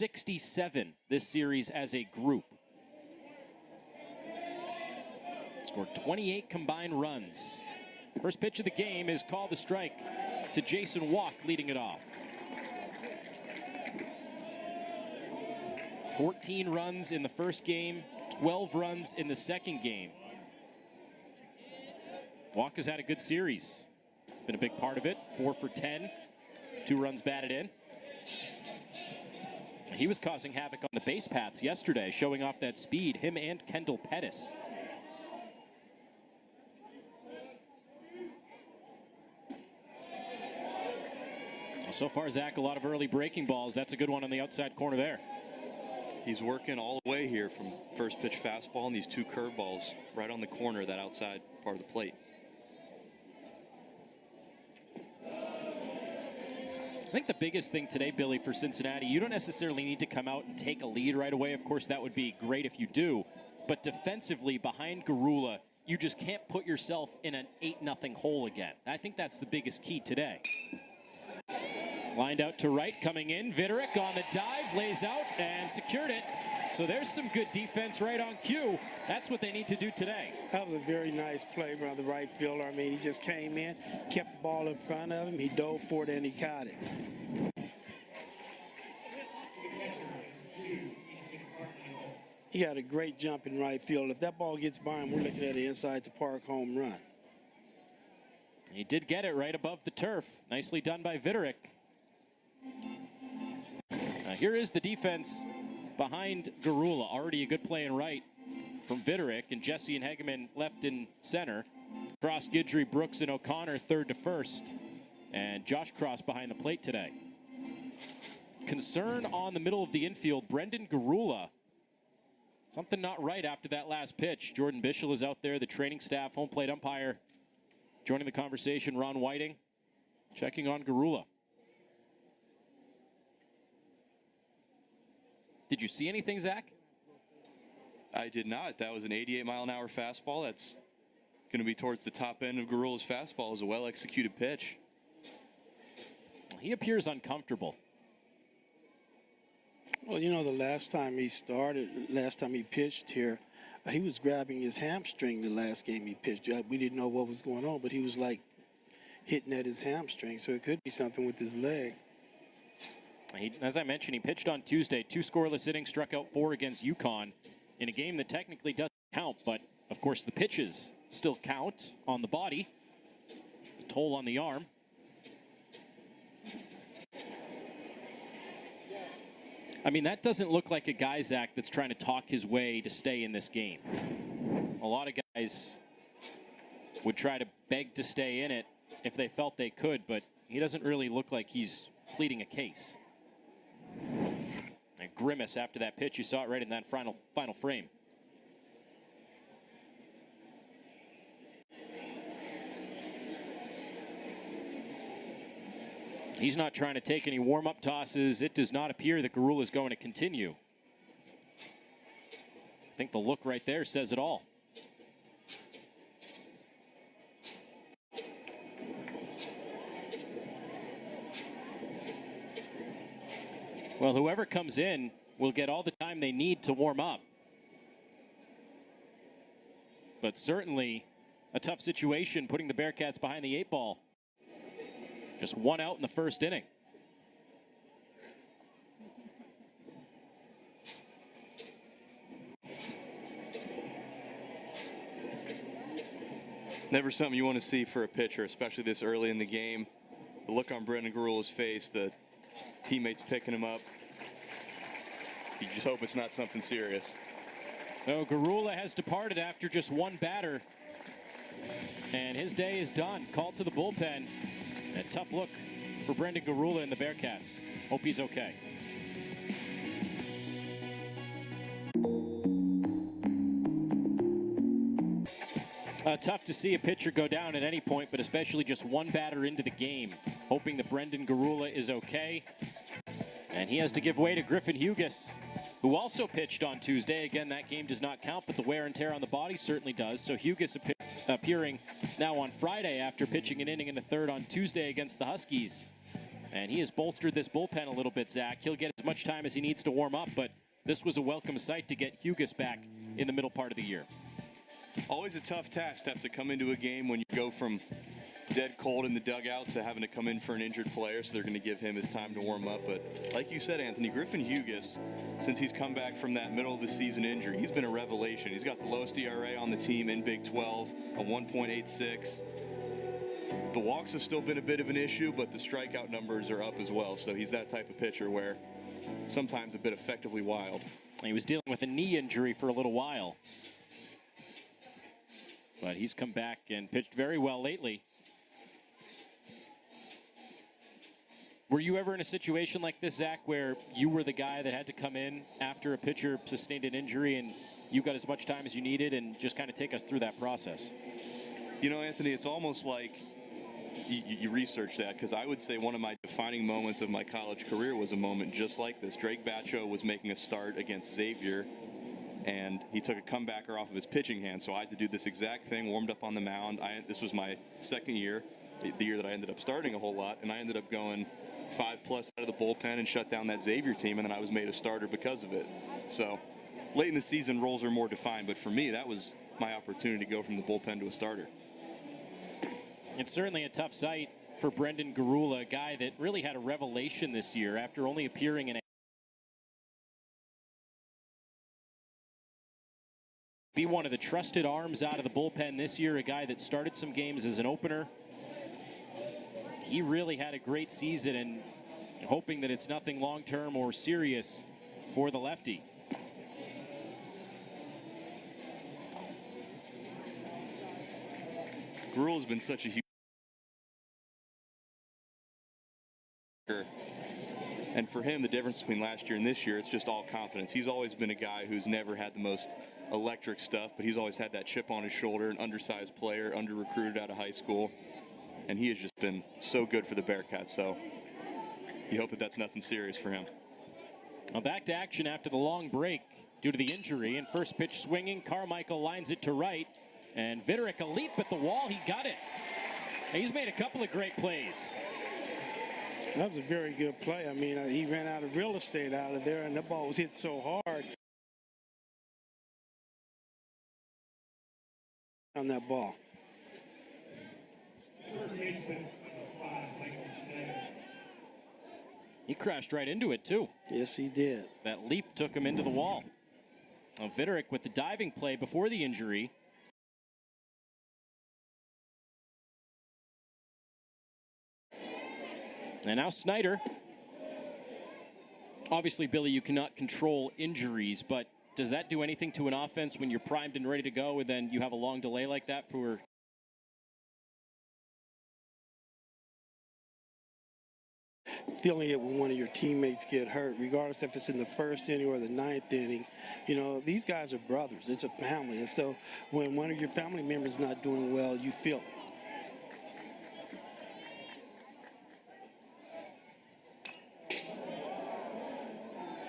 67 this series as a group. Scored 28 combined runs. First pitch of the game is called a strike to Jason Walk, leading it off. 14 runs in the first game, 12 runs in the second game. Walk has had a good series. Been a big part of it. 4 for 10. 2 runs batted in. He was causing havoc on the base paths yesterday, showing off that speed, him and Kendall Pettis. So far, Zach, a lot of early breaking balls. That's a good one on the outside corner there. He's working all the way here from first pitch fastball and these 2 curveballs right on the corner of that outside part of the plate. I think the biggest thing today, Billy, for Cincinnati, you don't necessarily need to come out and take a lead right away. Of course, that would be great if you do. But defensively, behind Garula, you just can't put yourself in an 8-0 hole again. I think that's the biggest key today. Lined out to right, coming in. Viderick on the dive, lays out and secured it. So there's some good defense right on cue. That's what they need to do today. That was a very nice play by the right fielder. I mean, he just came in, kept the ball in front of him. He dove for it, and he caught it. He had a great jump in right field. If that ball gets by him, we're looking at an inside the park home run. He did get it right above the turf. Nicely done by Viderick. Here is the defense behind Garula. Already a good play in right from Viderick, and Jesse and Hegeman left in center. Cross, Guidry, Brooks, and O'Connor third to first. And Josh Cross behind the plate today. Concern on the middle of the infield, Brendan Garula. Something not right after that last pitch. Jordan Bischel is out there, the training staff, home plate umpire. Joining the conversation, Ron Whiting, checking on Garula. Did you see anything, Zach? I did not. That was an 88-mile-an-hour fastball. That's going to be towards the top end of Garula's fastball. It was a well-executed pitch. He appears uncomfortable. Well, you know, the last time he pitched here, he was grabbing his hamstring the last game he pitched. We didn't know what was going on, but he was like hitting at his hamstring, so it could be something with his leg. As I mentioned, he pitched on Tuesday, 2 scoreless innings, struck out 4 against UConn in a game that technically doesn't count, but of course the pitches still count on the body, the toll on the arm. I mean, that doesn't look like a guy, Zach, that's trying to talk his way to stay in this game. A lot of guys would try to beg to stay in it if they felt they could, but he doesn't really look like he's pleading a case. A grimace after that pitch. You saw it right in that final frame. He's not trying to take any warm-up tosses. It does not appear that Garula is going to continue. I think the look right there says it all. Well, whoever comes in will get all the time they need to warm up. But certainly a tough situation putting the Bearcats behind the 8 ball. Just 1 out in the first inning. Never something you want to see for a pitcher, especially this early in the game. The look on Brendan Garula's face, the teammates picking him up. You just hope it's not something serious. Oh, Garula has departed after just 1 batter. And his day is done. Called to the bullpen. A tough look for Brendan Garula and the Bearcats. Hope he's okay. Tough to see a pitcher go down at any point, but especially just 1 batter into the game. Hoping that Brendan Garula is okay. And he has to give way to Griffin Hughes, who also pitched on Tuesday. Again, that game does not count, but the wear and tear on the body certainly does. So Hughes appearing now on Friday after pitching an inning in the 3rd on Tuesday against the Huskies. And he has bolstered this bullpen a little bit, Zach. He'll get as much time as he needs to warm up, but this was a welcome sight to get Hugus back in the middle part of the year. Always a tough task to have to come into a game when you go from dead cold in the dugout to having to come in for an injured player, so they're going to give him his time to warm up. But like you said, Anthony, Griffin Hugus, since he's come back from that middle of the season injury, he's been a revelation. He's got the lowest ERA on the team in Big 12, a 1.86. The walks have still been a bit of an issue, but the strikeout numbers are up as well. So he's that type of pitcher where sometimes a bit effectively wild. He was dealing with a knee injury for a little while, but he's come back and pitched very well lately. Were you ever in a situation like this, Zach, where you were the guy that had to come in after a pitcher sustained an injury and you got as much time as you needed, and just kind of take us through that process? You know, Anthony, it's almost like you research that, because I would say one of my defining moments of my college career was a moment just like this. Drake Batcho was making a start against Xavier, and he took a comebacker off of his pitching hand, so I had to do this exact thing, warmed up on the mound. This was my second year, the year that I ended up starting a whole lot, and I ended up going 5+ out of the bullpen and shut down that Xavier team, and then I was made a starter because of it. So late in the season, roles are more defined, but for me, that was my opportunity to go from the bullpen to a starter. It's certainly a tough sight for Brendan Garula, a guy that really had a revelation this year after only appearing in be one of the trusted arms out of the bullpen this year, a guy that started some games as an opener. He really had a great season, and hoping that it's nothing long-term or serious for the lefty. Garula's been such a huge, and for him, the difference between last year and this year, it's just all confidence. He's always been a guy who's never had the most electric stuff, but he's always had that chip on his shoulder, an undersized player, under-recruited out of high school, and he has just been so good for the Bearcats, so you hope that that's nothing serious for him. Well, back to action after the long break due to the injury, and first pitch swinging, Carmichael lines it to right, and Vitterick, a leap at the wall, he got it. He's made a couple of great plays. That was a very good play. I mean, he ran out of real estate out of there, and the ball was hit so hard on that ball. He crashed right into it, too. Yes, he did. That leap took him into the wall. Now, Vitterick with the diving play before the injury. And now Snyder. Obviously, Billy, you cannot control injuries, but does that do anything to an offense when you're primed and ready to go, and then you have a long delay like that for... Feeling it when one of your teammates get hurt, regardless if it's in the first inning or the ninth inning, you know, these guys are brothers. It's a family. And so when one of your family members is not doing well, you feel it.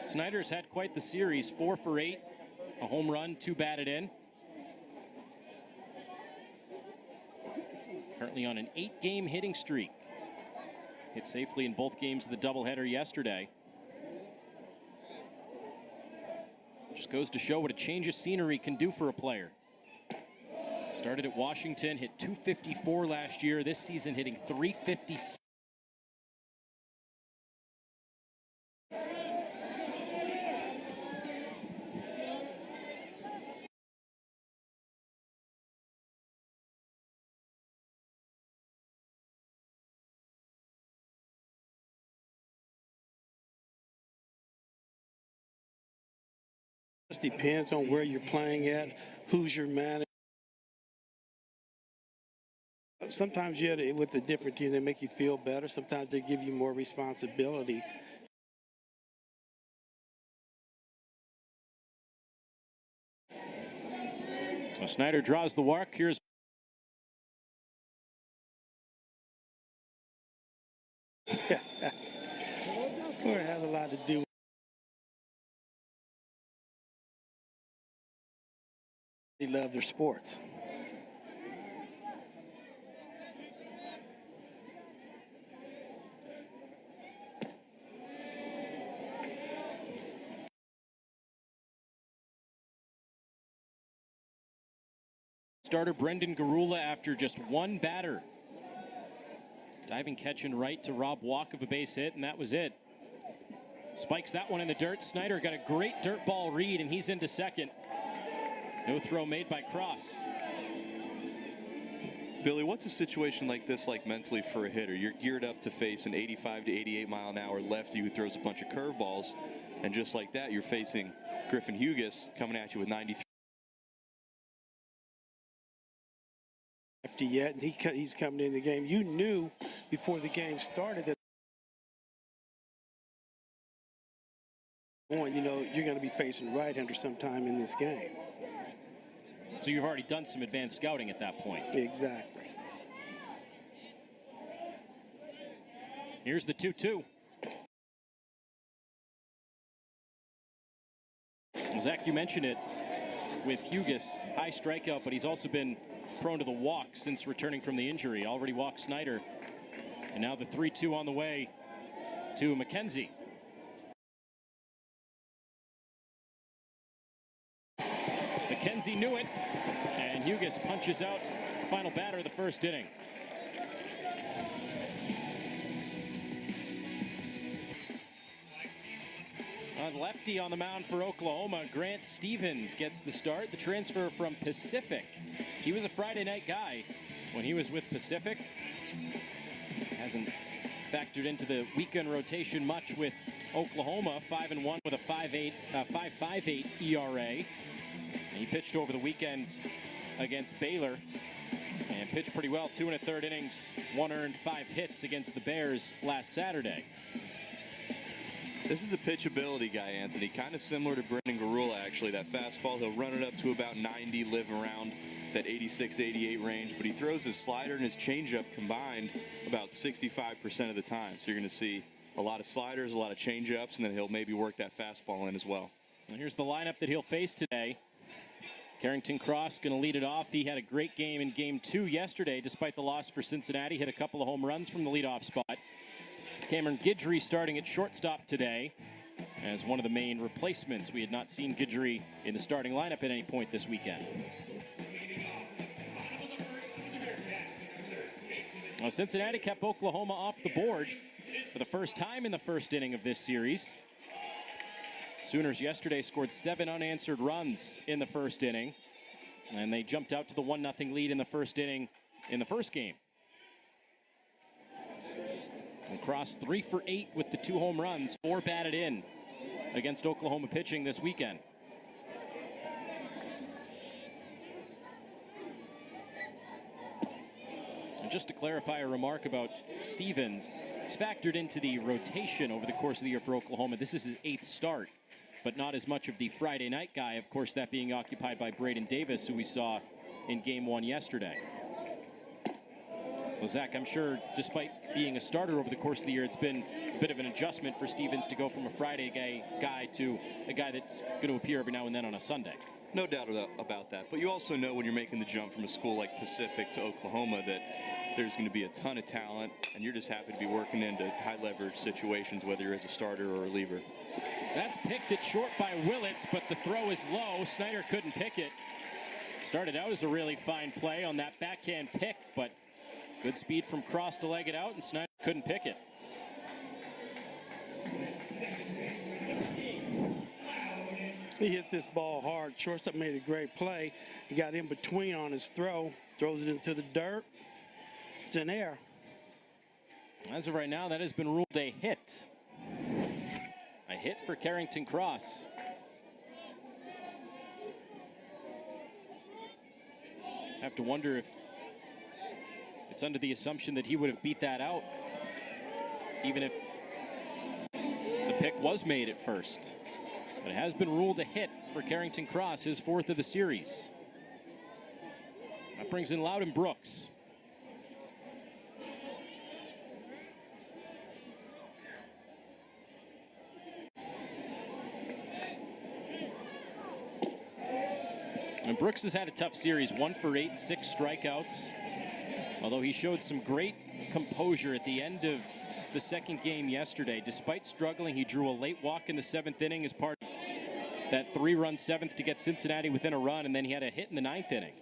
Snyder's had quite the series, 4 for 8, a home run, 2 batted in. Currently on an 8-game hitting streak. Hit safely in both games of the doubleheader yesterday. Just goes to show what a change of scenery can do for a player. Started at Washington, hit .254 last year. This season hitting .356. It depends on where you're playing at, who's your manager. Sometimes you have with a different team, they make you feel better. Sometimes they give you more responsibility. So Snyder draws the walk. Here's Or it has a lot to do with they love their sports. starter Brendan Garula after just one batter. Diving catch and right to Rob Walk of a base hit, and that was it. Spikes that one in the dirt. Snyder got a great dirt ball read, and he's into second. No throw made by Cross. Billy, what's a situation like this like mentally for a hitter? You're geared up to face an 85 to 88 mile an hour lefty who throws a bunch of curveballs, and just like that, you're facing Griffin Hughes coming at you with 93. Yet, and he's coming in the game. You knew before the game started that you're going to be facing right-hander sometime in this game. So you've already done some advanced scouting at that point. Exactly. Here's the 2-2. Zach, you mentioned it with Hughes, high strikeout, but he's also been prone to the walk since returning from the injury. Already walked Snyder. And now the 3-2 on the way to McKenzie. McKenzie knew it, and Hughes punches out the final batter of the first inning. A lefty on the mound for Oklahoma, Grant Stevens gets the start. The transfer from Pacific. He was a Friday night guy when he was with Pacific. Hasn't factored into the weekend rotation much with Oklahoma. 5-1 with a 5.58 ERA. He pitched over the weekend against Baylor and pitched pretty well. 2 1/3 innings, 1 earned, 5 hits against the Bears last Saturday. This is a pitchability guy, Anthony, kind of similar to Brendan Garula, actually. That fastball, he'll run it up to about 90, live around that 86, 88 range, but he throws his slider and his changeup combined about 65% of the time. So you're going to see a lot of sliders, a lot of changeups, and then he'll maybe work that fastball in as well. And here's the lineup that he'll face today. Carrington Cross going to lead it off. He had a great game in Game 2 yesterday, despite the loss for Cincinnati. Hit a couple of home runs from the leadoff spot. Cameron Guidry starting at shortstop today as one of the main replacements. We had not seen Guidry in the starting lineup at any point this weekend. Well, Cincinnati kept Oklahoma off the board for the first time in the first inning of this series. Sooners yesterday scored 7 unanswered runs in the first inning, and they jumped out to the 1-0 lead in the first inning in the first game. And Cross 3 for 8 with the 2 home runs, 4 batted in against Oklahoma pitching this weekend. And just to clarify a remark about Stevens, he's factored into the rotation over the course of the year for Oklahoma. This is his 8th start, but not as much of the Friday night guy, of course, that being occupied by Braden Davis, who we saw in Game 1 yesterday. Well, Zach, I'm sure despite being a starter over the course of the year, it's been a bit of an adjustment for Stevens to go from a Friday guy to a guy that's going to appear every now and then on a Sunday. No doubt about that. But you also know when you're making the jump from a school like Pacific to Oklahoma that there's going to be a ton of talent, and you're just happy to be working into high-leverage situations, whether you're as a starter or a reliever. That's picked it short by Willits, but the throw is low. Snyder couldn't pick it. Started out as a really fine play on that backhand pick, but good speed from Cross to leg it out, and Snyder couldn't pick it. He hit this ball hard. Shortstop made a great play. He got in between on his throw, throws it into the dirt. It's in air. As of right now, that has been ruled a hit. A hit for Carrington Cross. I have to wonder if it's under the assumption that he would have beat that out, even if the pick was made at first. But it has been ruled a hit for Carrington Cross, his 4th of the series. That brings in Loudon Brooks. And Brooks has had a tough series, 1 for 8, 6 strikeouts. Although he showed some great composure at the end of the second game yesterday. Despite struggling, he drew a late walk in the 7th inning as part of that 3-run 7th to get Cincinnati within a run, and then he had a hit in the 9th inning.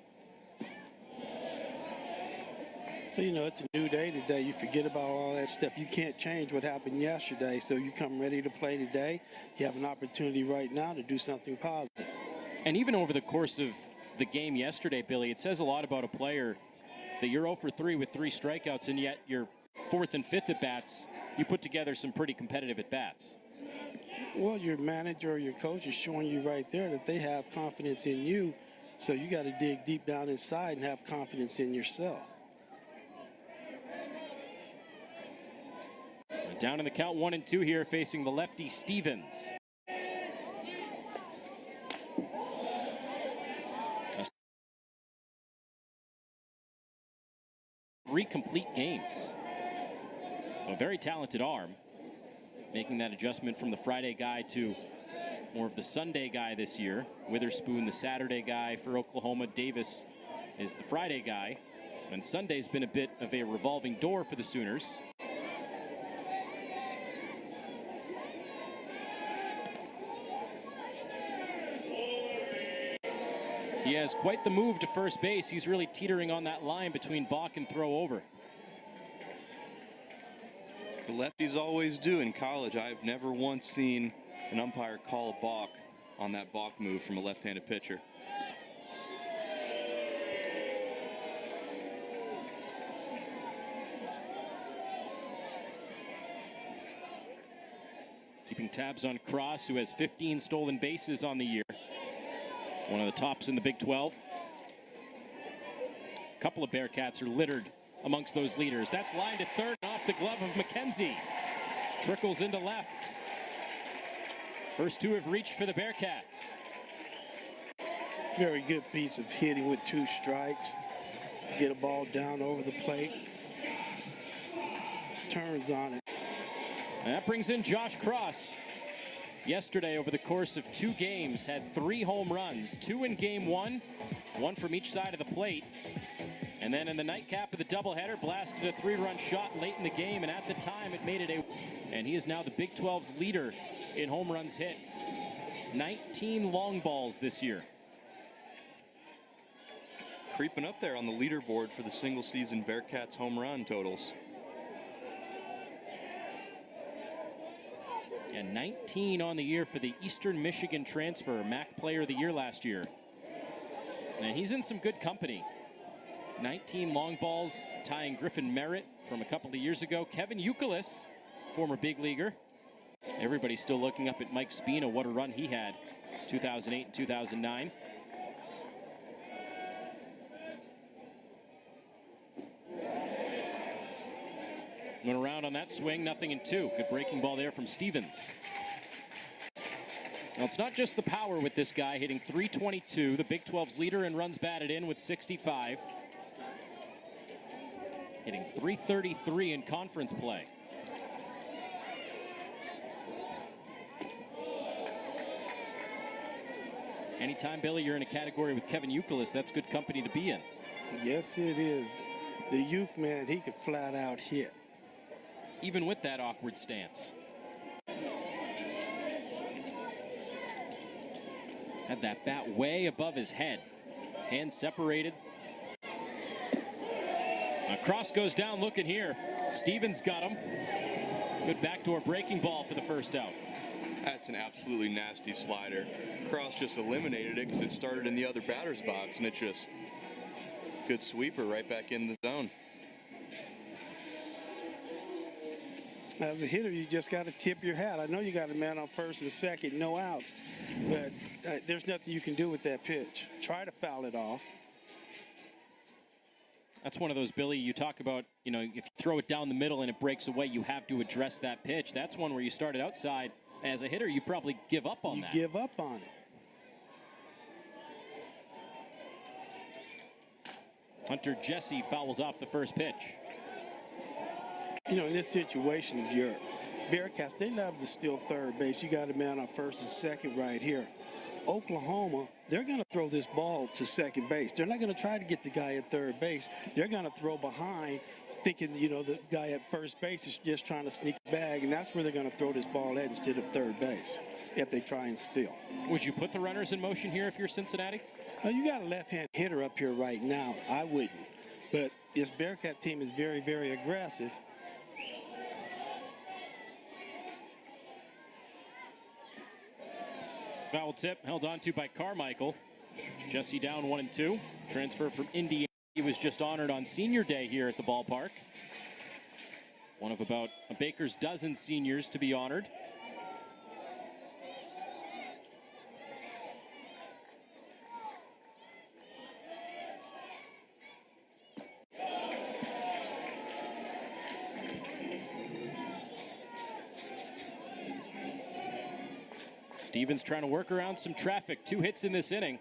You know, it's a new day today. You forget about all that stuff. You can't change what happened yesterday, so you come ready to play today. You have an opportunity right now to do something positive. And even over the course of the game yesterday, Billy, it says a lot about a player that you're 0 for 3 with 3 strikeouts, and yet your 4th and 5th at-bats, you put together some pretty competitive at-bats. Well, your manager or your coach is showing you right there that they have confidence in you, so you got to dig deep down inside and have confidence in yourself. Down in the count 1-2 here, facing the lefty Stevens. 3 complete games. A very talented arm. Making that adjustment from the Friday guy to more of the Sunday guy this year. Witherspoon, the Saturday guy for Oklahoma. Davis is the Friday guy. And Sunday's been a bit of a revolving door for the Sooners. He has quite the move to first base. He's really teetering on that line between balk and throw over. The lefties always do. In college, I've never once seen an umpire call a balk on that balk move from a left-handed pitcher. Keeping tabs on Cross, who has 15 stolen bases on the year. One of the tops in the Big 12. A couple of Bearcats are littered amongst those leaders. That's line to third off the glove of McKenzie. Trickles into left. First 2 have reached for the Bearcats. Very good piece of hitting with 2 strikes. Get a ball down over the plate. Turns on it. And that brings in Josh Cross. Yesterday, over the course of 2 games, had 3 home runs, 2 in game 1, 1 from each side of the plate. And then in the nightcap of the doubleheader, blasted a 3-run shot late in the game, and at the time it made it a... And he is now the Big 12's leader in home runs hit. 19 long balls this year. Creeping up there on the leaderboard for the single-season Bearcats home run totals. And 19 on the year for the Eastern Michigan transfer, MAC Player of the Year last year. And he's in some good company. 19 long balls, tying Griffin Merritt from a couple of years ago. Kevin Youkilis, former big leaguer. Everybody's still looking up at Mike Spina, what a run he had 2008 and 2009. Went around on that swing, 0-2. Good breaking ball there from Stevens. Well, it's not just the power with this guy, hitting .322, the Big 12's leader in runs batted in with 65. Hitting .333 in conference play. Anytime, Billy, you're in a category with Kevin Youkilis, that's good company to be in. Yes, it is. The Uke man, he could flat out hit. Even with that awkward stance. Had that bat way above his head. Hands separated. Cross goes down looking here. Stevens got him. Good backdoor breaking ball for the first out. That's an absolutely nasty slider. Cross just eliminated it because it started in the other batter's box, and it just... Good sweeper right back in the zone. As a hitter, you just got to tip your hat. I know you got a man on first and second, no outs, but there's nothing you can do with that pitch. Try to foul it off. That's one of those, Billy, you talk about, you know, if you throw it down the middle and it breaks away, you have to address that pitch. That's one where you started outside. As a hitter, you probably give up on that. You give up on it. Hunter Jesse fouls off the first pitch. You know, in this situation, your Bearcats, they love to steal third base. You got a man on first and second right here. Oklahoma, they're going to throw this ball to second base. They're not going to try to get the guy at third base. They're going to throw behind, thinking, you know, the guy at first base is just trying to sneak a bag, and that's where they're going to throw this ball at instead of third base if they try and steal. Would you put the runners in motion here if you're Cincinnati? You got a left-hand hitter up here right now. I wouldn't. But this Bearcat team is very, very aggressive. Foul tip held on to by Carmichael. Jesse down 1-2. Transfer from Indiana. He was just honored on senior day here at the ballpark. One of about a baker's dozen seniors to be honored. Stevens trying to work around some traffic. 2 hits in this inning.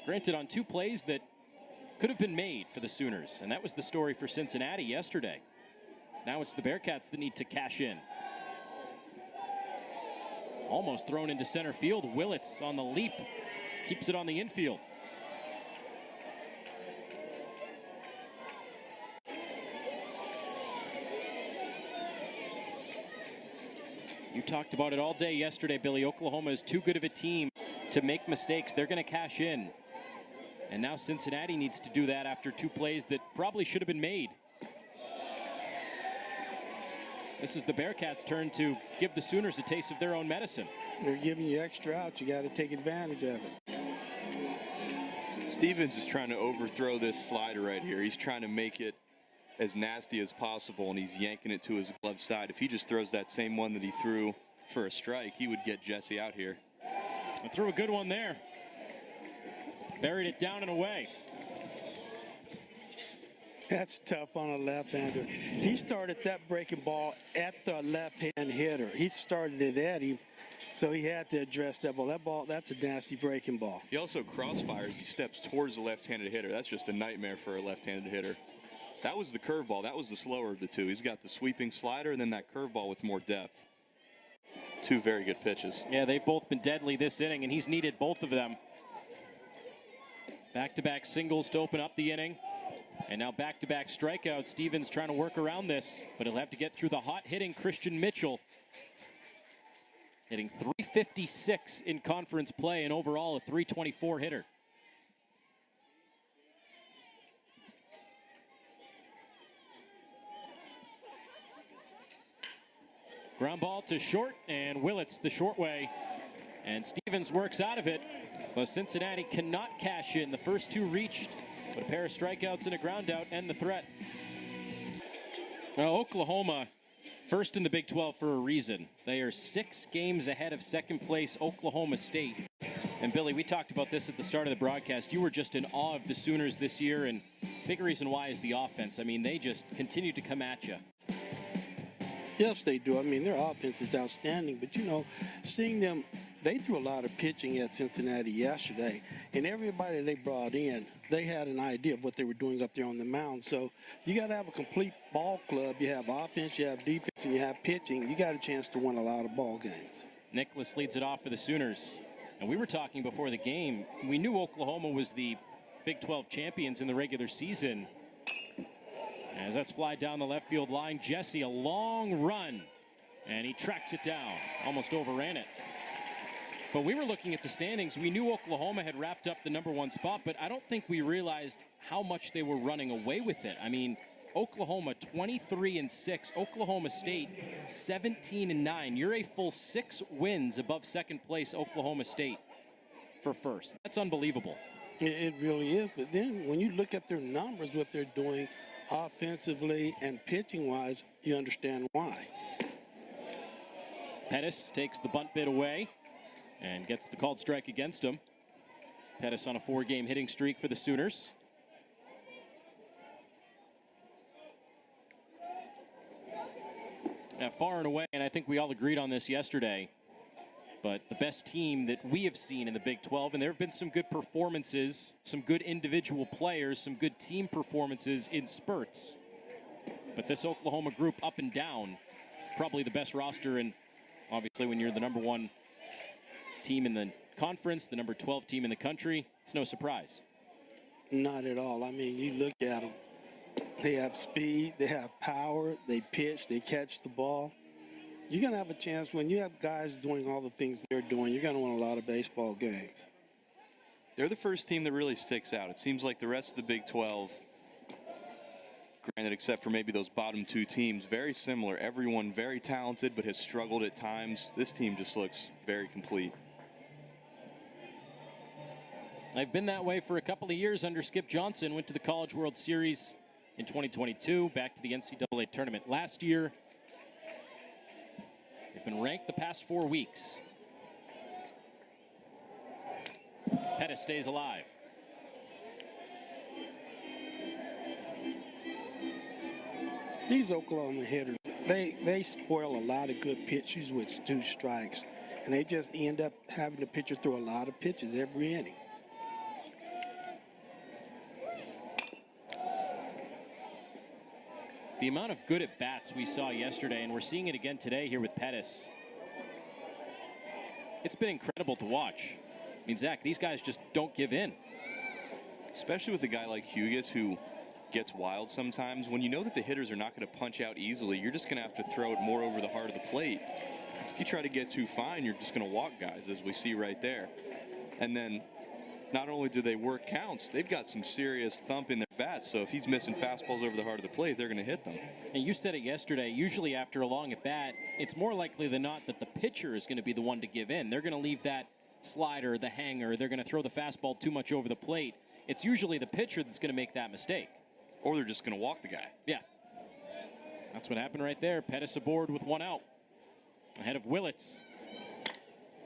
Granted, on 2 plays that could have been made for the Sooners, and that was the story for Cincinnati yesterday. Now it's the Bearcats that need to cash in. Almost thrown into center field. Willits on the leap. Keeps it on the infield. You talked about it all day yesterday, Billy. Oklahoma is too good of a team to make mistakes. They're going to cash in. And now Cincinnati needs to do that after 2 plays that probably should have been made. This is the Bearcats' turn to give the Sooners a taste of their own medicine. They're giving you extra outs. You got to take advantage of it. Stevens is trying to overthrow this slider right here. He's trying to make it as nasty as possible, and he's yanking it to his glove side. If he just throws that same one that he threw for a strike, he would get Jesse out here. I threw a good one there. Buried it down and away. That's tough on a left-hander. He started that breaking ball at the left-hand hitter. He started it at him, so he had to address that ball. That ball, that's a nasty breaking ball. He also crossfires. He steps towards the left-handed hitter. That's just a nightmare for a left-handed hitter. That was the curveball. That was the slower of the 2. He's got the sweeping slider and then that curveball with more depth. 2 very good pitches. Yeah, they've both been deadly this inning, and he's needed both of them. Back-to-back singles to open up the inning. And now back-to-back strikeouts. Stevens trying to work around this, but he'll have to get through the hot-hitting Christian Mitchell. Hitting .356 in conference play and overall a .324 hitter. Ground ball to short, and Willits the short way. And Stevens works out of it. But Cincinnati cannot cash in. The first 2 reached, but a pair of strikeouts and a ground out end the threat. Now, Oklahoma, first in the Big 12 for a reason. They are 6 games ahead of second place Oklahoma State. And Billy, we talked about this at the start of the broadcast. You were just in awe of the Sooners this year, and big reason why is the offense. I mean, they just continue to come at you. Yes, they do. I mean, their offense is outstanding. But, you know, seeing them, they threw a lot of pitching at Cincinnati yesterday. And everybody they brought in, they had an idea of what they were doing up there on the mound. So you got to have a complete ball club. You have offense, you have defense, and you have pitching. You got a chance to win a lot of ball games. Nicholas leads it off for the Sooners. And we were talking before the game. We knew Oklahoma was the Big 12 champions in the regular season. As that's fly down the left field line, Jesse, a long run, and he tracks it down. Almost overran it. But we were looking at the standings. We knew Oklahoma had wrapped up the #1 spot, but I don't think we realized how much they were running away with it. I mean, Oklahoma 23-6, Oklahoma State 17-9. You're a full 6 wins above second place Oklahoma State for first. That's unbelievable. It really is. But then when you look at their numbers, what they're doing offensively and pitching-wise, you understand why. Pettis takes the bunt bid away and gets the called strike against him. Pettis on a 4-game hitting streak for the Sooners. Now, far and away, and I think we all agreed on this yesterday, but the best team that we have seen in the Big 12, and there have been some good performances, some good individual players, some good team performances in spurts. But this Oklahoma group up and down, probably the best roster, and obviously when you're the #1 team in the conference, the #12 team in the country, it's no surprise. Not at all. I mean, you look at them. They have speed, they have power, they pitch, they catch the ball. You're going to have a chance when you have guys doing all the things they're doing. You're going to win a lot of baseball games. they're the first team that really sticks out. It seems like the rest of the Big 12, granted except for maybe those bottom two teams, very similar. Everyone very talented but has struggled at times. This team just looks very complete. I've been that way for a couple of years under Skip Johnson. Went to the College World Series in 2022, back to the NCAA tournament last year. They've been ranked the past 4 weeks. Pettis stays alive. These Oklahoma hitters, they spoil a lot of good pitches with 2 strikes, and they just end up having the pitcher throw a lot of pitches every inning. The amount of good at-bats we saw yesterday, and we're seeing it again today here with Pettis, it's been incredible to watch. I mean, Zach, these guys just don't give in. Especially with a guy like Hughes who gets wild sometimes. When you know that the hitters are not going to punch out easily, you're just going to have to throw it more over the heart of the plate. Because if you try to get too fine, you're just going to walk guys, as we see right there. And then not only do they work counts, they've got some serious thump in their bats. So if he's missing fastballs over the heart of the plate, they're going to hit them. And you said it yesterday, usually after a long at bat, it's more likely than not that the pitcher is going to be the one to give in. They're going to leave that slider, the hanger, they're going to throw the fastball too much over the plate. It's usually the pitcher that's going to make that mistake. Or they're just going to walk the guy. Yeah. That's what happened right there. Pettis aboard with 1 out. Ahead of Willits.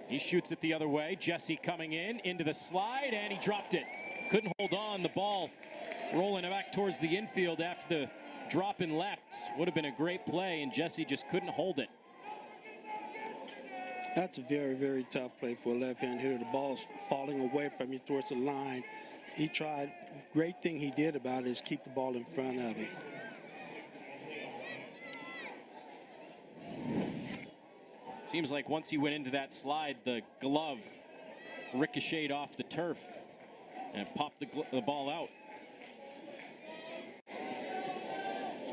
He shoots it the other way. Jesse coming in, into the slide, and he dropped it. Couldn't hold on. The ball rolling back towards the infield after the drop in left. Would have been a great play, and Jesse just couldn't hold it. That's a very, very tough play for a left-hand hitter. The ball's falling away from you towards the line. He tried. Great thing he did about it is keep the ball in front of him. Seems like once he went into that slide, the glove ricocheted off the turf and popped the ball out.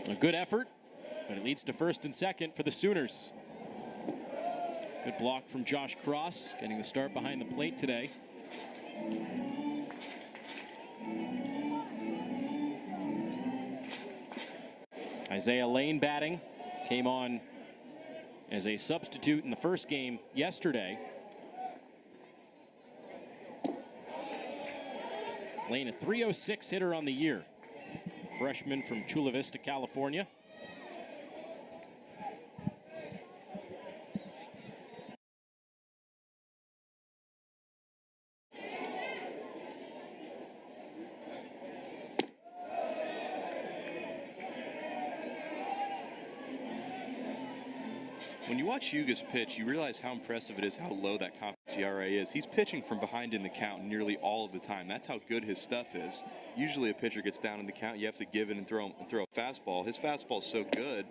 A good effort, but it leads to first and second for the Sooners. Good block from Josh Cross, getting the start behind the plate today. Isaiah Lane batting, came on as a substitute in the first game yesterday. Lane, a .306 hitter on the year. Freshman from Chula Vista, California. When you watch Hughes pitch, you realize how impressive it is how low that conference ERA is. He's pitching from behind in the count nearly all of the time. That's how good his stuff is. Usually a pitcher gets down in the count, you have to give it and throw a fastball. His fastball's so good,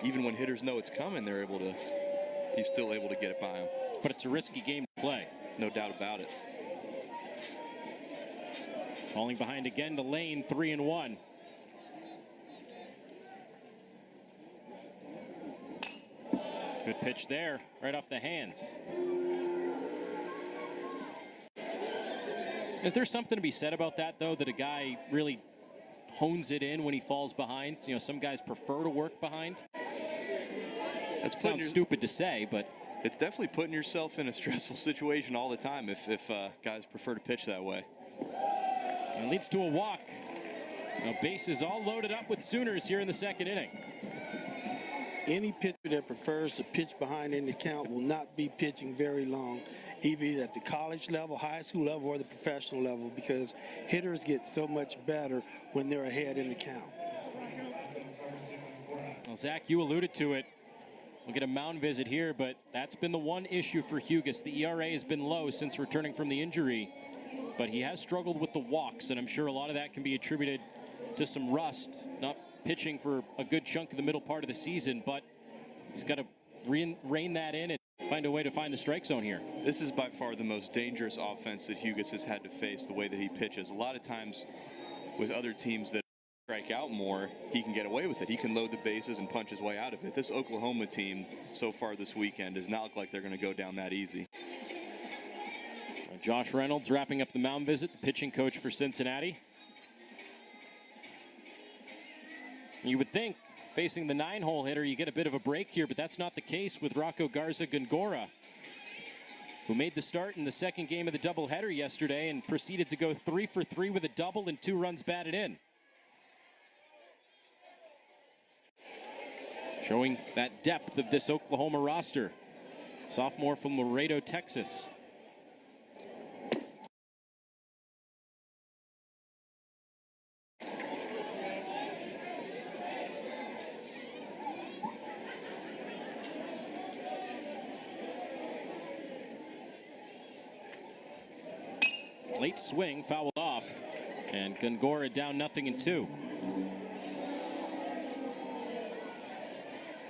even when hitters know it's coming, he's still able to get it by him. But it's a risky game to play. No doubt about it. Falling behind again to Lane, 3-1. Good pitch there, right off the hands. Is there something to be said about that, though, that a guy really hones it in when he falls behind? You know, some guys prefer to work behind. That sounds stupid to say, but it's definitely putting yourself in a stressful situation all the time if guys prefer to pitch that way. It leads to a walk. Now, bases all loaded up with Sooners here in the second inning. Any pitcher that prefers to pitch behind in the count will not be pitching very long, either at the college level, high school level, or the professional level, because hitters get so much better when they're ahead in the count. Well, Zach, you alluded to it. We'll get a mound visit here, but that's been the one issue for Hughes. The ERA has been low since returning from the injury, but he has struggled with the walks, and I'm sure a lot of that can be attributed to some rust, not pitching for a good chunk of the middle part of the season, but he's got to rein that in and find a way to find the strike zone here. This is by far the most dangerous offense that Hughes has had to face, the way that he pitches. A lot of times with other teams that strike out more, he can get away with it. He can load the bases and punch his way out of it. This Oklahoma team so far this weekend does not look like they're going to go down that easy. Josh Reynolds wrapping up the mound visit, the pitching coach for Cincinnati. You would think, facing the 9-hole hitter, you get a bit of a break here, but that's not the case with Rocco Garza-Gongora, who made the start in the second game of the doubleheader yesterday and proceeded to go 3 for 3 with a double and 2 runs batted in. Showing that depth of this Oklahoma roster. Sophomore from Laredo, Texas. Late swing, fouled off, and Gongora down 0-2.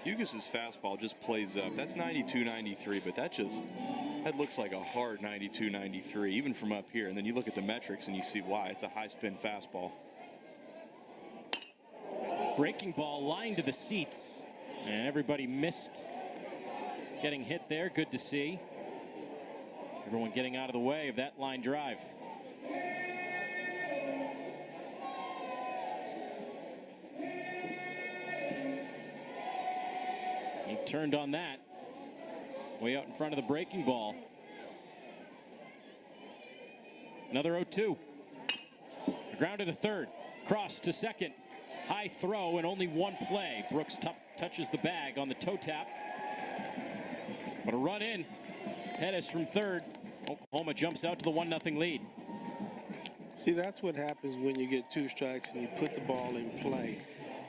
Hugis's fastball just plays up. That's 92-93, but that looks like a hard 92-93, even from up here. And then you look at the metrics and you see why. It's a high spin fastball. Breaking ball lined to the seats, and everybody missed getting hit there. Good to see. Everyone getting out of the way of that line drive. He turned on that. Way out in front of the breaking ball. Another 0-2. Grounded to third. Cross to second. High throw and only one play. Brooks touches the bag on the toe tap. But a run in. Pettis from third. Oklahoma jumps out to the 1-0 lead. See, that's what happens when you get 2 strikes and you put the ball in play.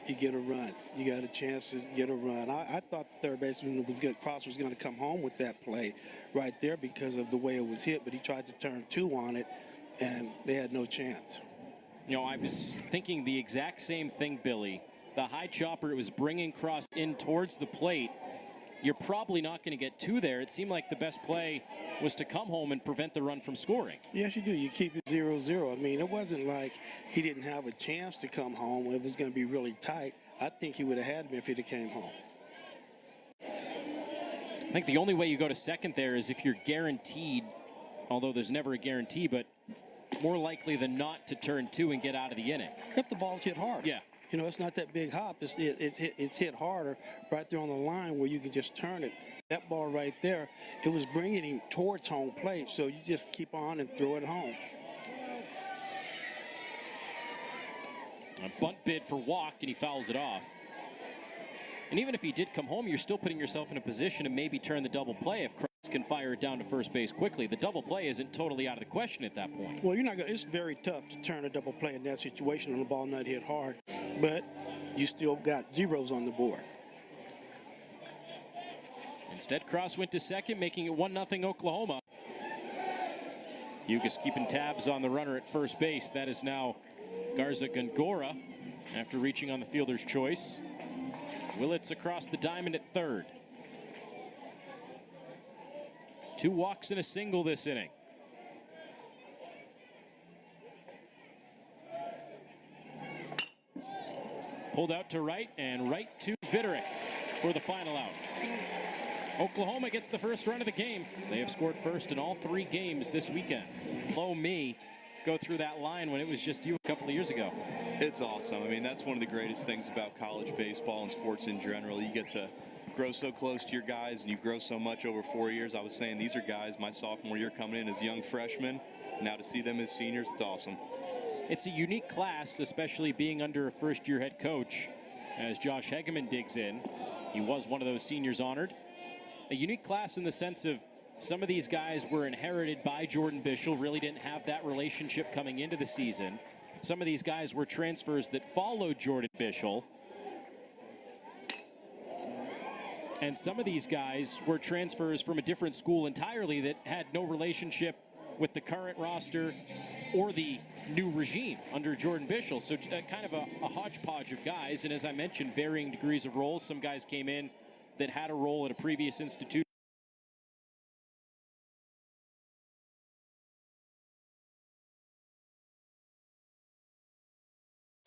You get a run. You got a chance to get a run. I thought the third baseman Cross was going to come home with that play right there because of the way it was hit, but he tried to turn 2 on it, and they had no chance. You know, I was thinking the exact same thing, Billy. The high chopper, it was bringing Cross in towards the plate. You're probably not going to get 2 there. It seemed like the best play was to come home and prevent the run from scoring. Yes, you do. You keep it 0-0. I mean, it wasn't like he didn't have a chance to come home. It was going to be really tight. I think he would have had him if he'd have came home. I think the only way you go to second there is if you're guaranteed, although there's never a guarantee, but more likely than not to turn 2 and get out of the inning. If the ball's hit hard. Yeah. You know, it's not that big hop. It's hit harder right there on the line where you can just turn it. That ball right there, it was bringing him towards home plate, so you just keep on and throw it home. A bunt bid for walk, and he fouls it off. And even if he did come home, you're still putting yourself in a position to maybe turn the double play if Cross can fire it down to first base quickly. The double play isn't totally out of the question at that point. Well, you're not gonna. It's very tough to turn a double play in that situation when the ball not hit hard, but you still got zeros on the board. Instead, Cross went to second, making it 1-0 Oklahoma. Hughes keeping tabs on the runner at first base. That is now Garza-Gongora after reaching on the fielder's choice. Willits across the diamond at third. 2 walks and a single this inning. Pulled out to right and right to Vitterick for the final out. Oklahoma gets the first run of the game. They have scored first in all 3 games this weekend. Blow me go through that line when it was just you a couple of years ago. It's awesome. I mean, that's one of the greatest things about college baseball and sports in general. You get to grow so close to your guys, and you grow so much over 4 years. I was saying these are guys my sophomore year coming in as young freshmen. Now to see them as seniors, it's awesome. It's a unique class, especially being under a first-year head coach. As Josh Hegeman digs in, he was one of those seniors honored. A unique class in the sense of some of these guys were inherited by Jordan Bischel, really didn't have that relationship coming into the season. Some of these guys were transfers that followed Jordan Bischel. And some of these guys were transfers from a different school entirely that had no relationship with the current roster or the new regime under Jordan Bischel. So kind of a hodgepodge of guys. And as I mentioned, varying degrees of roles. Some guys came in that had a role at a previous institution.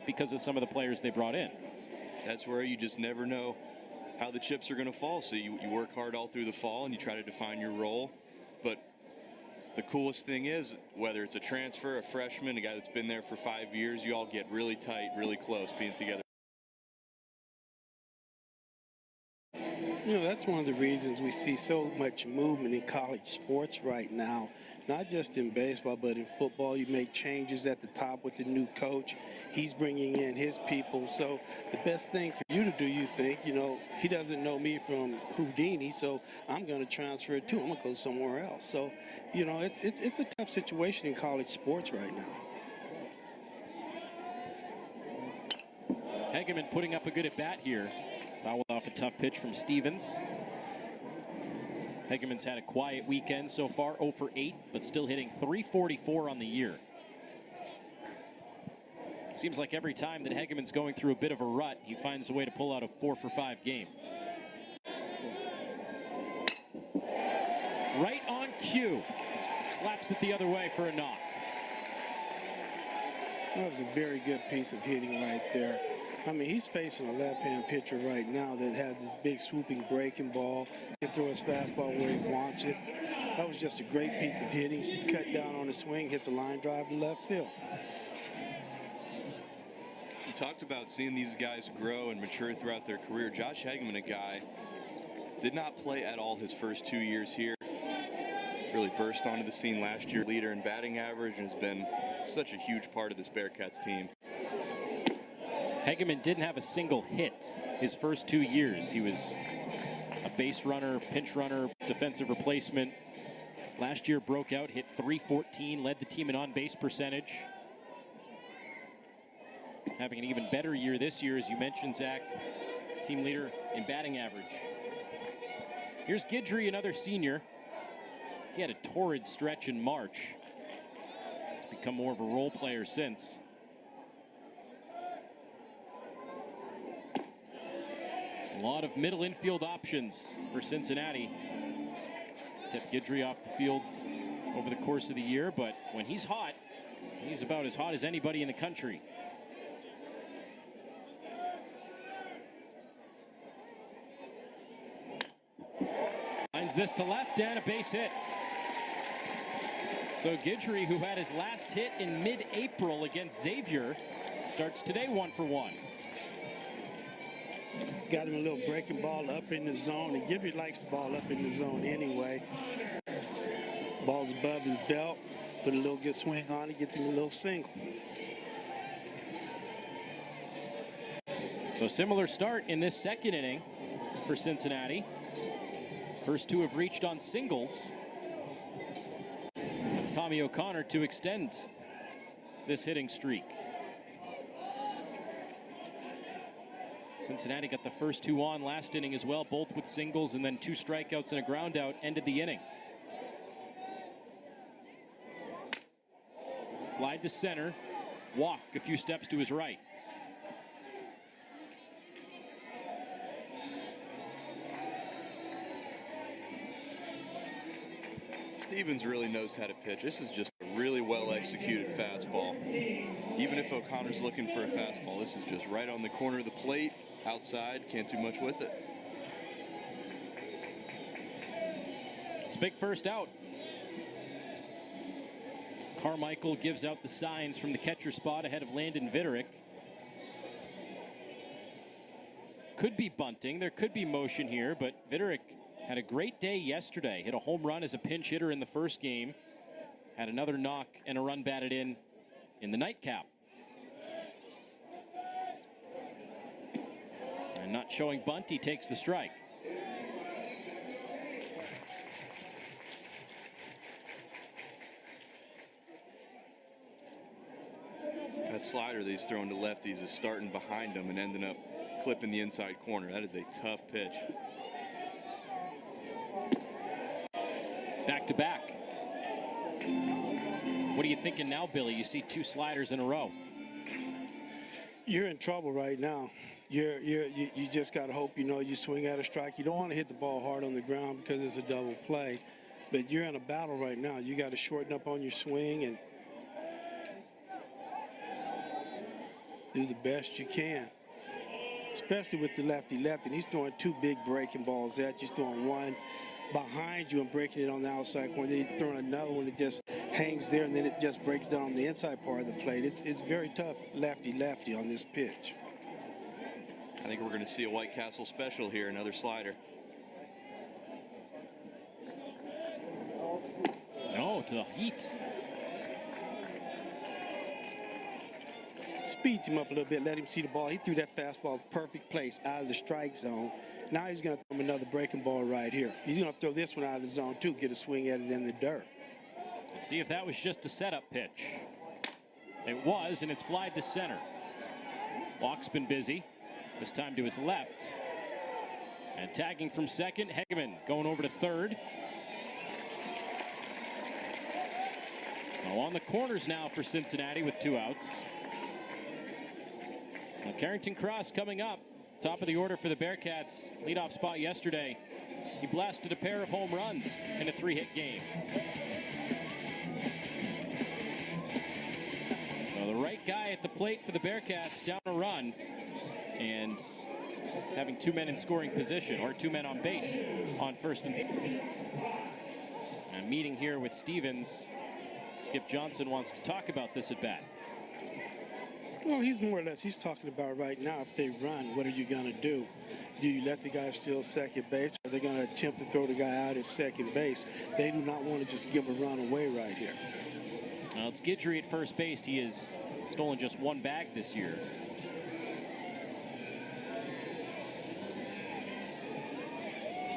Because of some of the players they brought in. That's where you just never know how the chips are going to fall. So you work hard all through the fall and you try to define your role. But the coolest thing is, whether it's a transfer, a freshman, a guy that's been there for 5 years, you all get really tight, really close being together. You know, that's one of the reasons we see so much movement in college sports right now. Not just in baseball, but in football. You make changes at the top with the new coach. He's bringing in his people. So the best thing for you to do, you think, you know, he doesn't know me from Houdini, so I'm going to transfer it too. I'm going to go somewhere else. So, you know, it's a tough situation in college sports right now. Hegeman putting up a good at-bat here. Fouled off a tough pitch from Stevens. Hegeman's had a quiet weekend so far, 0 for 8, but still hitting .344 on the year. Seems like every time that Hegeman's going through a bit of a rut, he finds a way to pull out a 4 for 5 game. Right on cue. Slaps it the other way for a knock. That was a very good piece of hitting right there. I mean, he's facing a left-hand pitcher right now that has this big swooping breaking ball. He can throw his fastball where he wants it. That was just a great piece of hitting. Cut down on the swing, hits a line drive to left field. You talked about seeing these guys grow and mature throughout their career. Josh Hegeman, a guy, did not play at all his first 2 years here. Really burst onto the scene last year, leader in batting average, and has been such a huge part of this Bearcats team. Hegeman didn't have a single hit his first 2 years. He was a base runner, pinch runner, defensive replacement. Last year broke out, hit .314, led the team in on-base percentage. Having an even better year this year, as you mentioned, Zach, team leader in batting average. Here's Guidry, another senior. He had a torrid stretch in March. He's become more of a role player since. A lot of middle infield options for Cincinnati. Kept Guidry off the field over the course of the year, but when he's hot, he's about as hot as anybody in the country. Lines this to left and a base hit. So Guidry, who had his last hit in mid-April against Xavier, starts today 1 for 1. Got him a little breaking ball up in the zone, and Guidry likes the ball up in the zone anyway. Ball's above his belt, put a little good swing on it, gets him a little single. So similar start in this second inning for Cincinnati. First two have reached on singles. Tommy O'Connor to extend this hitting streak. Cincinnati got the first two on last inning as well, both with singles, and then 2 strikeouts and a ground out ended the inning. Fly to center, walk a few steps to his right. Stevens really knows how to pitch. This is just a really well-executed fastball. Even if O'Connor's looking for a fastball, this is just right on the corner of the plate, outside, can't do much with it. It's a big first out. Carmichael gives out the signs from the catcher spot ahead of Landon Vitterick. Could be bunting, there could be motion here, but Vitterick had a great day yesterday. Hit a home run as a pinch hitter in the first game. Had another knock and a run batted in the nightcap. And not showing bunt, he takes the strike. That slider that he's throwing to lefties is starting behind him and ending up clipping the inside corner. That is a tough pitch. Back to back. What are you thinking now, Billy? You see 2 sliders in a row. You're in trouble right now. You just got to hope, you know, you swing at a strike. You don't want to hit the ball hard on the ground because it's a double play. But you're in a battle right now. You got to shorten up on your swing and do the best you can. Especially with the lefty-lefty. And he's throwing 2 big breaking balls at you. He's throwing one behind you and breaking it on the outside corner. Then he's throwing another one that just hangs there, and then it just breaks down on the inside part of the plate. It's very tough lefty-lefty on this pitch. I think we're going to see a White Castle special here, another slider. No, to the heat. Speeds him up a little bit, let him see the ball. He threw that fastball perfect place out of the strike zone. Now he's going to throw him another breaking ball right here. He's going to throw this one out of the zone too, get a swing at it in the dirt. Let's see if that was just a setup pitch. It was, and it's flied to center. Walk's been busy. This time to his left. And tagging from second, Hegeman going over to third. On the corners now for Cincinnati with 2 outs. Now Carrington Cross coming up. Top of the order for the Bearcats. Leadoff spot yesterday. He blasted a pair of home runs in a 3-hit game. Well, the right guy at the plate for the Bearcats, down a run. And having 2 men in scoring position, or 2 men on base on first and meeting here with Stevens. Skip Johnson wants to talk about this at bat. Well, he's more or less, he's talking about right now, if they run, what are you going to do? Do you let the guy steal second base, or are they going to attempt to throw the guy out at second base? They do not want to just give a run away right here. Well, it's Guidry at first base. He has stolen just 1 bag this year.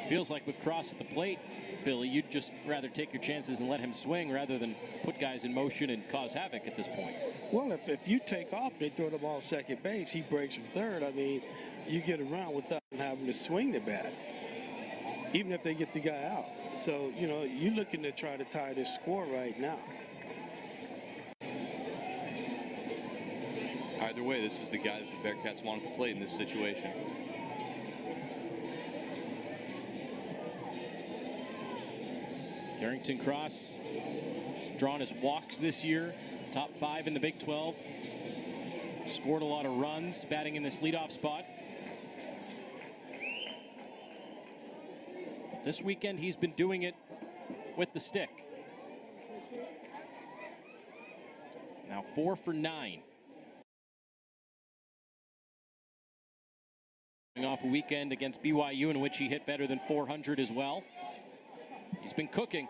Feels like with Cross at the plate, Billy, you'd just rather take your chances and let him swing rather than put guys in motion and cause havoc at this point. Well, if you take off, they throw the ball second base, he breaks from third. I mean, you get around without having to swing the bat, even if they get the guy out. So, you know, you're looking to try to tie this score right now. Either way, this is the guy that the Bearcats wanted to play in this situation. Carrington Cross has drawn his walks this year, top 5 in the Big 12. Scored a lot of runs, batting in this leadoff spot. This weekend, he's been doing it with the stick. Now 4 for 9. Coming off a weekend against BYU in which he hit better than 400 as well. He's been cooking.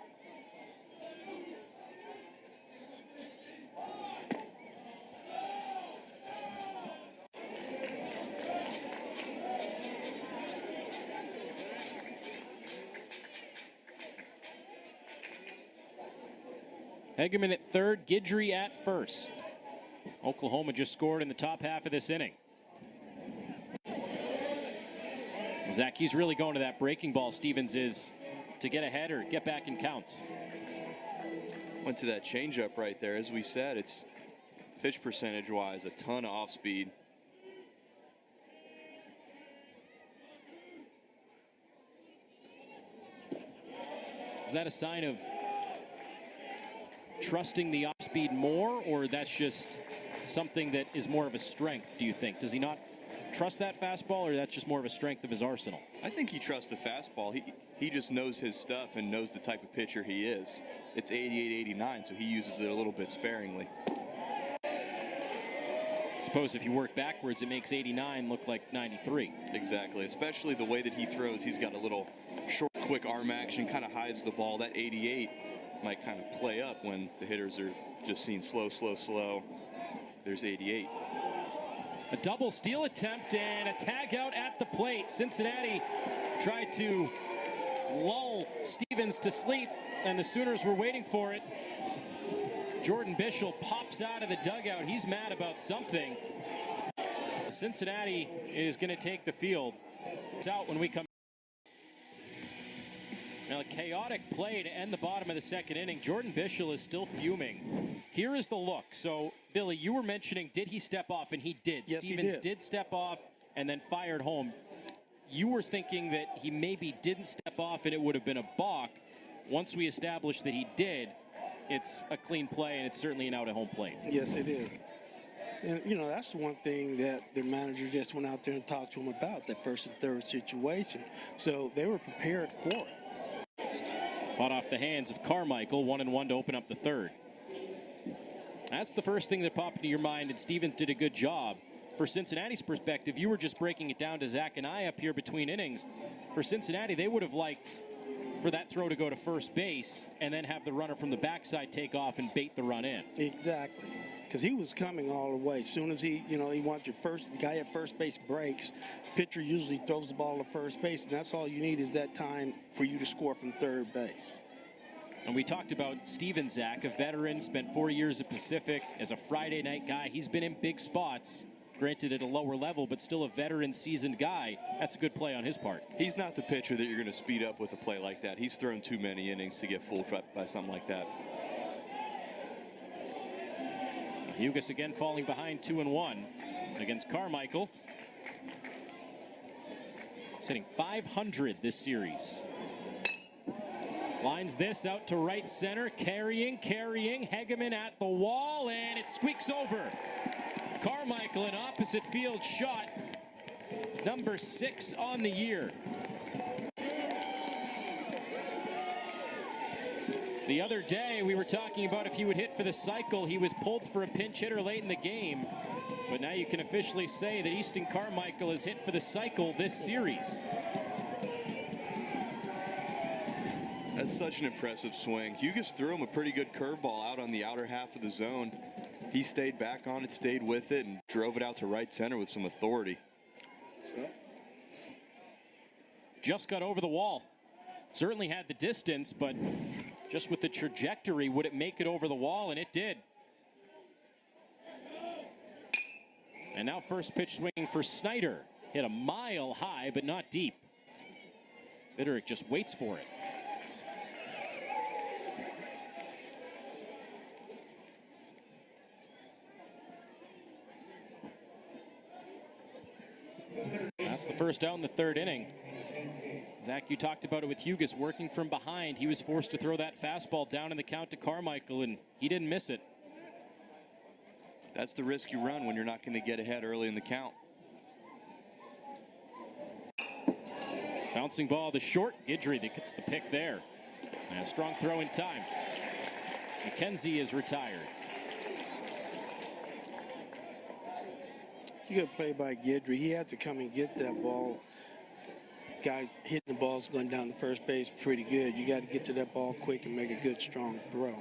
Hegeman at third, Guidry at first. Oklahoma just scored in the top half of this inning. Zach, he's really going to that breaking ball, Stevens is, to get ahead or get back in counts. Went to that changeup right there. As we said, it's pitch percentage-wise a ton of off-speed. Is that a sign of trusting the off-speed more, or that's just something that is more of a strength, do you think? Does he not trust that fastball, or that's just more of a strength of his arsenal? I think he trusts the fastball. He just knows his stuff and knows the type of pitcher he is. It's 88-89, so he uses it a little bit sparingly. I suppose if you work backwards, it makes 89 look like 93. Exactly, especially the way that he throws. He's got a little short, quick arm action, kind of hides the ball. That 88 might kind of play up when the hitters are just seeing slow, slow, slow. There's 88. A double steal attempt and a tag out at the plate. Cincinnati tried to lull Stevens to sleep, and the Sooners were waiting for it. Jordan Bischel pops out of the dugout. He's mad about something. Cincinnati is going to take the field. It's out when we come. Now a chaotic play to end the bottom of the second inning. Jordan Bischel is still fuming. Here is the look. So, Billy, you were mentioning, did he step off? And he did. Yes, Stevens he did step off and then fired home. You were thinking that he maybe didn't step off and it would have been a balk. Once we established that he did, it's a clean play, and it's certainly an out-at-home plate. Yes, it is. And, you know, that's the one thing that the manager just went out there and talked to him about, that first and third situation. So they were prepared for it. Fought off the hands of Carmichael, 1-1 to open up the third. That's the first thing that popped into your mind, and Stevens did a good job. For Cincinnati's perspective, you were just breaking it down to Zach and I up here between innings. For Cincinnati, they would have liked for that throw to go to first base and then have the runner from the backside take off and bait the run in. Exactly. Because he was coming all the way. As soon as he wants the guy at first base breaks, pitcher usually throws the ball to first base, and that's all you need is that time for you to score from third base. And we talked about Steven Zach, a veteran, spent 4 years at Pacific as a Friday night guy. He's been in big spots, granted at a lower level, but still a veteran, seasoned guy. That's a good play on his part. He's not the pitcher that you're going to speed up with a play like that. He's thrown too many innings to get fooled by something like that. Hugas again falling behind 2-1 against Carmichael. He's hitting .500 this series. Lines this out to right center, carrying. Hegeman at the wall, and it squeaks over. Carmichael, an opposite field shot. Number 6 on the year. The other day, we were talking about if he would hit for the cycle. He was pulled for a pinch hitter late in the game. But now you can officially say that Easton Carmichael has hit for the cycle this series. That's such an impressive swing. Hugas threw him a pretty good curveball out on the outer half of the zone. He stayed back on it, stayed with it, and drove it out to right center with some authority. Just got over the wall. Certainly had the distance, but just with the trajectory, would it make it over the wall? And it did. And now first pitch swinging for Snyder. Hit a mile high, but not deep. Bitterick just waits for it. That's the first out in the third inning. Zach, you talked about it with Hugas working from behind. He was forced to throw that fastball down in the count to Carmichael, and he didn't miss it. That's the risk you run when you're not going to get ahead early in the count. Bouncing ball to short. Guidry that gets the pick there. And a strong throw in time. McKenzie is retired. It's a good play by Guidry. He had to come and get that ball. Guy hitting the balls going down the first base pretty good. You got to get to that ball quick and make a good, strong throw.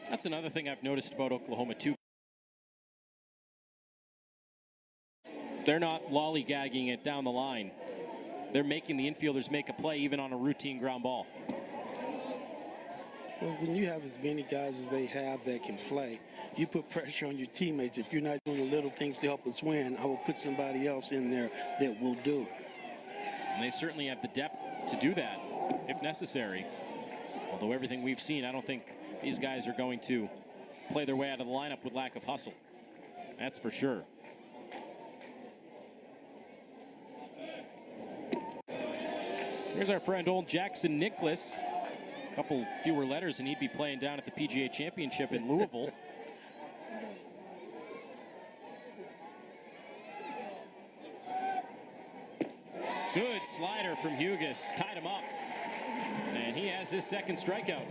That's another thing I've noticed about Oklahoma, too. They're not lollygagging it down the line. They're making the infielders make a play even on a routine ground ball. Well, when you have as many guys as they have that can play, you put pressure on your teammates. If you're not doing the little things to help us win, I will put somebody else in there that will do it. And they certainly have the depth to do that if necessary. Although everything we've seen, I don't think these guys are going to play their way out of the lineup with lack of hustle. That's for sure. Here's our friend old Jackson Nicklaus. A couple fewer letters and he'd be playing down at the PGA Championship in Louisville. Good slider from Hugas. Tied him up. And he has his second strikeout.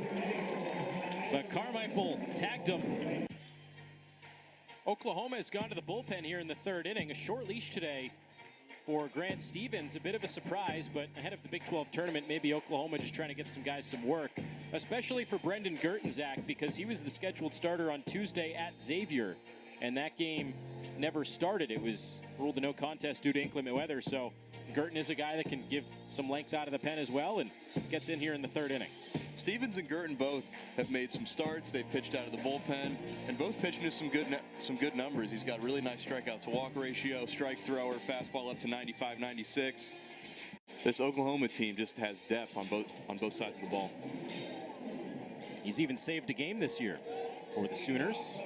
But Carmichael tagged him. Oklahoma has gone to the bullpen here in the third inning. A short leash today for Grant Stevens. A bit of a surprise, but ahead of the Big 12 tournament, maybe Oklahoma just trying to get some guys some work. Especially for Brendan Gertenzak, because he was the scheduled starter on Tuesday at Xavier. And that game never started. It was ruled a no contest due to inclement weather. So Gerten is a guy that can give some length out of the pen as well and gets in here in the third inning. Stevens and Gerten both have made some starts. They've pitched out of the bullpen, and both pitching to some good numbers. He's got a really nice strikeout to walk ratio, strike thrower, fastball up to 95, 96. This Oklahoma team just has depth on both sides of the ball. He's even saved a game this year for the Sooners.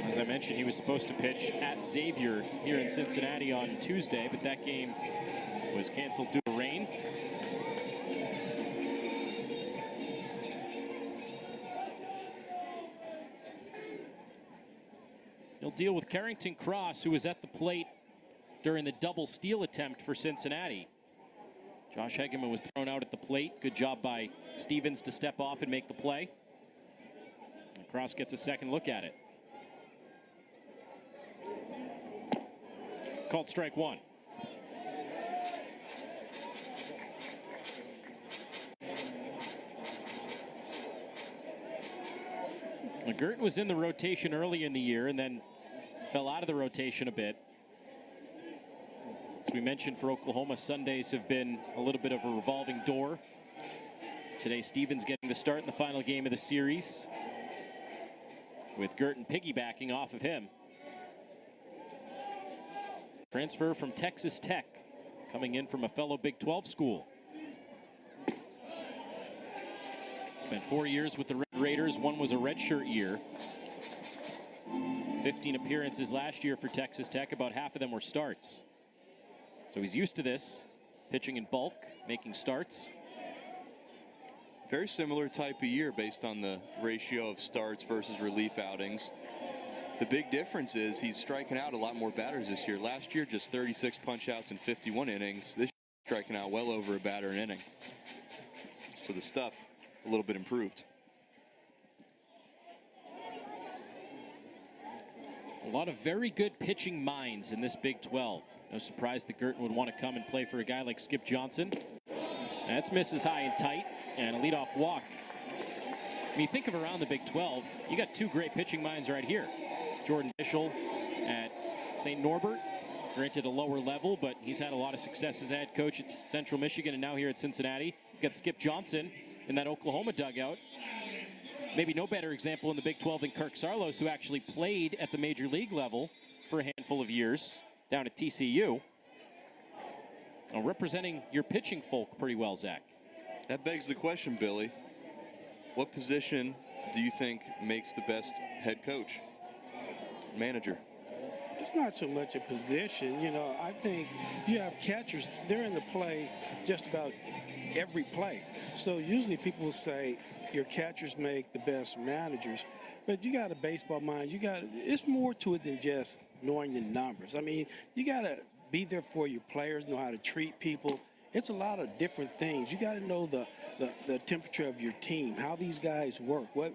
As I mentioned, he was supposed to pitch at Xavier here in Cincinnati on Tuesday, but that game was canceled due to rain. He'll deal with Carrington Cross, who was at the plate during the double steal attempt for Cincinnati. Josh Hegeman was thrown out at the plate. Good job by Stevens to step off and make the play. Cross gets a second look at it. Called strike one. Girton was in the rotation early in the year and then fell out of the rotation a bit. As we mentioned, for Oklahoma, Sundays have been a little bit of a revolving door. Today, Stevens getting the start in the final game of the series, with Girton piggybacking off of him. Transfer from Texas Tech, coming in from a fellow Big 12 school. Spent 4 years with the Red Raiders. One was a redshirt year. 15 appearances last year for Texas Tech. About half of them were starts. So he's used to this, pitching in bulk, making starts. Very similar type of year based on the ratio of starts versus relief outings. The big difference is he's striking out a lot more batters this year. Last year, just 36 punch-outs in 51 innings. This year, striking out well over a batter an inning. So the stuff a little bit improved. A lot of very good pitching minds in this Big 12. No surprise that Girton would want to come and play for a guy like Skip Johnson. That's misses high and tight, and a leadoff walk. When you think of around the Big 12, you got two great pitching minds right here. Jordan Bischel at St. Norbert, granted a lower level, but he's had a lot of success as head coach at Central Michigan and now here at Cincinnati. You got Skip Johnson in that Oklahoma dugout. Maybe no better example in the Big 12 than Kirk Saarloos, who actually played at the major league level for a handful of years down at TCU. Representing your pitching folk pretty well, Zach. That begs the question, Billy. What position do you think makes the best head coach, manager? It's not so much a position. You know, I think you have catchers. They're in the play just about every play. So usually people will say your catchers make the best managers. But you got a baseball mind. It's more to it than just knowing the numbers. I mean, you got to be there for your players, know how to treat people. It's a lot of different things. You got to know the temperature of your team, how these guys work. What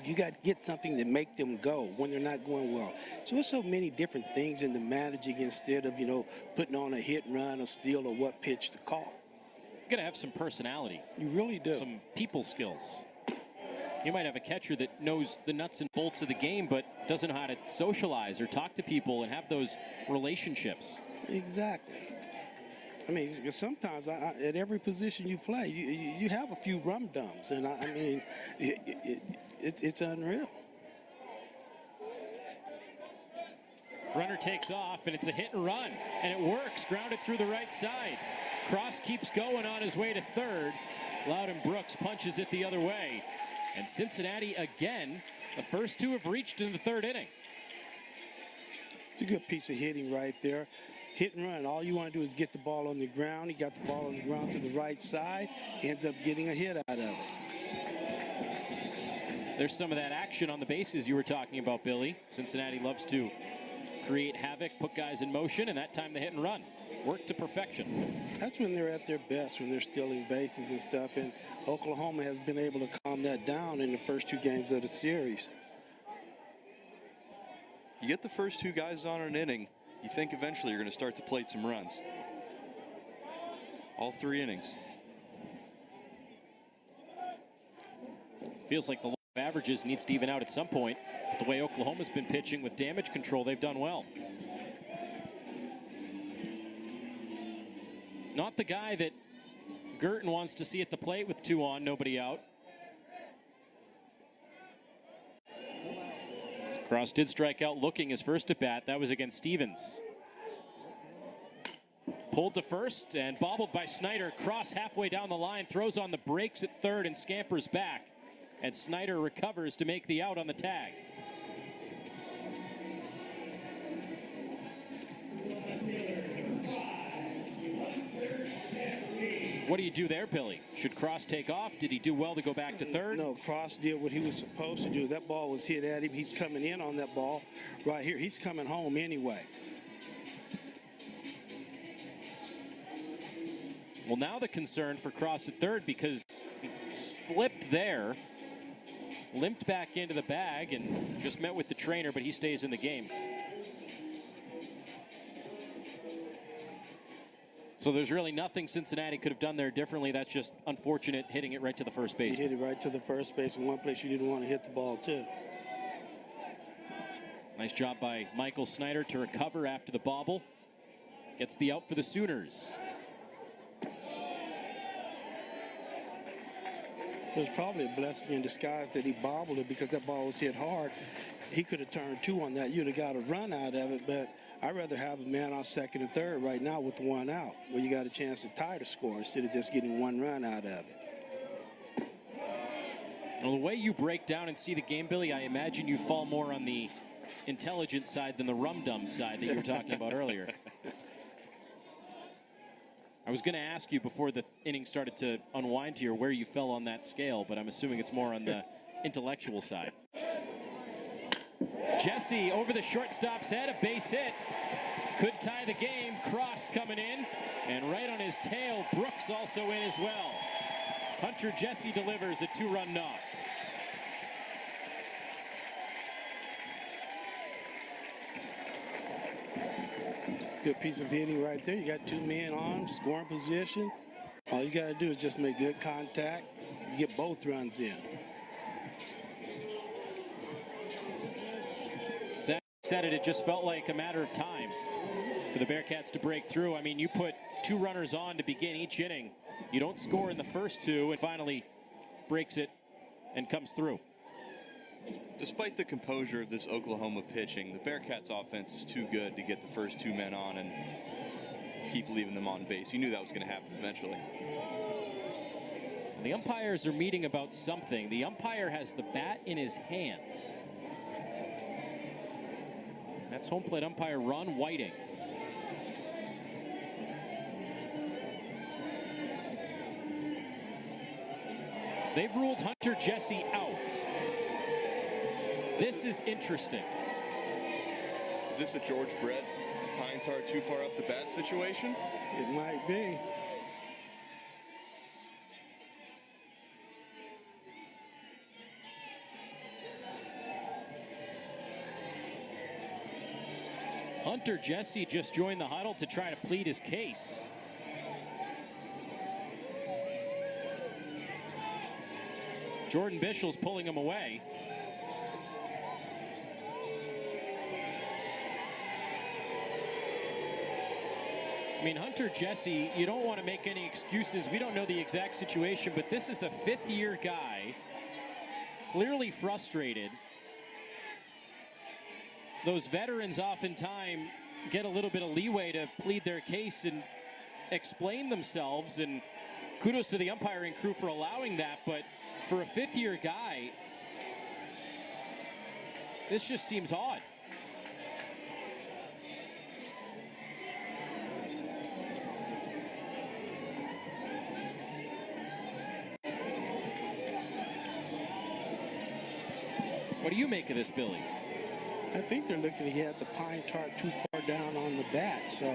you got to get something to make them go when they're not going well. So there's so many different things in the managing instead of, putting on a hit, run, a steal, or what pitch to call. You got to have some personality. You really do. Some people skills. You might have a catcher that knows the nuts and bolts of the game, but doesn't know how to socialize or talk to people and have those relationships. Exactly. I mean, sometimes at every position you play, you have a few rum-dums, and I mean, it's unreal. Runner takes off, and it's a hit and run, and it works. Grounded through the right side. Cross keeps going on his way to third. Loudon Brooks punches it the other way. And Cincinnati again, the first two have reached in the third inning. It's a good piece of hitting right there. Hit and run. All you want to do is get the ball on the ground. He got the ball on the ground to the right side. He ends up getting a hit out of it. There's some of that action on the bases you were talking about, Billy. Cincinnati loves to create havoc, put guys in motion, and that time the hit and run worked to perfection. That's when they're at their best, when they're stealing bases and stuff. And Oklahoma has been able to calm that down in the first two games of the series. You get the first two guys on an inning, you think eventually you're going to start to plate some runs. All 3 innings. Feels like the law of averages needs to even out at some point. But the way Oklahoma's been pitching with damage control, they've done well. Not the guy that Girton wants to see at the plate with 2 on, nobody out. Cross did strike out looking his first at bat. That was against Stevens. Pulled to first and bobbled by Snyder. Cross halfway down the line, throws on the brakes at third and scampers back. And Snyder recovers to make the out on the tag. What do you do there, Billy? Should Cross take off? Did he do well to go back to third? No, Cross did what he was supposed to do. That ball was hit at him. He's coming in on that ball right here. He's coming home anyway. Well, now the concern for Cross at third, because he slipped there, limped back into the bag, and just met with the trainer, but he stays in the game. So there's really nothing Cincinnati could have done there differently. That's just unfortunate, hitting it right to the first base. You hit it right to the first base in one place you didn't want to hit the ball to. Nice job by Michael Snyder to recover after the bobble. Gets the out for the Sooners. It was probably a blessing in disguise that he bobbled it, because that ball was hit hard. He could have turned 2 on that. You'd have got a run out of it, but I'd rather have a man on second and third right now with 1 out, where you got a chance to tie the score instead of just getting 1 run out of it. Well, the way you break down and see the game, Billy, I imagine you fall more on the intelligent side than the rum-dum side that you were talking about earlier. I was going to ask you before the inning started to unwind here where you fell on that scale, but I'm assuming it's more on the intellectual side. Jesse over the shortstop's head, a base hit. Could tie the game. Cross coming in, and right on his tail, Brooks also in as well. Hunter Jesse delivers a 2-run knock. Good piece of hitting right there. You got 2 men on, scoring position. All you got to do is just make good contact, get both runs in. Zach said it just felt like a matter of time for the Bearcats to break through. I mean, you put 2 runners on to begin each inning. You don't score in the first 2, and finally breaks it and comes through. Despite the composure of this Oklahoma pitching, the Bearcats offense is too good to get the first 2 men on and keep leaving them on base. You knew that was going to happen eventually. The umpires are meeting about something. The umpire has the bat in his hands. That's home plate umpire Ron Whiting. They've ruled Hunter Jesse out. This is interesting. Is this a George Brett, Pines Heart too far up the bat situation? It might be. Hunter Jesse just joined the huddle to try to plead his case. Jordan Bischel's pulling him away. I mean, Hunter Jesse, you don't want to make any excuses. We don't know the exact situation, but this is a 5th-year guy, clearly frustrated. Those veterans oftentimes get a little bit of leeway to plead their case and explain themselves, and kudos to the umpiring crew for allowing that, but for a 5th-year guy, this just seems odd. What do you make of this, Billy? I think they're looking to get the pine tar too far down on the bat, so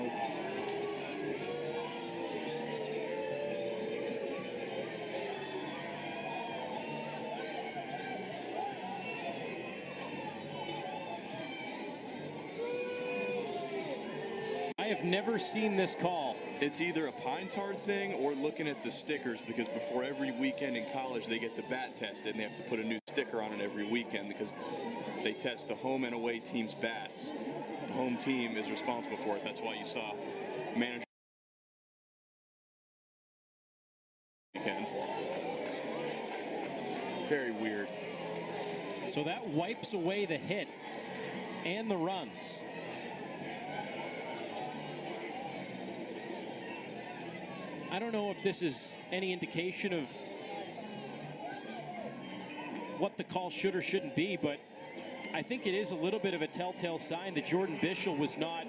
I have never seen this call. It's either a pine tar thing or looking at the stickers, because before every weekend in college they get the bat tested and they have to put a new sticker on it every weekend because they test the home and away team's bats. The home team is responsible for it. That's why you saw manager weekend. Very weird. So that wipes away the hit and the runs. I don't know if this is any indication of what the call should or shouldn't be, but I think it is a little bit of a telltale sign that Jordan Bischel was not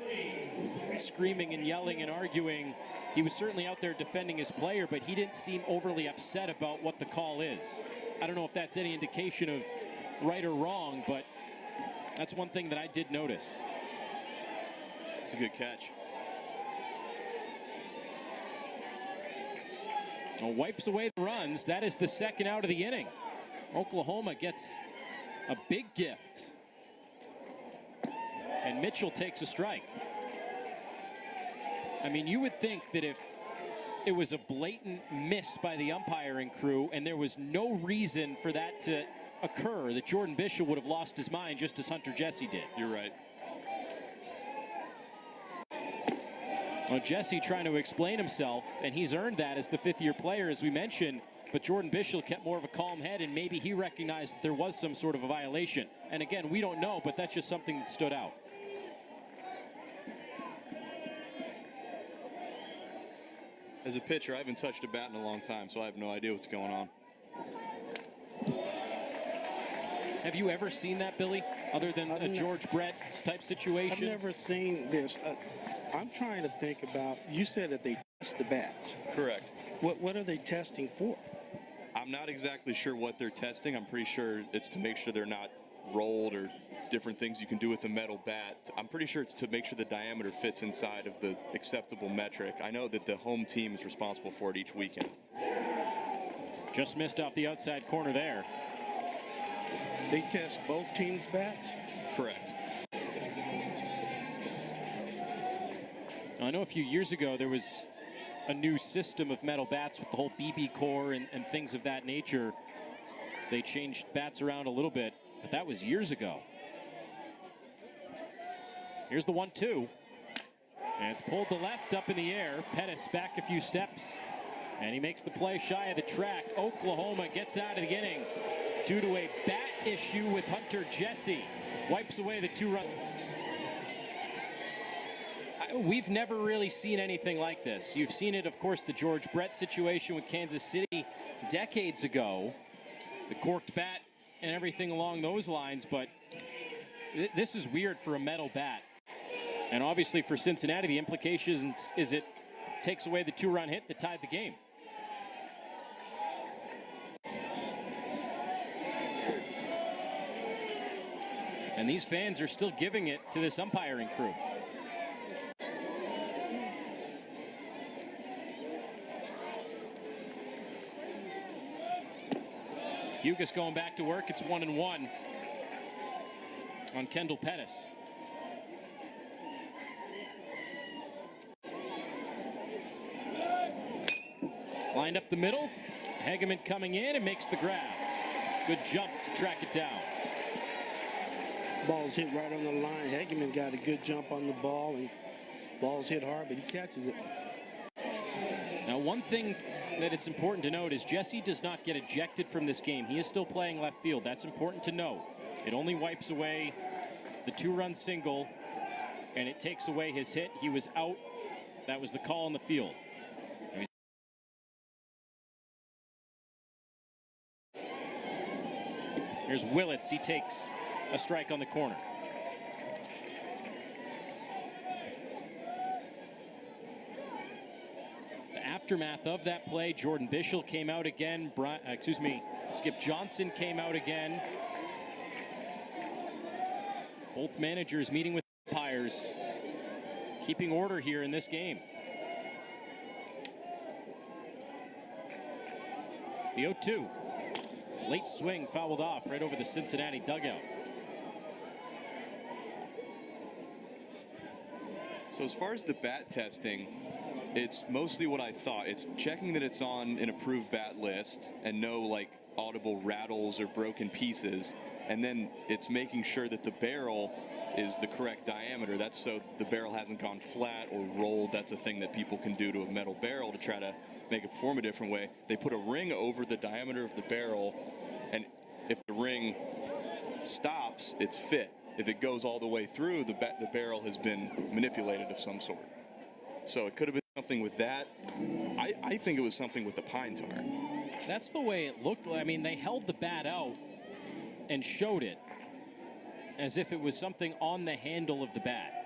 screaming and yelling and arguing. He was certainly out there defending his player, but he didn't seem overly upset about what the call is. I don't know if that's any indication of right or wrong, but that's one thing that I did notice. It's a good catch. Well, wipes away the runs. That is the second out of the inning. Oklahoma gets a big gift. And Mitchell takes a strike. I mean, you would think that if it was a blatant miss by the umpiring crew and there was no reason for that to occur, that Jordan Bishop would have lost his mind just as Hunter Jesse did. You're right. Well, Jesse trying to explain himself, and he's earned that as the fifth-year player, as we mentioned. But Jordan Bishop kept more of a calm head, and maybe he recognized that there was some sort of a violation. And again, we don't know, but that's just something that stood out. As a pitcher, I haven't touched a bat in a long time, so I have no idea what's going on. Have you ever seen that, Billy, other than a George Brett type situation? I've never seen this. I'm trying to think about, you said that they test the bats. Correct. What are they testing for? I'm not exactly sure what they're testing. I'm pretty sure it's to make sure they're not rolled or different things you can do with a metal bat. I'm pretty sure it's to make sure the diameter fits inside of the acceptable metric. I know that the home team is responsible for it each weekend. Just missed off the outside corner there. They test both teams' bats? Correct. I know a few years ago there was a new system of metal bats with the whole BB core and things of that nature. They changed bats around a little bit, but that was years ago. Here's the 1-2. And it's pulled to left up in the air. Pettis back a few steps. And he makes the play shy of the track. Oklahoma gets out of the inning due to a bat issue with Hunter Jesse. Wipes away the two-run. We've never really seen anything like this. You've seen it, of course, the George Brett situation with Kansas City decades ago. The corked bat and everything along those lines. But this is weird for a metal bat. And obviously for Cincinnati, the implication is it takes away the two-run hit that tied the game. And these fans are still giving it to this umpiring crew. Hugas going back to work. It's 1-1 on Kendall Pettis. Lined up the middle. Hegeman coming in and makes the grab. Good jump to track it down. Ball's hit right on the line. Hegeman got a good jump on the ball, and ball's hit hard, but he catches it. Now, one thing that it's important to note is Jesse does not get ejected from this game. He is still playing left field. That's important to note. It only wipes away the two-run single, and it takes away his hit. He was out. That was the call on the field. Here's Willits. He takes a strike on the corner. The aftermath of that play, Jordan Bishop came out again. Skip Johnson came out again. Both managers meeting with umpires, keeping order here in this game. The 0-2. Late swing fouled off right over the Cincinnati dugout. So as far as the bat testing, it's mostly what I thought. It's checking that it's on an approved bat list and no like audible rattles or broken pieces. And then it's making sure that the barrel is the correct diameter. That's so the barrel hasn't gone flat or rolled. That's a thing that people can do to a metal barrel to try to make it perform a different way. They put a ring over the diameter of the barrel, and if the ring stops, it's fit. If it goes all the way through, the barrel has been manipulated of some sort. So it could have been something with that. I think it was something with the pine tar. That's the way it looked. I mean, they held the bat out and showed it as if it was something on the handle of the bat.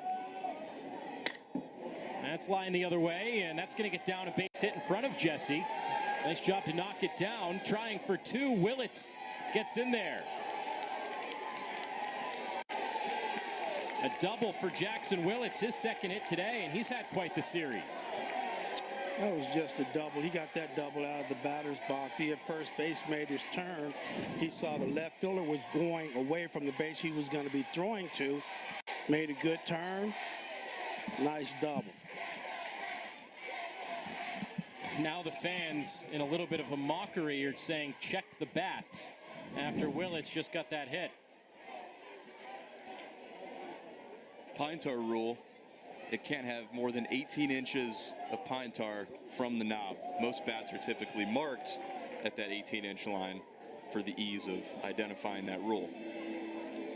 That's lying the other way, and that's going to get down a base hit in front of Jesse. Nice job to knock it down. Trying for two. Willits gets in there. A double for Jackson Willits, his second hit today, and he's had quite the series. That was just a double. He got that double out of the batter's box. He at first base made his turn. He saw the left fielder was going away from the base he was going to be throwing to. Made a good turn. Nice double. Now the fans, in a little bit of a mockery, are saying, check the bat, after Willits just got that hit. Pine tar rule, it can't have more than 18 inches of pine tar from the knob. Most bats are typically marked at that 18-inch line for the ease of identifying that rule.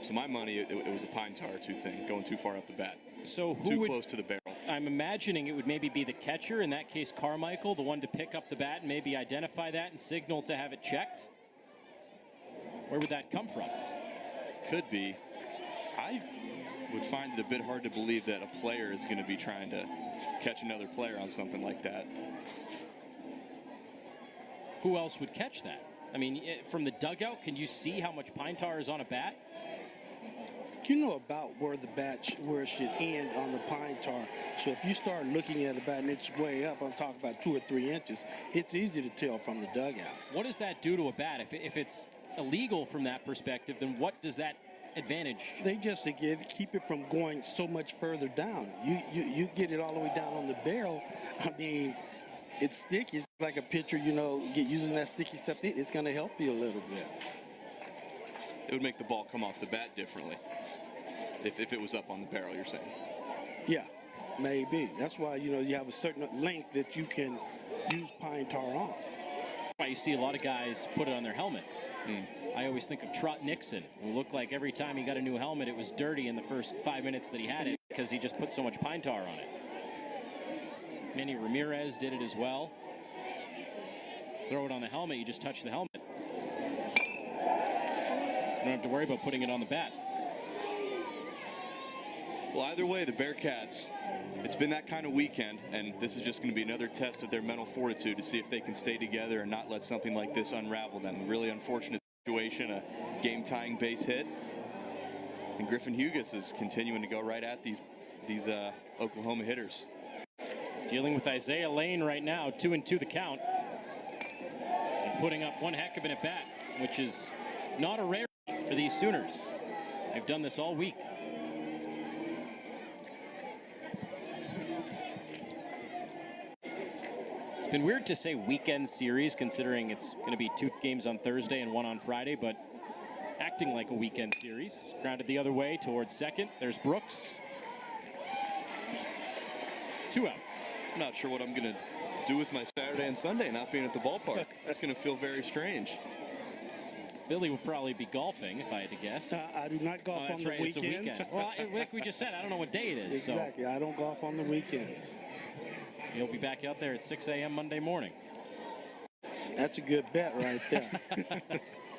So my money, it was a pine tar tooth thing, going too far up the bat. So who too would, close to the barrel. I'm imagining it would maybe be the catcher, in that case Carmichael, the one to pick up the bat and maybe identify that and signal to have it checked? Where would that come from? Could be. I would find it a bit hard to believe that a player is going to be trying to catch another player on something like that. Who else would catch that? I mean, from the dugout, can you see how much pine tar is on a bat? You know about where the bat, where it should end on the pine tar. So if you start looking at a bat and it's way up, I'm talking about 2 or 3 inches, it's easy to tell from the dugout. What does that do to a bat? If it's illegal from that perspective, then what does that advantage? They just to keep it from going so much further down. You get it all the way down on the barrel. I mean, it's sticky. It's like a pitcher, using that sticky stuff. It's going to help you a little bit. It would make the ball come off the bat differently if it was up on the barrel, you're saying? Yeah, maybe. That's why, you have a certain length that you can use pine tar on. That's why you see a lot of guys put it on their helmets. I always think of Trot Nixon, who looked like every time he got a new helmet, it was dirty in the first 5 minutes that he had it because he just put so much pine tar on it. Manny Ramirez did it as well. Throw it on the helmet, you just touch the helmet. You don't have to worry about putting it on the bat. Well, either way, the Bearcats, it's been that kind of weekend, and this is just going to be another test of their mental fortitude to see if they can stay together and not let something like this unravel them. A really unfortunate situation, a game-tying base hit. And Griffin Hughes is continuing to go right at these Oklahoma hitters. Dealing with Isaiah Lane right now, 2-2 the count. And putting up one heck of an at-bat, which is not a rarity for these Sooners. They've done this all week. It's been weird to say weekend series, considering it's going to be 2 games on Thursday and 1 on Friday, but acting like a weekend series. Grounded the other way towards second. There's Brooks. 2 outs. I'm not sure what I'm going to do with my Saturday and Sunday not being at the ballpark. It's going to feel very strange. Billy will probably be golfing, if I had to guess. I do not golf on the right, weekends. It's a weekend. Well, like we just said, I don't know what day it is. Exactly. So I don't golf on the weekends. you'll be back out there at 6 a.m. Monday morning. That's a good bet right there.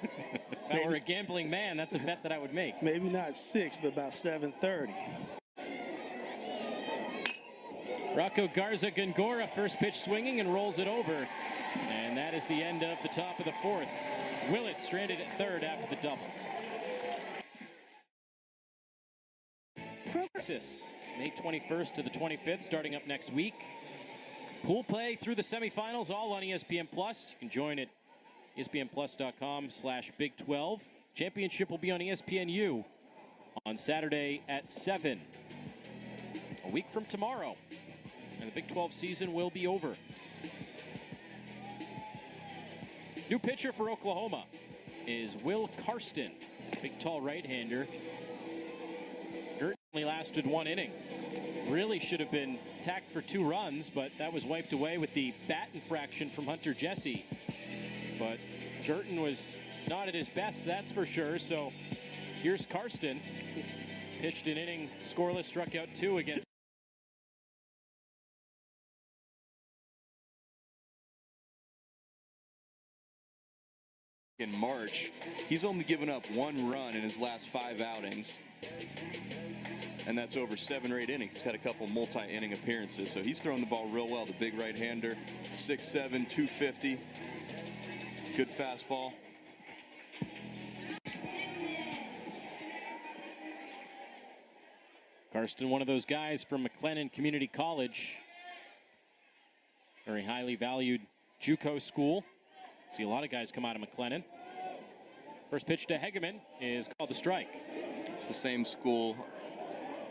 If I were a gambling man, that's a bet that I would make. Maybe not 6, but about 7:30. Rocco Garza Gongora, first pitch swinging and rolls it over. And that is the end of the top of the 4th. Willett stranded at third after the double. Texas, May 21st to the 25th, starting up next week. Pool play through the semifinals, all on ESPN Plus. You can join at ESPNplus.com/Big12. Championship will be on ESPNU on Saturday at 7. A week from tomorrow. And the Big 12 season will be over. New pitcher for Oklahoma is Will Karsten, big tall right-hander. Gert only lasted 1 inning. Really should have been tacked for 2 runs, but that was wiped away with the bat infraction from Hunter Jesse. But Gerton was not at his best, that's for sure. So here's Karsten. Pitched an inning, scoreless, struck out 2 against in March. He's only given up 1 run in his last 5 outings. And that's over 7 or 8 innings. He's had a couple multi-inning appearances. So he's throwing the ball real well. The big right-hander, 6'7", 250. Good fastball. Karsten, one of those guys from McLennan Community College. Very highly valued JUCO school. See a lot of guys come out of McLennan. First pitch to Hegeman is called the strike. It's the same school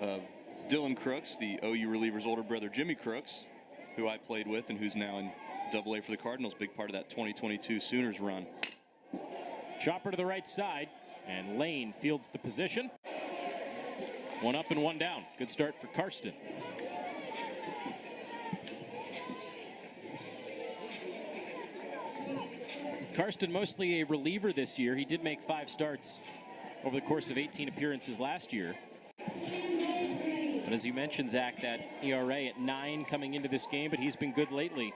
of Dylan Crooks, the OU reliever's older brother, Jimmy Crooks, who I played with and who's now in AA for the Cardinals, big part of that 2022 Sooners run. Chopper to the right side, and Lane fields the position. One up and one down. Good start for Karsten. Karsten mostly a reliever this year. He did make 5 starts over the course of 18 appearances last year. But as you mentioned, Zach, that ERA at 9 coming into this game, but he's been good lately.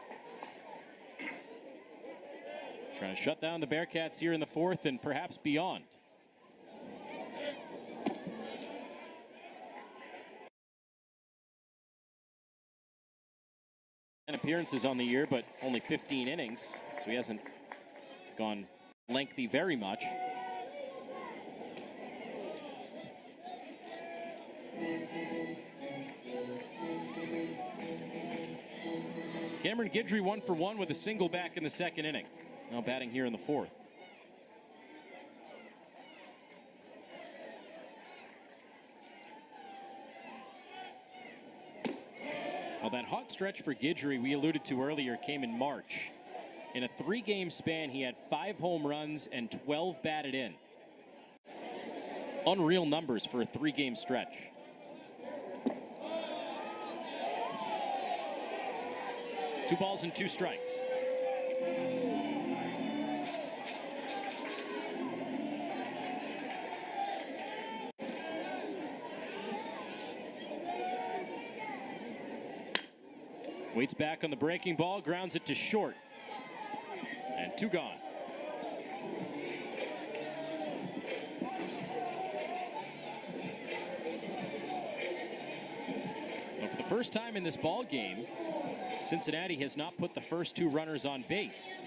Trying to shut down the Bearcats here in the 4th and perhaps beyond. And appearances on the year, but only 15 innings, so he hasn't gone lengthy very much. Cameron Guidry 1 for 1 with a single back in the 2nd inning. Now batting here in the 4th. Well, that hot stretch for Guidry we alluded to earlier came in March. In a 3-game span, he had 5 home runs and 12 batted in. Unreal numbers for a 3-game stretch. Two balls and 2 strikes. Waits back on the breaking ball, grounds it to short. And 2 gone. Well, for the first time in this ball game, Cincinnati has not put the first 2 runners on base.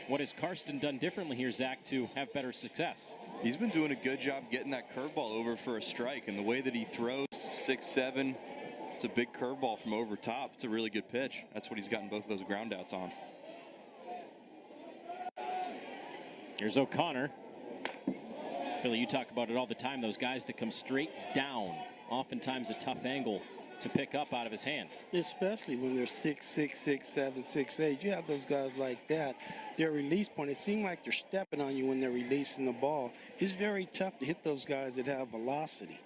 What has Karsten done differently here, Zach, to have better success? He's been doing a good job getting that curveball over for a strike, and the way that he throws 6-7, it's a big curveball from over top. It's a really good pitch. That's what he's gotten both of those ground outs on. Here's O'Connor. Billy, you talk about it all the time. Those guys that come straight down, oftentimes a tough angle to pick up out of his hand. Especially when they're 6'6", 6'7", 6'8". You have those guys like that. Their release point, it seems like they're stepping on you when they're releasing the ball. It's very tough to hit those guys that have velocity.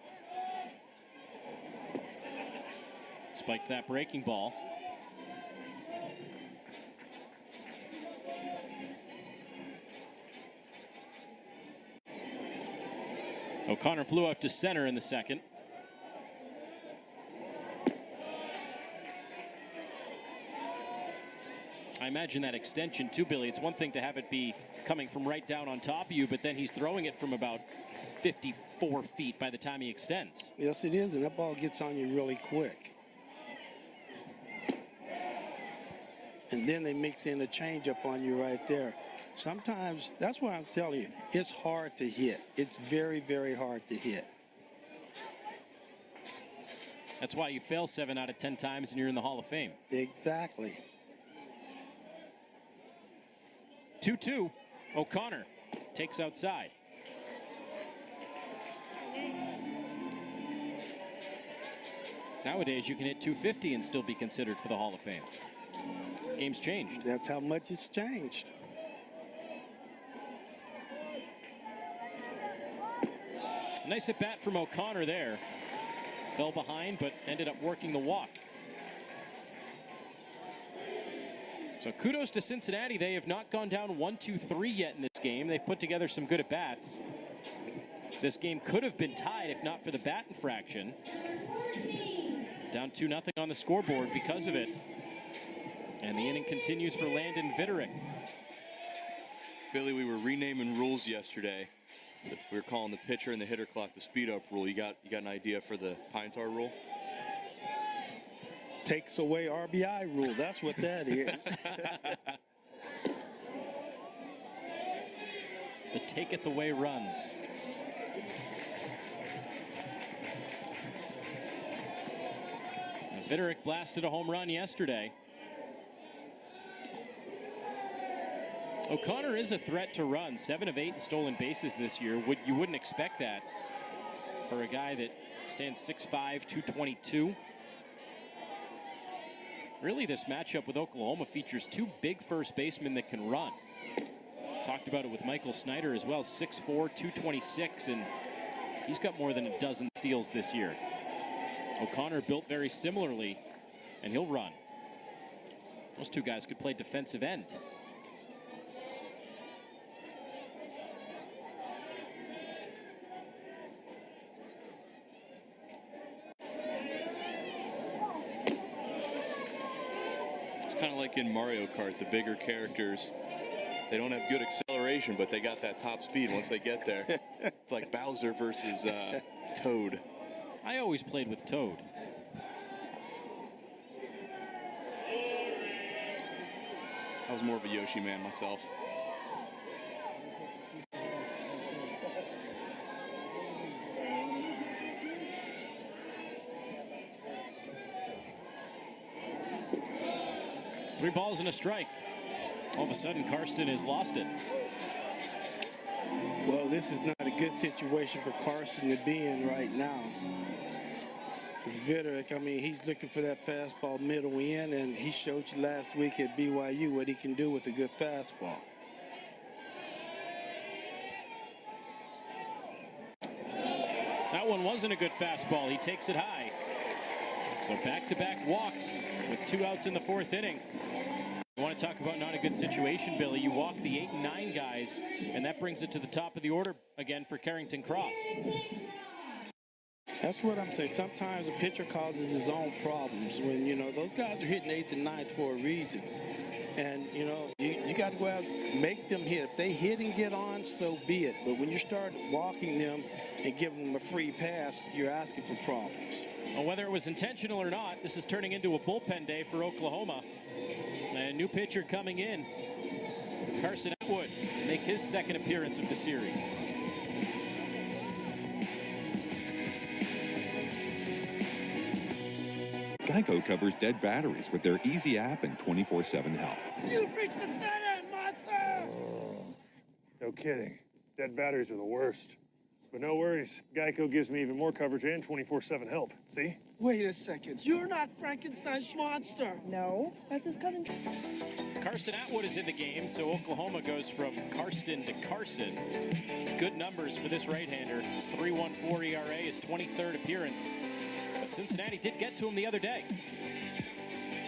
Spiked that breaking ball. O'Connor flew out to center in the 2nd. I imagine that extension too, Billy. It's one thing to have it be coming from right down on top of you, but then he's throwing it from about 54 feet by the time he extends. Yes, it is, and that ball gets on you really quick. And then they mix in a changeup on you right there. Sometimes, that's why I'm telling you, it's hard to hit. It's very, very hard to hit. That's why you fail 7 out of 10 times and you're in the Hall of Fame. Exactly. 2-2. O'Connor takes outside. Nowadays, you can hit 250 and still be considered for the Hall of Fame. Game's changed. That's how much it's changed. Nice at bat from O'Connor there. Fell behind, but ended up working the walk. So kudos to Cincinnati. They have not gone down 1-2-3 yet in this game. They've put together some good at-bats. This game could have been tied if not for the bat infraction. Down 2-0 on the scoreboard because of it. And the inning continues for Landon Vitterick. Billy, we were renaming rules yesterday. We were calling the pitcher and the hitter clock the speed-up rule. You got an idea for the Pine Tar rule? Takes away RBI rule. That's what that is. The taketh away runs. Vitterick blasted a home run yesterday. O'Connor is a threat to run. 7 of 8 in stolen bases this year. You wouldn't expect that for a guy that stands 6'5", 222. Really, this matchup with Oklahoma features 2 big first basemen that can run. Talked about it with Michael Snyder as well, 6'4", 226, and he's got more than a dozen steals this year. O'Connor built very similarly, and he'll run. Those 2 guys could play defensive end. It's kind of like in Mario Kart, the bigger characters, they don't have good acceleration, but they got that top speed once they get there. It's like Bowser versus Toad. I always played with Toad. I was more of a Yoshi man myself. Three balls and a strike. All of a sudden, Karsten has lost it. Well, this is not a good situation for Carson to be in right now. It's Viterick, I mean, he's looking for that fastball middle in, and he showed you last week at BYU what he can do with a good fastball. That one wasn't a good fastball. He takes it high. So back-to-back walks with 2 outs in the 4th inning. You want to talk about not a good situation, Billy. You walk the 8 and 9 guys, and that brings it to the top of the order again for Carrington Cross. That's what I'm saying. Sometimes a pitcher causes his own problems when, you know, those guys are hitting 8th and 9th for a reason. And, you know, you got to go out and make them hit. If they hit and get on, so be it. But when you start walking them and giving them a free pass, you're asking for problems. Well, whether it was intentional or not, this is turning into a bullpen day for Oklahoma. And a new pitcher coming in. Carson Atwood make his 2nd appearance of the series. Geico covers dead batteries with their easy app and 24/7 help. You've reached the dead end, monster! No kidding. Dead batteries are the worst. But no worries. Geico gives me even more coverage and 24/7 help. See? Wait a second. You're not Frankenstein's monster. No, that's his cousin. Carson Atwood is in the game, so Oklahoma goes from Karsten to Carson. Good numbers for this right-hander. 3.14 ERA, his 23rd appearance. But Cincinnati did get to him the other day.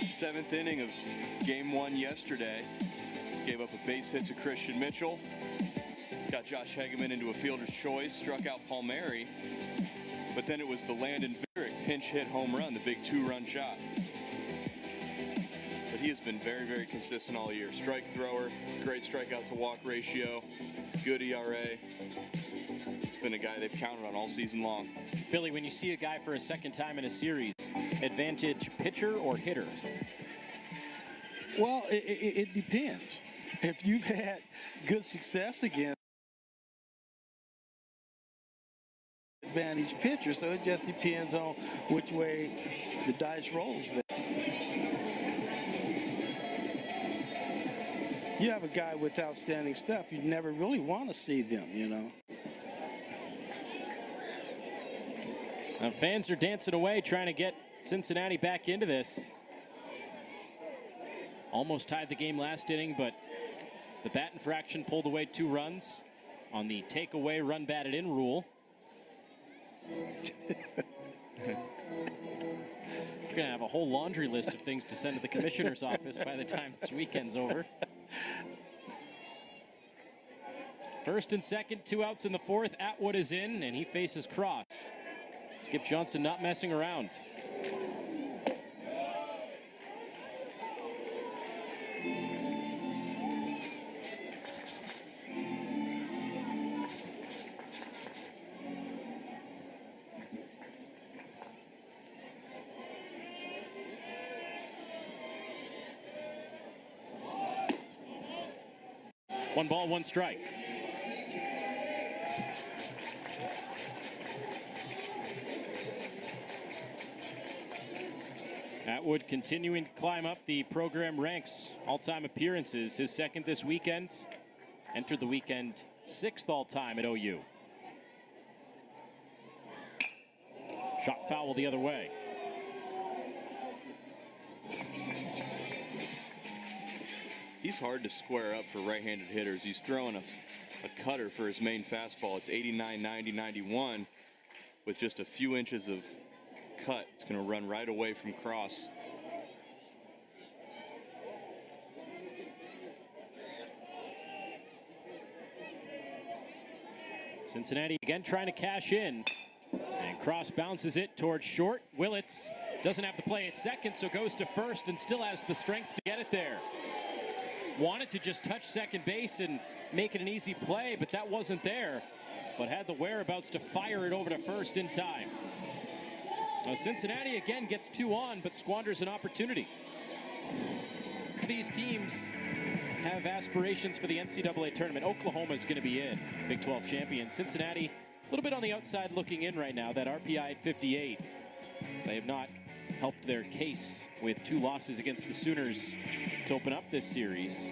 7th inning of Game 1 yesterday. Gave up a base hit to Christian Mitchell. Got Josh Hegeman into a fielder's choice. Struck out Palmieri. But then it was the Landon Viterick pinch hit home run, the big 2-run shot. But he has been very, very consistent all year. Strike thrower, great strikeout to walk ratio, good ERA. It's been a guy they've counted on all season long. Billy, when you see a guy for a 2nd time in a series, advantage pitcher or hitter? Well, it depends. If you've had good success against advantage pitcher, so it just depends on which way the dice rolls there. You have a guy with outstanding stuff, you never really want to see them, you know. Now, fans are dancing away trying to get Cincinnati back into this. Almost tied the game last inning, but the bat infraction pulled away 2 runs on the takeaway run batted in rule. We're going to have a whole laundry list of things to send to the commissioner's office by the time this weekend's over. 1st and 2nd, 2 outs in the 4th. Atwood is in, and he faces Cross. Skip Johnson not messing around. One ball, 1 strike. Atwood continuing to climb up the program ranks. All-time appearances, his 2nd this weekend. entered the weekend 6th all-time at OU. Shot foul the other way. He's hard to square up for right-handed hitters. He's throwing a cutter for his main fastball. It's 89, 90, 91 with just a few inches of cut. It's going to run right away from cross. Cincinnati again trying to cash in. And Cross bounces it towards short. Willits doesn't have to play at second, so goes to first and still has the strength to get it there. Wanted to just touch second base and make it an easy play, but that wasn't there. But had the whereabouts to fire it over to first in time. Now Cincinnati again gets 2 on, but squanders an opportunity. These teams have aspirations for the NCAA tournament. Oklahoma is going to be in, Big 12 champion. Cincinnati, a little bit on the outside looking in right now. That RPI at 58. They have not helped their case with 2 losses against the Sooners to open up this series.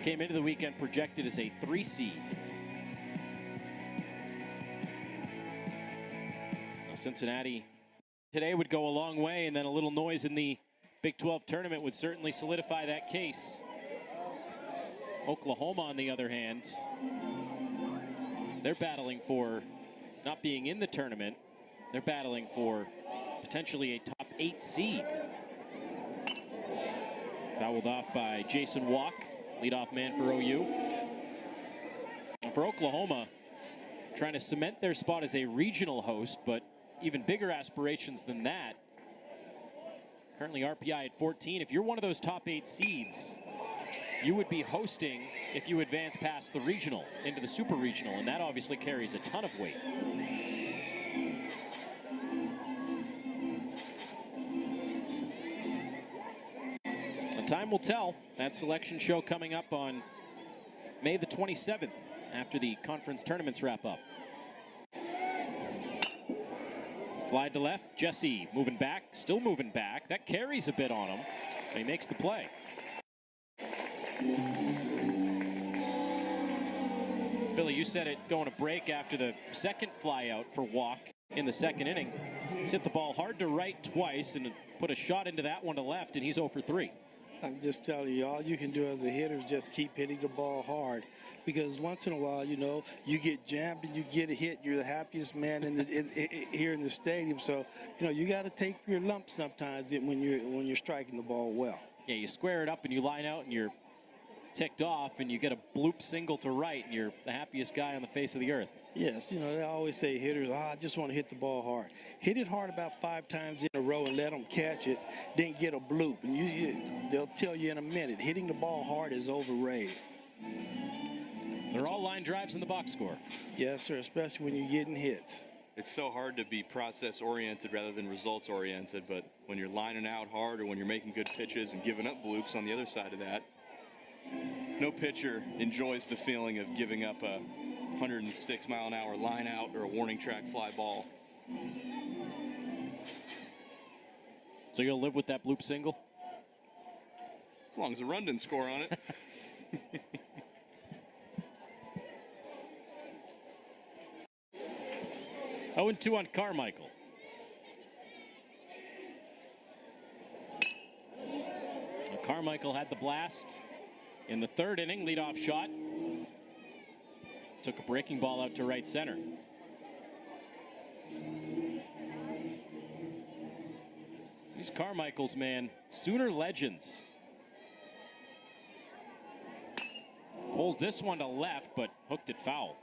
Came into the weekend projected as a 3 seed. Now Cincinnati today would go a long way, and then a little noise in the Big 12 tournament would certainly solidify that case. Oklahoma, on the other hand, they're battling for not being in the tournament. They're battling for potentially a top 8 seed. Fouled off by Jason Walk, leadoff man for OU. And for Oklahoma, trying to cement their spot as a regional host, but even bigger aspirations than that. Currently RPI at 14. If you're one of those top 8 seeds, you would be hosting if you advance past the regional into the super regional, and that obviously carries a ton of weight. And time will tell. That selection show coming up on May the 27th after the conference tournaments wrap up. Fly to left, Jesse moving back, still moving back. That carries a bit on him, but he makes the play. Billy, you said it going to break after the second fly out for Walk in the second inning. He's hit the ball hard to right twice and put a shot into that one to left, and he's 0 for 3. I'm just telling you, all you can do as a hitter is just keep hitting the ball hard. Because once in a while, you know, you get jammed and you get a hit. You're the happiest man here in the stadium. So, you know, you got to take your lumps sometimes when you're striking the ball well. Yeah, you square it up and you line out and you're ticked off and you get a bloop single to right and you're the happiest guy on the face of the earth. Yes, you know, they always say hitters, I just want to hit the ball hard. Hit it hard about 5 times in a row and let them catch it, then get a bloop. And they'll tell you in a minute, hitting the ball hard is overrated. They're all line drives in the box score. Yes, sir, especially when you're getting hits. It's so hard to be process-oriented rather than results-oriented, but when you're lining out hard or when you're making good pitches and giving up bloops on the other side of that, no pitcher enjoys the feeling of giving up a 106-mile-an-hour line out or a warning track fly ball. So you'll live with that bloop single? As long as the run didn't score on it. 0-2 on Carmichael. Carmichael had the blast in the third inning, leadoff shot. Took a breaking ball out to right center. These Carmichaels, man, Sooner legends. Pulls this one to left, but hooked it foul.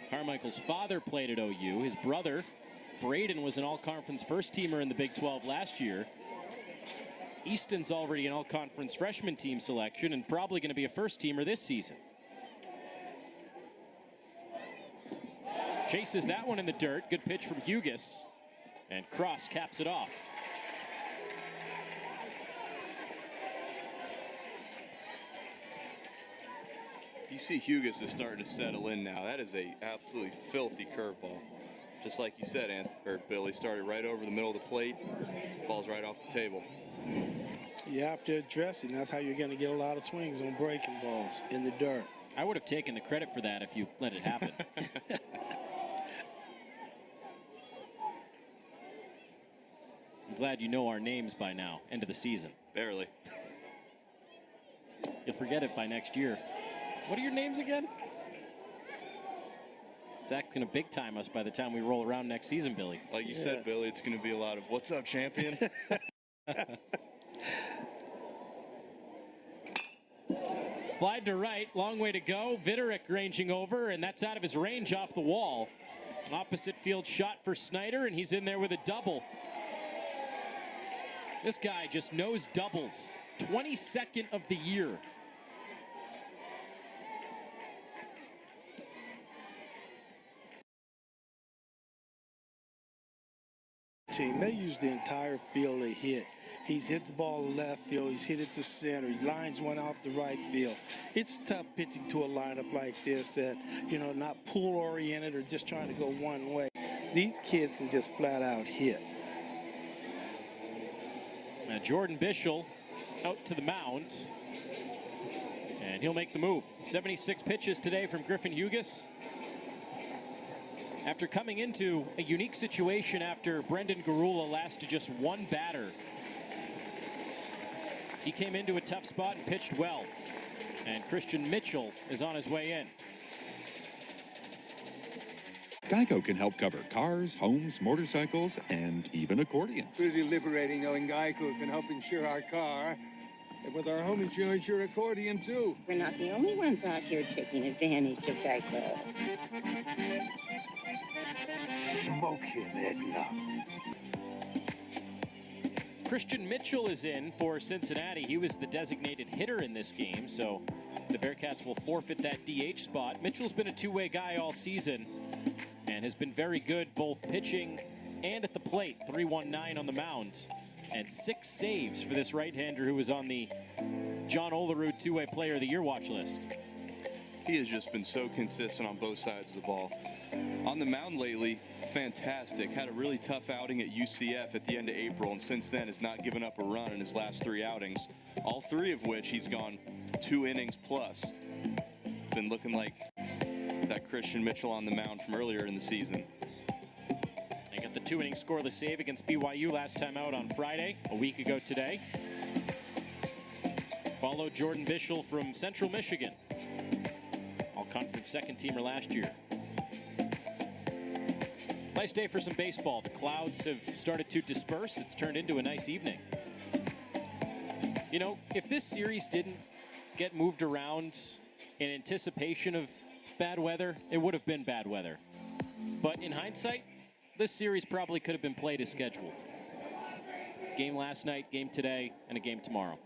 Carmichael's father played at OU. His brother, Braden, was an all-conference first-teamer in the Big 12 last year. Easton's already an all-conference freshman team selection and probably going to be a first-teamer this season. Chases that one in the dirt. Good pitch from Hughes. And Cross caps it off. You see Hughes is starting to settle in now. That is a absolutely filthy curveball. Just like you said, Billy started right over the middle of the plate, falls right off the table. You have to address it, and that's how you're going to get a lot of swings on breaking balls in the dirt. I would have taken the credit for that if you let it happen. I'm glad you know our names by now, end of the season. Barely. You'll forget it by next year. What are your names again? Zach's going to big time us by the time we roll around next season, Billy. Like you said, Billy, it's going to be a lot of, what's up, champion? Flied to right, long way to go. Vitterick ranging over, and that's out of his range off the wall. Opposite field shot for Snyder, and he's in there with a double. This guy just knows doubles. 22nd of the year. Team, they use the entire field to hit. He's hit the ball to left field. He's hit it to center. He lines one off the right field. It's tough pitching to a lineup like this that, you know, not pool-oriented or just trying to go one way. These kids can just flat out hit. Now Jordan Bischel out to the mound. And he'll make the move. 76 pitches today from Griffin Hughes. After coming into a unique situation after Brendan Garula lasted just one batter, he came into a tough spot and pitched well. And Christian Mitchell is on his way in. Geico can help cover cars, homes, motorcycles, and even accordions. Pretty liberating knowing Geico can help insure our car. And with our home insurance, your accordion, too. We're not the only ones out here taking advantage of Geico. Smoke him, Edna. Christian Mitchell is in for Cincinnati. He was the designated hitter in this game, so the Bearcats will forfeit that DH spot. Mitchell's been a two-way guy all season and has been very good both pitching and at the plate. 3.19 on the mound and 6 saves for this right-hander who was on the John Olerud two-way player of the year watch list. He has just been so consistent on both sides of the ball. On the mound lately, fantastic. Had a really tough outing at UCF at the end of April, and since then has not given up a run in his last 3 outings, all 3 of which he's gone 2 innings plus. Been looking like that Christian Mitchell on the mound from earlier in the season. They got the 2-inning scoreless save against BYU last time out on Friday, a week ago today. Followed Jordan Bischel from Central Michigan, all-conference second-teamer last year. Nice day for some baseball. The clouds have started to disperse. It's turned into a nice evening. You know, if this series didn't get moved around in anticipation of bad weather, it would have been bad weather. But in hindsight, this series probably could have been played as scheduled. Game last night, game today, and a game tomorrow.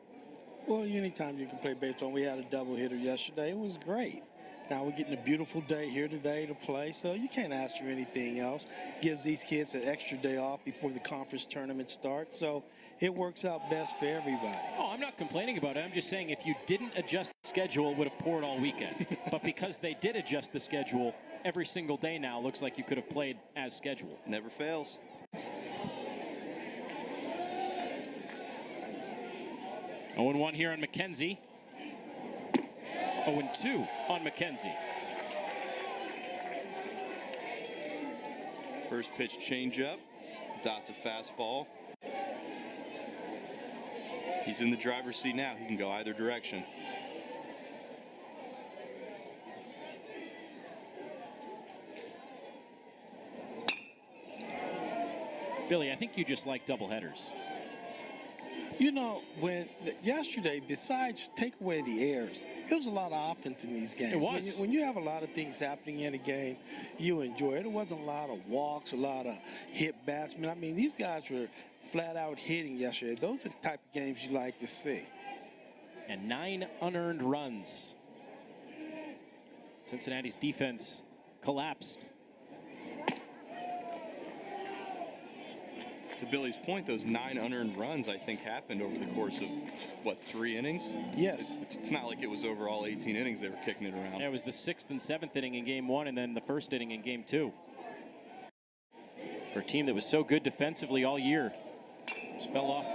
Well, anytime you can play baseball. We had a doubleheader yesterday. It was great. Now we're getting a beautiful day here today to play, so you can't ask for anything else. Gives these kids an extra day off before the conference tournament starts, so it works out best for everybody. Oh, I'm not complaining about it. I'm just saying if you didn't adjust the schedule, it would have poured all weekend. But because they did adjust the schedule, every single day now looks like you could have played as scheduled. Never fails. 0-1 here on McKenzie. 0-2 on McKenzie. First pitch changeup. Dots a fastball. He's in the driver's seat now. He can go either direction. Billy, I think you just like doubleheaders. You know, yesterday, besides take away the errors, there was a lot of offense in these games. It was. When you have a lot of things happening in a game, you enjoy it. It wasn't a lot of walks, a lot of hit batsmen. I mean, these guys were flat out hitting yesterday. Those are the type of games you like to see. And 9 unearned runs. Cincinnati's defense collapsed. To Billy's point, those 9 unearned runs, I think, happened over the course of, 3 innings? Yes. It's not like it was over all 18 innings they were kicking it around. Yeah, it was the 6th and 7th inning in game 1 and then the 1st inning in game 2. For a team that was so good defensively all year. Just fell off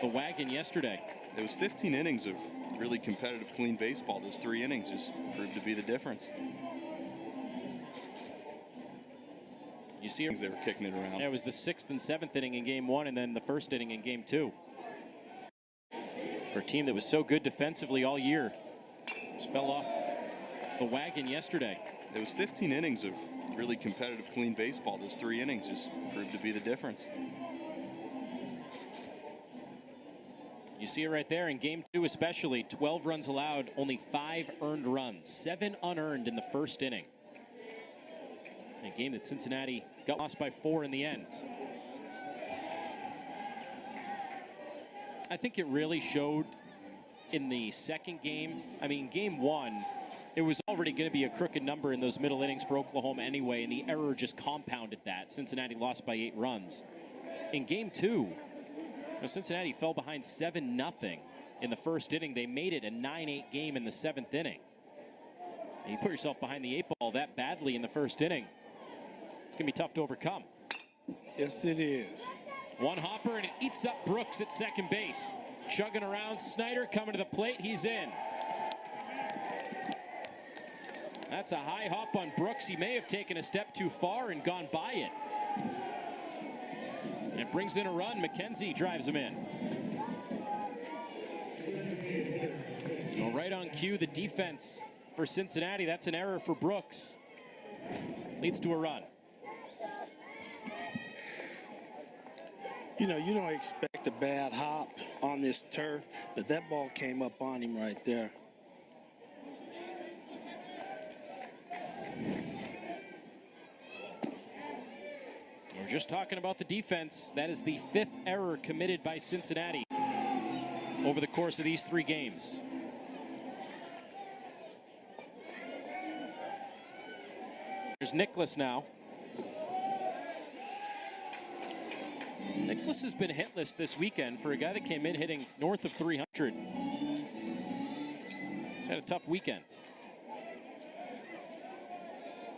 the wagon yesterday. It was 15 innings of really competitive, clean baseball. Those 3 innings just proved to be the difference. You see, They were kicking it around. it was the 6th and 7th inning in Game 1, and then the 1st inning in Game 2. For a team that was so good defensively all year, just fell off the wagon yesterday. It was 15 innings of really competitive, clean baseball. Those 3 innings just proved to be the difference. You see it right there in Game 2 especially. 12 runs allowed, only 5 earned runs. 7 unearned in the 1st inning. A game that Cincinnati got lost by 4 in the end. I think it really showed in the second game. I mean, Game 1, it was already going to be a crooked number in those middle innings for Oklahoma anyway, and the error just compounded that. Cincinnati lost by 8 runs. In Game 2, Cincinnati fell behind 7-0 in the 1st inning. They made it a 9-8 game in the 7th inning. And you put yourself behind the 8 ball that badly in the 1st inning, it's going to be tough to overcome. Yes, it is. One hopper, and it eats up Brooks at second base. Chugging around, Snyder coming to the plate. He's in. That's a high hop on Brooks. He may have taken a step too far and gone by it. And it brings in a run. McKenzie drives him in. So right on cue, the defense for Cincinnati. That's an error for Brooks. Leads to a run. You know, you don't expect a bad hop on this turf, but that ball came up on him right there. We're just talking about the defense. That is the 5th error committed by Cincinnati over the course of these 3 games. There's Nicholas now. Nicholas has been hitless this weekend for a guy that came in hitting north of 300. He's had a tough weekend.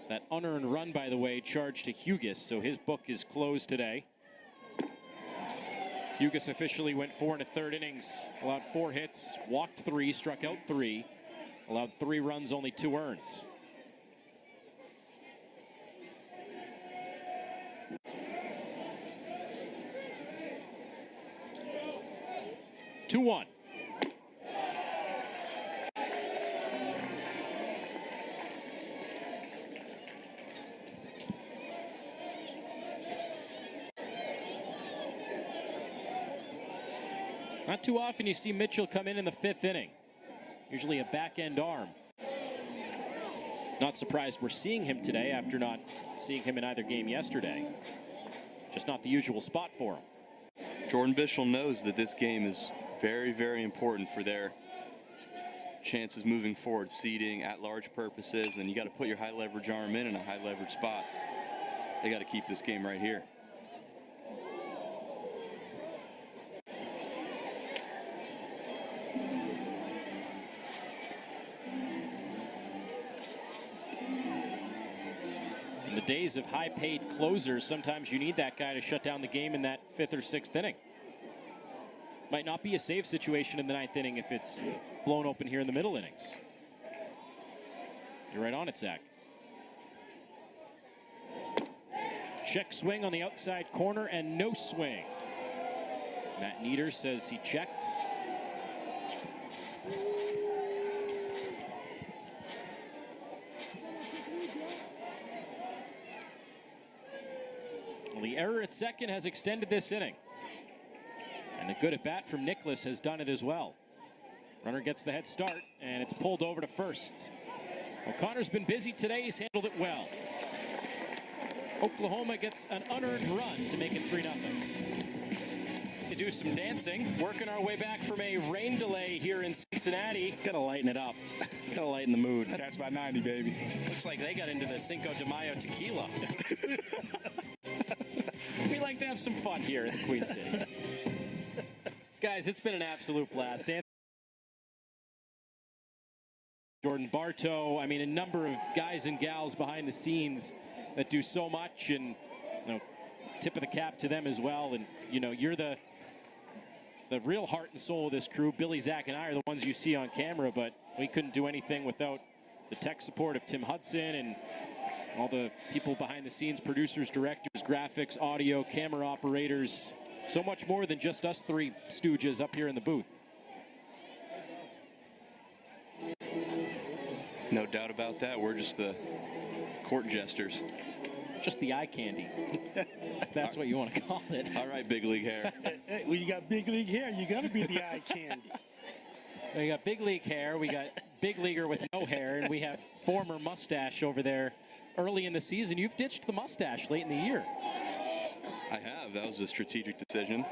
That unearned run, by the way, charged to Hughes, so his book is closed today. Hughes officially went 4 1/3 innings, allowed 4 hits, walked 3, struck out 3, allowed 3 runs, only 2 earned. Two-one. Not too often you see Mitchell come in the 5th inning. Usually a back-end arm. Not surprised we're seeing him today after not seeing him in either game yesterday. Just not the usual spot for him. Jordan Bischel knows that this game is very, very important for their chances moving forward, seeding, at-large purposes, and you got to put your high-leverage arm in a high-leverage spot. They got to keep this game right here. In the days of high-paid closers, sometimes you need that guy to shut down the game in that 5th or 6th inning. Might not be a save situation in the 9th inning if it's blown open here in the middle innings. You're right on it, Zach. Check swing on the outside corner and no swing. Matt Nieder says he checked. Well, the error at second has extended this inning. And the good at bat from Nicholas has done it as well. Runner gets the head start, and it's pulled over to first. O'Connor's been busy today. He's handled it well. Oklahoma gets an unearned run to make it 3-0. To do some dancing, working our way back from a rain delay here in Cincinnati. Gotta lighten it up. Gotta lighten the mood. That's by 90, baby. Looks like they got into the Cinco de Mayo tequila. We like to have some fun here in the Queen City. Guys, it's been an absolute blast. Jordan Bartow, I mean, a number of guys and gals behind the scenes that do so much, and tip of the cap to them as well. And you're the the real heart and soul of this crew. Billy, Zach, and I are the ones you see on camera, but we couldn't do anything without the tech support of Tim Hudson and all the people behind the scenes, producers, directors, graphics, audio, camera operators. So much more than just us three stooges up here in the booth. No doubt about that. We're just the court jesters. Just the eye candy, if that's what you want to call it. All right, big league hair. Hey, when you got big league hair, you got to be the eye candy. We got big league hair, we got big leaguer with no hair, and we have former mustache over there early in the season. You've ditched the mustache late in the year. I have. That was a strategic decision.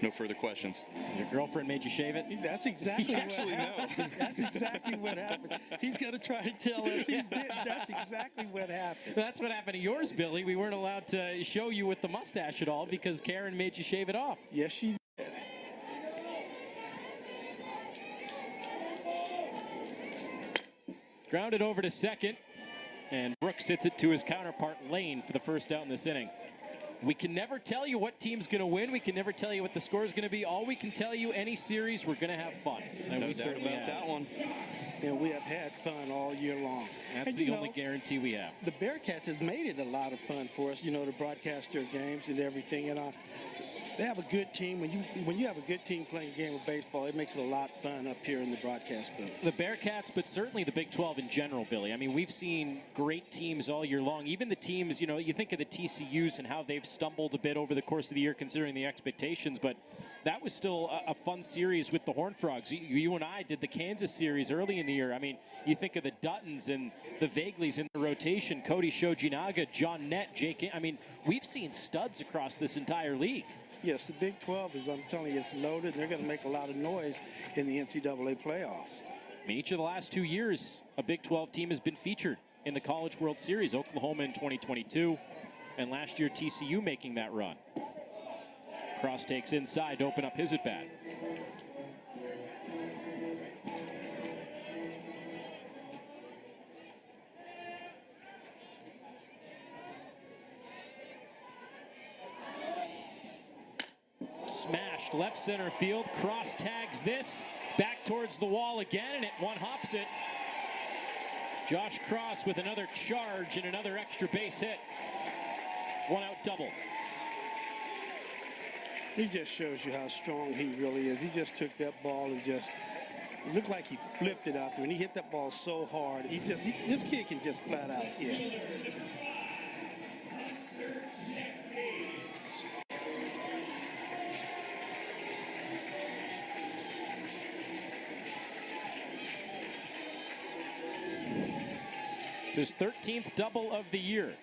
No further questions. Your girlfriend made you shave it? That's exactly what happened. That's exactly what happened. He's going to try to tell us he's dead. That's exactly what happened. That's what happened to yours, Billy. We weren't allowed to show you with the mustache at all because Karen made you shave it off. Yes, she did. Grounded over to second, and Brooks hits it to his counterpart Lane for the first out in this inning. We can never tell you what team's going to win. We can never tell you what the score is going to be. All we can tell you, any series, we're going to have fun. And No we doubt certainly about have. that one. And we have had fun all year long. That's And, the only guarantee we have. The Bearcats has made it a lot of fun for us, to broadcast their games and everything. And they have a good team. When you have a good team playing a game of baseball, it makes it a lot of fun up here in the broadcast booth. The Bearcats, but certainly the Big 12 in general, Billy. I mean, we've seen great teams all year long. Even the teams, you think of the TCUs and how they've stumbled a bit over the course of the year considering the expectations, but that was still a fun series with the Horned Frogs. You and I did the Kansas series early in the year. I mean, you think of the Duttons and the Vagleys in the rotation, Cody Shojinaga, John Nett, Jake. I mean, we've seen studs across this entire league. Yes, the Big 12 is, I'm telling you, it's loaded. They're going to make a lot of noise in the NCAA playoffs. I mean, each of the last 2 years, a Big 12 team has been featured in the College World Series. Oklahoma in 2022, and last year TCU making that run. Cross takes inside to open up his at-bat. Smashed left center field. Cross tags this. Back towards the wall again, and it one-hops it. Josh Cross with another charge and another extra base hit. One-out double. He just shows you how strong he really is. He just took that ball and it looked like he flipped it out there. And he hit that ball so hard. This kid can just flat out hit. It's his 13th double of the year.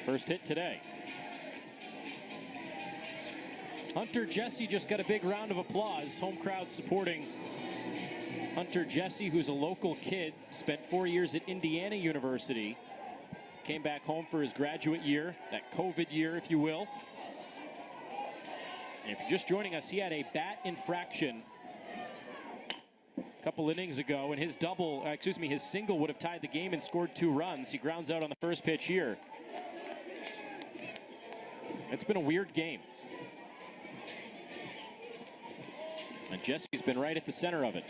First hit today. Hunter Jesse just got a big round of applause. Home crowd supporting Hunter Jesse, who's a local kid, spent 4 years at Indiana University. Came back home for his graduate year, that COVID year, if you will. And if you're just joining us, he had a bat infraction a couple innings ago, and his single would have tied the game and scored 2 runs. He grounds out on the first pitch here. It's been a weird game. And Jesse's been right at the center of it.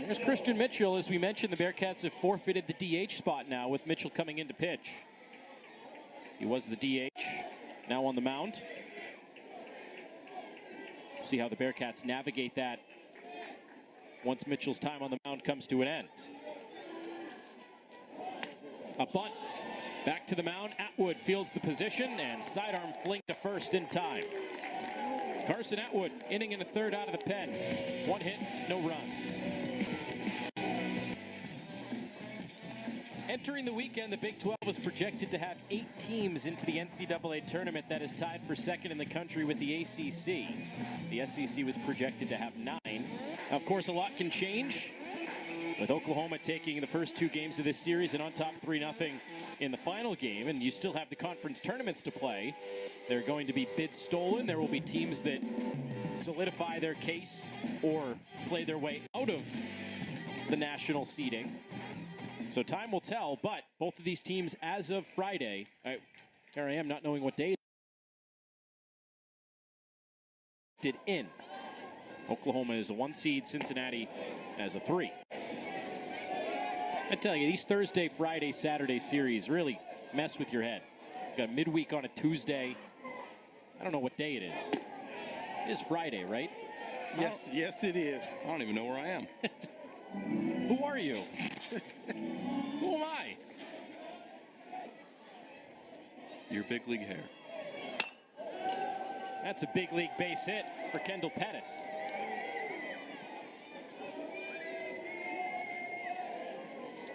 There's Christian Mitchell. As we mentioned, the Bearcats have forfeited the DH spot now with Mitchell coming in to pitch. He was the DH, now on the mound. See how the Bearcats navigate that once Mitchell's time on the mound comes to an end. A bunt. Back to the mound. Atwood fields the position and sidearm fling to first in time. Carson Atwood, inning and a third out of the pen. 1 hit, no runs. Entering the weekend, the Big 12 was projected to have 8 teams into the NCAA tournament. That is tied for second in the country with the ACC. The SEC was projected to have 9. Of course, a lot can change, with Oklahoma taking the first 2 games of this series and on top 3-0 in the final game. And you still have the conference tournaments to play. They're going to be bids stolen. There will be teams that solidify their case or play their way out of the national seeding. So time will tell, but both of these teams as of Friday, here I am not knowing what day it in. Oklahoma is a 1 seed, Cincinnati as a 3. I tell you, these Thursday, Friday, Saturday series really mess with your head. Got midweek on a Tuesday. I don't know what day it is. It is Friday, right? Yes, yes, it is. I don't even know where I am. Who are you? Who am I? Your big league hair. That's a big league base hit for Kendall Pettis.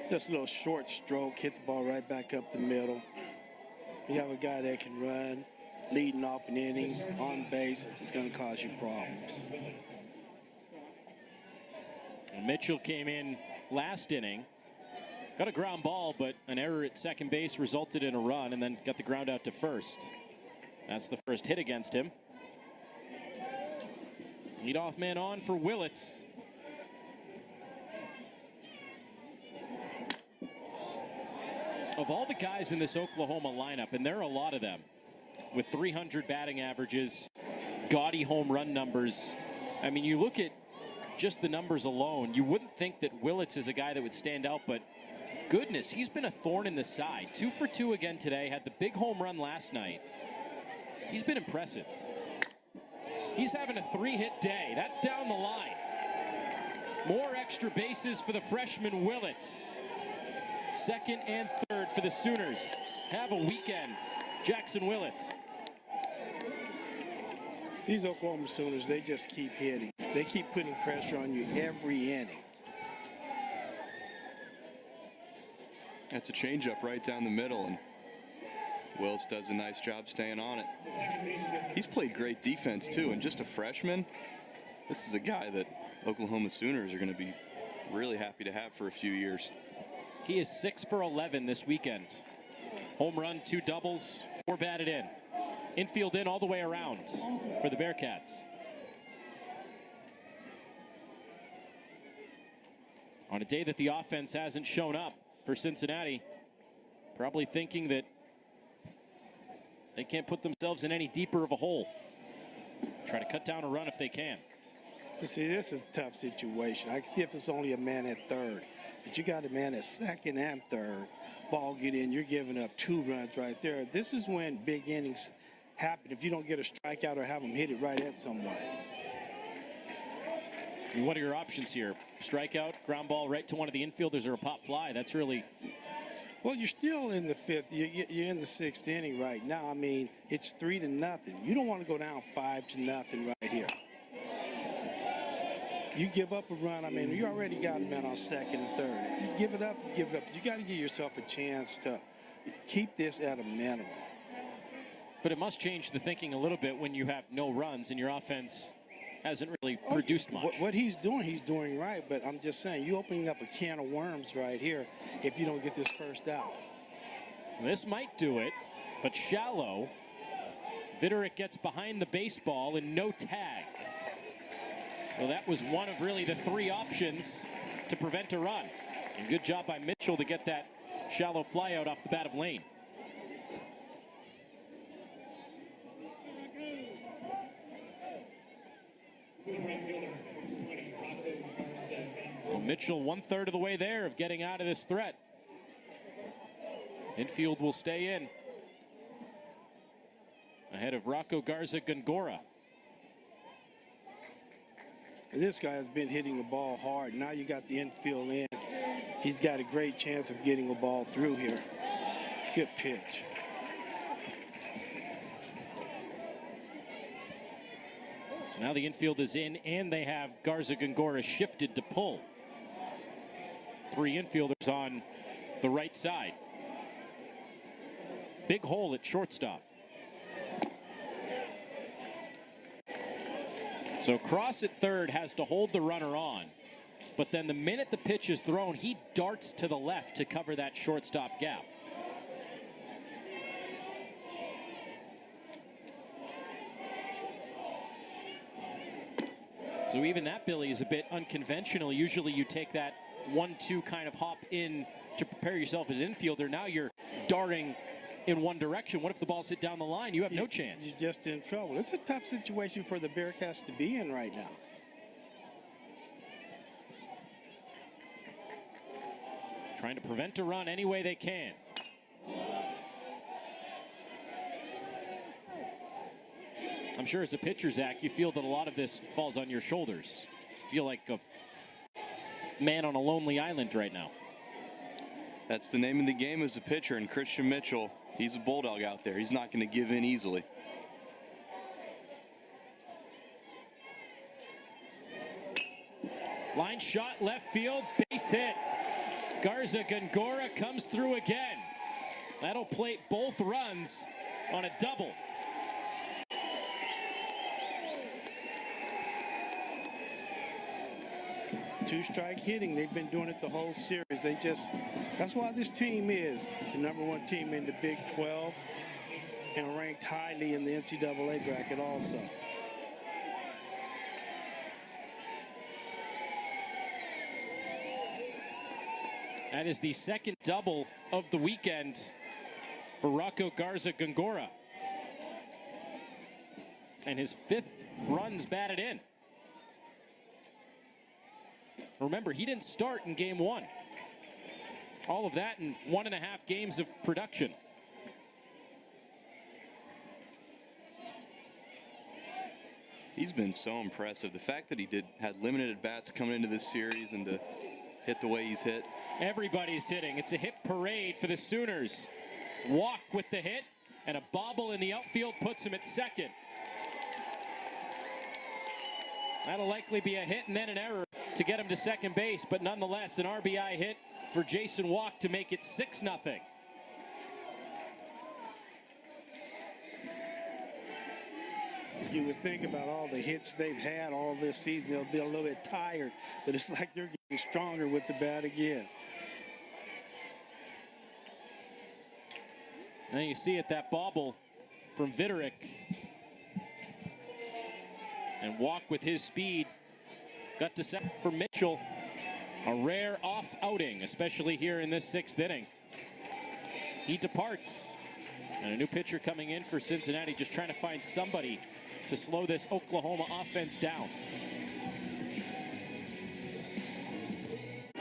Just a little short stroke, hit the ball right back up the middle. You have a guy that can run, leading off an inning, on base, it's going to cause you problems. Mitchell came in last inning, got a ground ball, but an error at second base resulted in a run, and then got the ground out to first. That's the first hit against him. Leadoff man on for Willits. Of all the guys in this Oklahoma lineup, and there are a lot of them, with 300 batting averages, gaudy home run numbers. I mean, you look at just the numbers alone, you wouldn't think that Willits is a guy that would stand out, but goodness, he's been a thorn in the side. 2 for 2 again today, had the big home run last night. He's been impressive. He's having a 3-hit day. That's down the line. More extra bases for the freshman Willits. Second and third for the Sooners. Have a weekend. Jackson Willits. These Oklahoma Sooners, they just keep hitting. They keep putting pressure on you every inning. That's a changeup right down the middle, and Wills does a nice job staying on it. He's played great defense, too, and just a freshman. This is a guy that Oklahoma Sooners are going to be really happy to have for a few years. He is 6 for 11 this weekend. Home run, 2 doubles, 4 batted in. Infield in all the way around for the Bearcats. On a day that the offense hasn't shown up for Cincinnati, probably thinking that they can't put themselves in any deeper of a hole. Try to cut down a run if they can. You see, this is a tough situation. I can see if it's only a man at third, but you got a man at second and third. Ball get in, you're giving up 2 runs right there. This is when big innings happen if you don't get a strikeout or have them hit it right at someone. And what are your options here? Strikeout, ground ball right to one of the infielders, or a pop fly? That's really... Well, you're still in the 5th. You're in the 6th inning right now. I mean, it's 3-0. You don't want to go down 5-0 right here. You give up a run, I mean, you already got a man on second and third. If you give it up, you give it up. You got to give yourself a chance to keep this at a minimum. But it must change the thinking a little bit when you have no runs and your offense hasn't really produced much. What he's doing right, but I'm just saying, you're opening up a can of worms right here if you don't get this first out. This might do it, but shallow. Vitterick gets behind the baseball and no tag. So that was one of really the 3 options to prevent a run. And good job by Mitchell to get that shallow fly out off the bat of Lane. So Mitchell 1/3 of the way there of getting out of this threat. Infield will stay in. Ahead of Rocco Garza-Gongora. And this guy has been hitting the ball hard. Now you got the infield in. He's got a great chance of getting a ball through here. Good pitch. So now the infield is in, and they have Garza-Gongora shifted to pull. 3 infielders on the right side. Big hole at shortstop. So Cross at third has to hold the runner on. But then the minute the pitch is thrown, he darts to the left to cover that shortstop gap. So even that, Billy, is a bit unconventional. Usually you take that 1-2 kind of hop in to prepare yourself as an infielder. Now you're darting in one direction. What if the ball's hit down the line? You have no chance. You're just in trouble. It's a tough situation for the Bearcats to be in right now. Trying to prevent a run any way they can. I'm sure as a pitcher, Zach, you feel that a lot of this falls on your shoulders. You feel like a man on a lonely island right now. That's the name of the game as a pitcher, and Christian Mitchell, he's a bulldog out there. He's not going to give in easily. Line shot, left field, base hit. Garza Gongora comes through again. That'll plate both runs on a double. Two-strike hitting. They've been doing it the whole series. That's why this team is the #1 team in the Big 12 and ranked highly in the NCAA bracket also. That is the second double of the weekend for Rocco Garza Gongora. And his 5th runs batted in. Remember, he didn't start in game 1. All of that in 1.5 games of production. He's been so impressive. The fact that he had limited at-bats coming into this series and to hit the way he's hit. Everybody's hitting. It's a hit parade for the Sooners. Walk with the hit, and a bobble in the outfield puts him at second. That'll likely be a hit and then an error to get him to second base, but nonetheless an RBI hit for Jason Walk to make it 6-0. You would think about all the hits they've had all this season, they'll be a little bit tired, but it's like they're getting stronger with the bat again. Now you see it, that bobble from Vitterick. And Walk with his speed got to set for Mitchell. A rare off outing, especially here in this 6th inning. He departs. And a new pitcher coming in for Cincinnati, just trying to find somebody to slow this Oklahoma offense down.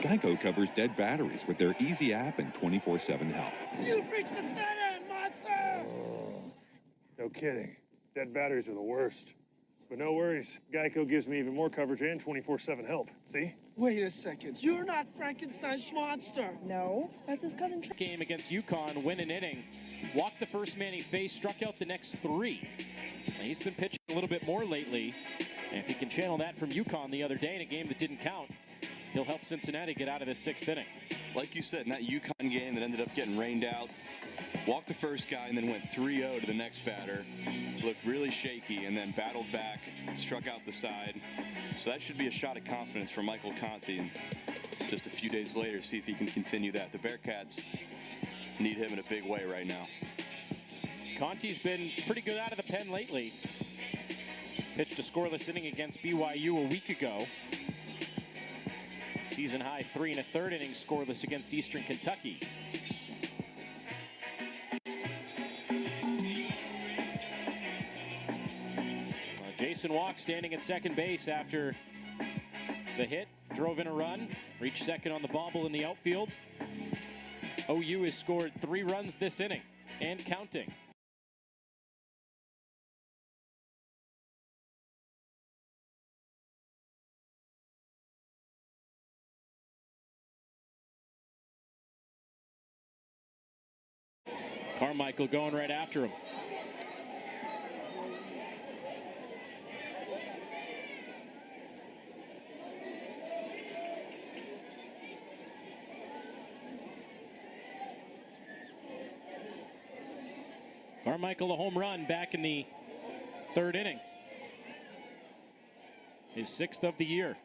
Geico covers dead batteries with their easy app and 24/7 help. You've reached the dead end, monster! No kidding. Dead batteries are the worst. But no worries. Geico gives me even more coverage and 24/7 help. See? Wait a second. You're not Frankenstein's monster. No, that's his cousin. Game against UConn, win an inning. Walked the first man he faced, struck out the next 3. And he's been pitching a little bit more lately. And if he can channel that from UConn the other day in a game that didn't count, he'll help Cincinnati get out of this 6th inning. Like you said, in that UConn game that ended up getting rained out, walked the first guy and then went 3-0 to the next batter. Looked really shaky and then battled back, struck out the side. So that should be a shot of confidence for Michael Conti. And just a few days later, see if he can continue that. The Bearcats need him in a big way right now. Conti's been pretty good out of the pen lately. Pitched a scoreless inning against BYU a week ago. Season high 3 1/3 innings scoreless against Eastern Kentucky. Jason Walk standing at second base after the hit, drove in a run, reached second on the bobble in the outfield. OU has scored 3 runs this inning and counting. Carmichael going right after him. Carmichael a home run back in the 3rd inning. His 6th of the year.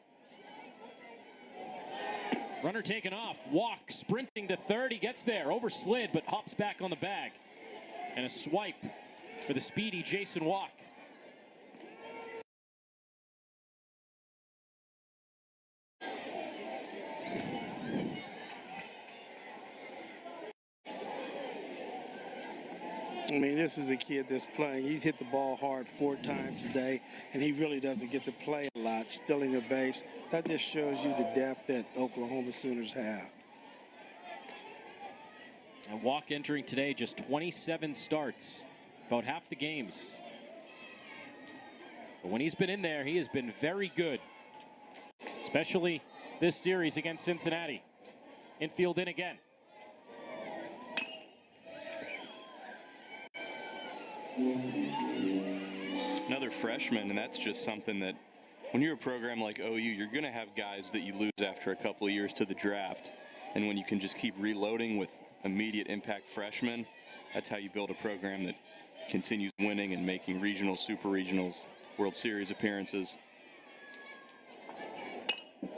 Runner taken off. Walk sprinting to third. He gets there. Overslid, but hops back on the bag. And a swipe for the speedy Jason Walk. I mean, this is a kid that's playing. He's hit the ball hard 4 times today, and he really doesn't get to play a lot, stealing the base. That just shows you the depth that Oklahoma Sooners have. And Walk entering today just 27 starts, about half the games. But when he's been in there, he has been very good, especially this series against Cincinnati. Infield in again. Another freshman, and that's just something that when you're a program like OU, you're going to have guys that you lose after a couple of years to the draft. And when you can just keep reloading with immediate impact freshmen, that's how you build a program that continues winning and making regionals, super regionals, World Series appearances.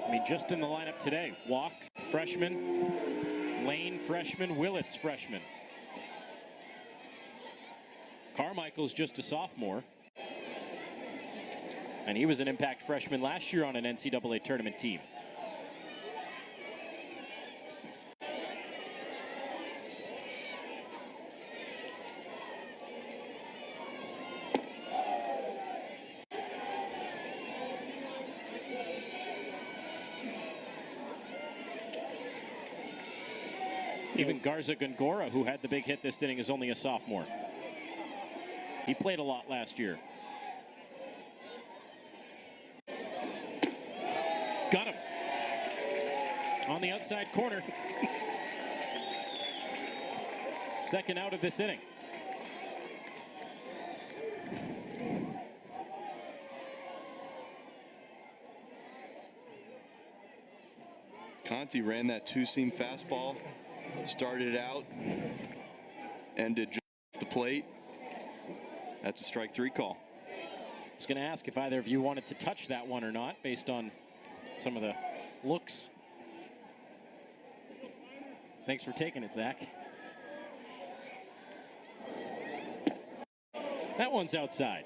I mean, just in the lineup today, Walk, freshman, Lane, freshman, Willits, freshman. Carmichael's just a sophomore. And he was an impact freshman last year on an NCAA tournament team. Even Garza Gongora, who had the big hit this inning, is only a sophomore. He played a lot last year. Got him. On the outside corner. Second out of this inning. Conti ran that 2-seam fastball, started it out, ended just off the plate. That's a strike 3 call. I was going to ask if either of you wanted to touch that one or not, based on some of the looks. Thanks for taking it, Zach. That one's outside.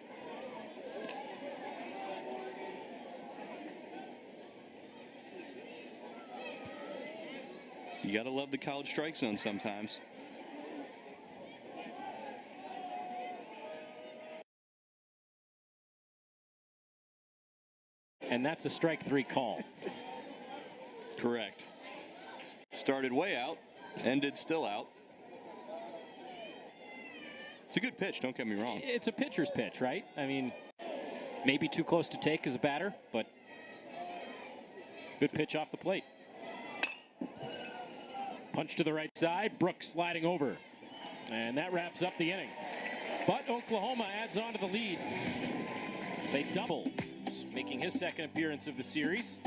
You got to love the college strike zone sometimes. And that's a strike 3 call. Correct. Started way out, ended still out. It's a good pitch, don't get me wrong. It's a pitcher's pitch, right? I mean, maybe too close to take as a batter, but good pitch off the plate. Punch to the right side, Brooks sliding over. And that wraps up the inning. But Oklahoma adds on to the lead. They double, making his second appearance of the series.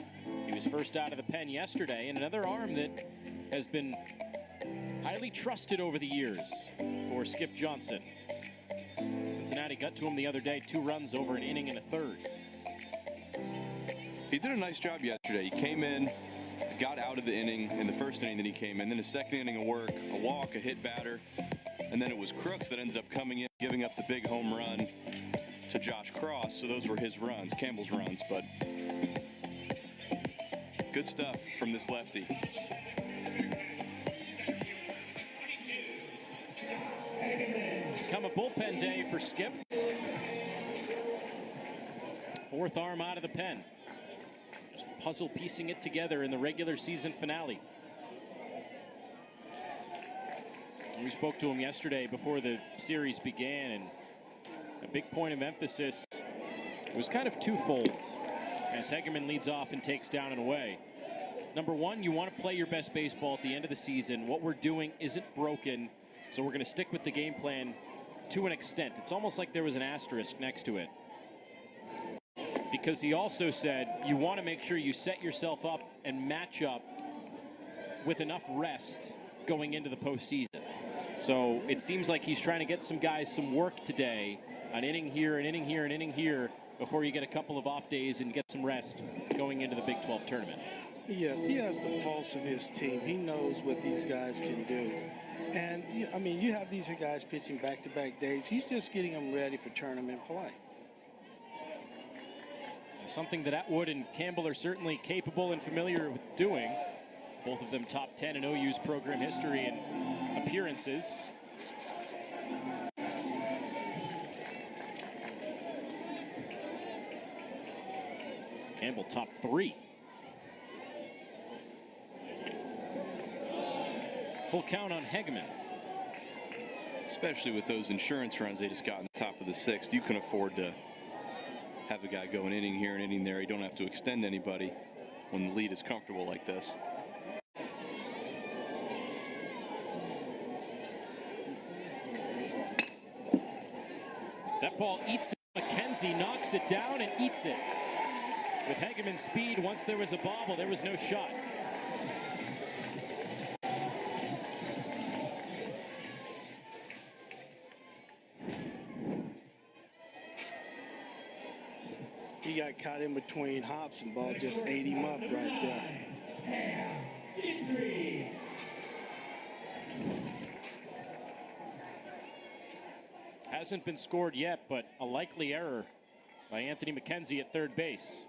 He was first out of the pen yesterday, and another arm that has been highly trusted over the years for Skip Johnson. Cincinnati got to him the other day, 2 runs over an inning and a third. He did a nice job yesterday. He came in, got out of the inning in the first inning that he came in, then a second inning of work, a walk, a hit batter, and then it was Crooks that ended up coming in, giving up the big home run to Josh Cross. So those were his runs, Campbell's runs, but good stuff from this lefty. It's become a bullpen day for Skip. 4th arm out of the pen. Just puzzle piecing it together in the regular season finale. And we spoke to him yesterday before the series began, and a big point of emphasis was kind of twofold as Hegeman leads off and takes down and away. Number one, you want to play your best baseball at the end of the season. What we're doing isn't broken, so we're going to stick with the game plan to an extent. It's almost like there was an asterisk next to it. Because he also said you want to make sure you set yourself up and match up with enough rest going into the postseason. So it seems like he's trying to get some guys some work today, an inning here, an inning here, an inning here, before you get a couple of off days and get some rest going into the Big 12 tournament. Yes, he has the pulse of his team. He knows what these guys can do. And, I mean, you have these guys pitching back-to-back days. He's just getting them ready for tournament play. Something that Atwood and Campbell are certainly capable and familiar with doing. Both of them top 10 in OU's program history and appearances. Campbell top 3. Full count on Hegeman. Especially with those insurance runs they just got in the top of the 6th, you can afford to have a guy go an inning here and inning there. You don't have to extend anybody when the lead is comfortable like this. That ball eats it. McKenzie knocks it down and eats it. With Hegeman's speed, once there was a bobble, there was no shot. He got caught in between hops and ball just ate him up right there. Hasn't been scored yet, but a likely error by Anthony McKenzie at third base.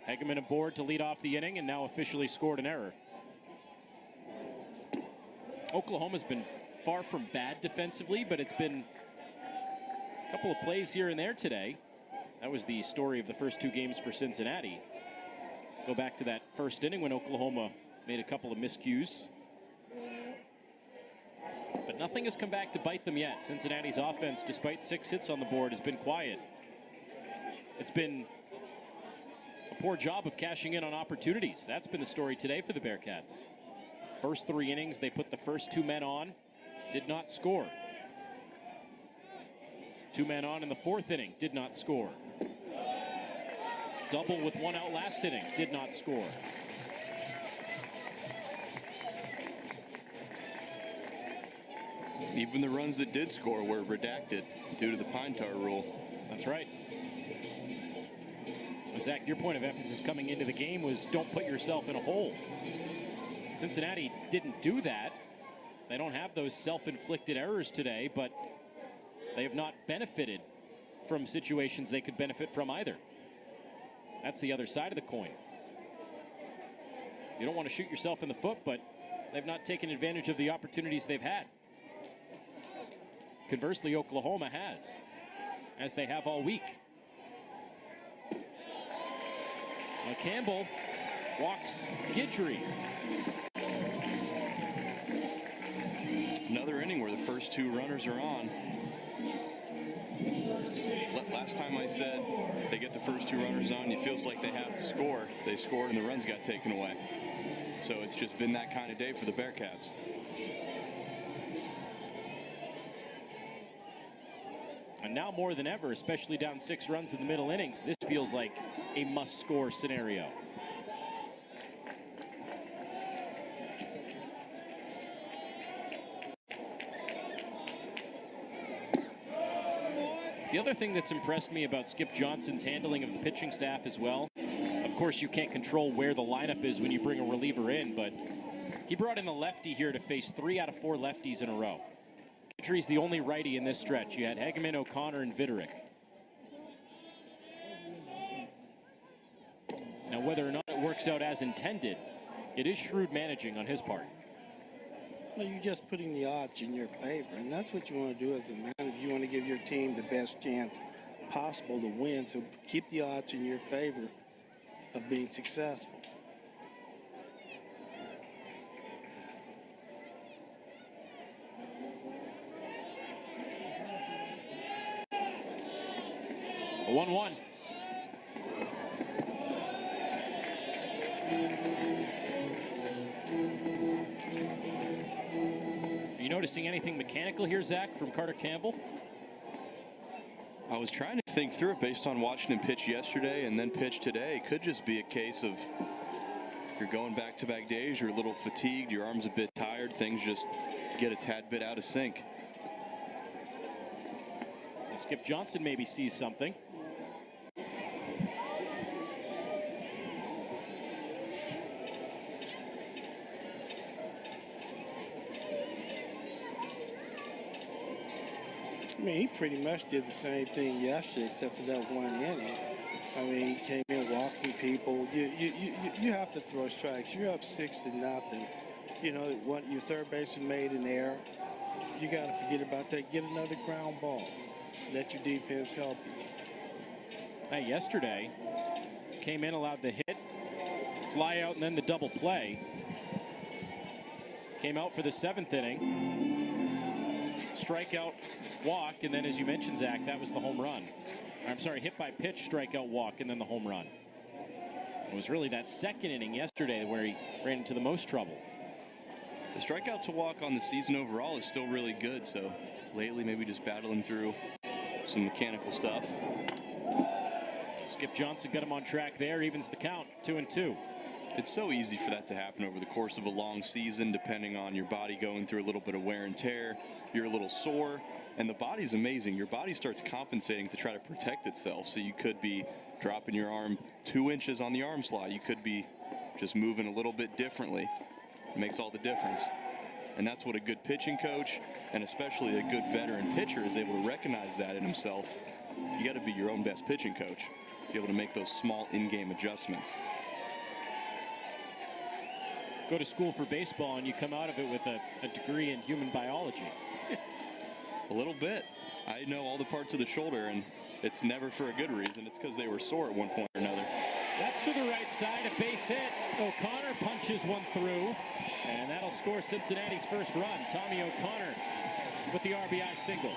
Hegeman aboard to lead off the inning and now officially scored an error. Oklahoma's been far from bad defensively, but it's been a couple of plays here and there today. That was the story of the first 2 games for Cincinnati. Go back to that first inning when Oklahoma made a couple of miscues. But nothing has come back to bite them yet. Cincinnati's offense, despite 6 hits on the board, has been quiet. It's been a poor job of cashing in on opportunities. That's been the story today for the Bearcats. First 3 innings, they put the first 2 men on, did not score. 2 men on in the 4th inning, did not score. Double with 1 out last inning, did not score. Even the runs that did score were redacted due to the pine tar rule. That's right. Zach, your point of emphasis coming into the game was don't put yourself in a hole. Cincinnati didn't do that. They don't have those self-inflicted errors today, but they have not benefited from situations they could benefit from either. That's the other side of the coin. You don't want to shoot yourself in the foot, but they've not taken advantage of the opportunities they've had. Conversely, Oklahoma has, as they have all week. Now Campbell walks Guidry. Another inning where the first 2 runners are on. Last time I said they get the first 2 runners on, it feels like they have to score. They scored and the runs got taken away. So it's just been that kind of day for the Bearcats. And now more than ever, especially down 6 runs in the middle innings, this feels like a must-score scenario. The other thing that's impressed me about Skip Johnson's handling of the pitching staff as well, of course you can't control where the lineup is when you bring a reliever in, but he brought in the lefty here to face 3 out of 4 lefties in a row. Guidry's the only righty in this stretch. You had Hegeman, O'Connor, and Viderick. Now, whether or not it works out as intended, it is shrewd managing on his part. Well, you're just putting the odds in your favor, and that's what you want to do as a manager. You want to give your team the best chance possible to win, so keep the odds in your favor of being successful. A 1-1. Are you noticing anything mechanical here, Zach, from Carter Campbell? I was trying to think through it based on watching him pitch yesterday and then pitch today. It could just be a case of you're going back-to-back days, you're a little fatigued, your arm's a bit tired, things just get a tad bit out of sync. And Skip Johnson maybe sees something. I mean, he pretty much did the same thing yesterday, except for that 1 inning. I mean, he came in walking people. You have to throw strikes. You're up 6-0. You know, your third baseman made an error. You got to forget about that. Get another ground ball. Let your defense help you. Yesterday, came in, allowed the hit, fly out, and then the double play. Came out for the 7th inning. Strikeout, walk, and then as you mentioned, Zach, that was the home run. I'm sorry, hit by pitch, strikeout, walk, and then the home run. It was really that 2nd inning yesterday where he ran into the most trouble. The strikeout to walk on the season overall is still really good, so lately maybe just battling through some mechanical stuff. Skip Johnson got him on track there, evens the count, 2-2. It's so easy for that to happen over the course of a long season, depending on your body going through a little bit of wear and tear. You're a little sore, and the body's amazing. Your body starts compensating to try to protect itself, so you could be dropping your arm 2 inches on the arm slot. You could be just moving a little bit differently. It makes all the difference. And that's what a good pitching coach, and especially a good veteran pitcher, is able to recognize that in himself. You got to be your own best pitching coach, be able to make those small in-game adjustments. Go to school for baseball and you come out of it with a degree in human biology. A little bit. I know all the parts of the shoulder, and it's never for a good reason. It's because they were sore at one point or another. That's to the right side, a base hit. O'Connor punches one through, and that'll score Cincinnati's first run. Tommy O'Connor with the RBI single.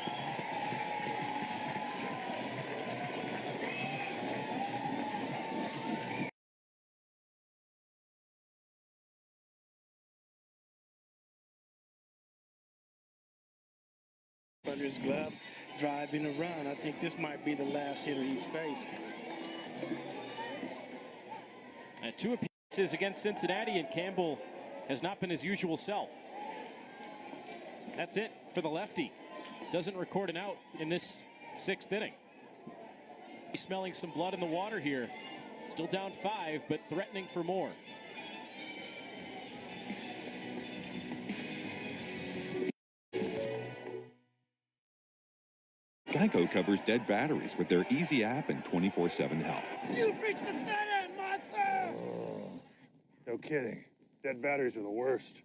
Under his glove, driving a run. I think this might be the last hitter he's facing. 2 appearances against Cincinnati, and Campbell has not been his usual self. That's it for the lefty. Doesn't record an out in this 6th inning. He's smelling some blood in the water here. Still down 5, but threatening for more. Geico covers dead batteries with their easy app and 24/7 help. You've reached the dead-end, monster! No kidding. Dead batteries are the worst.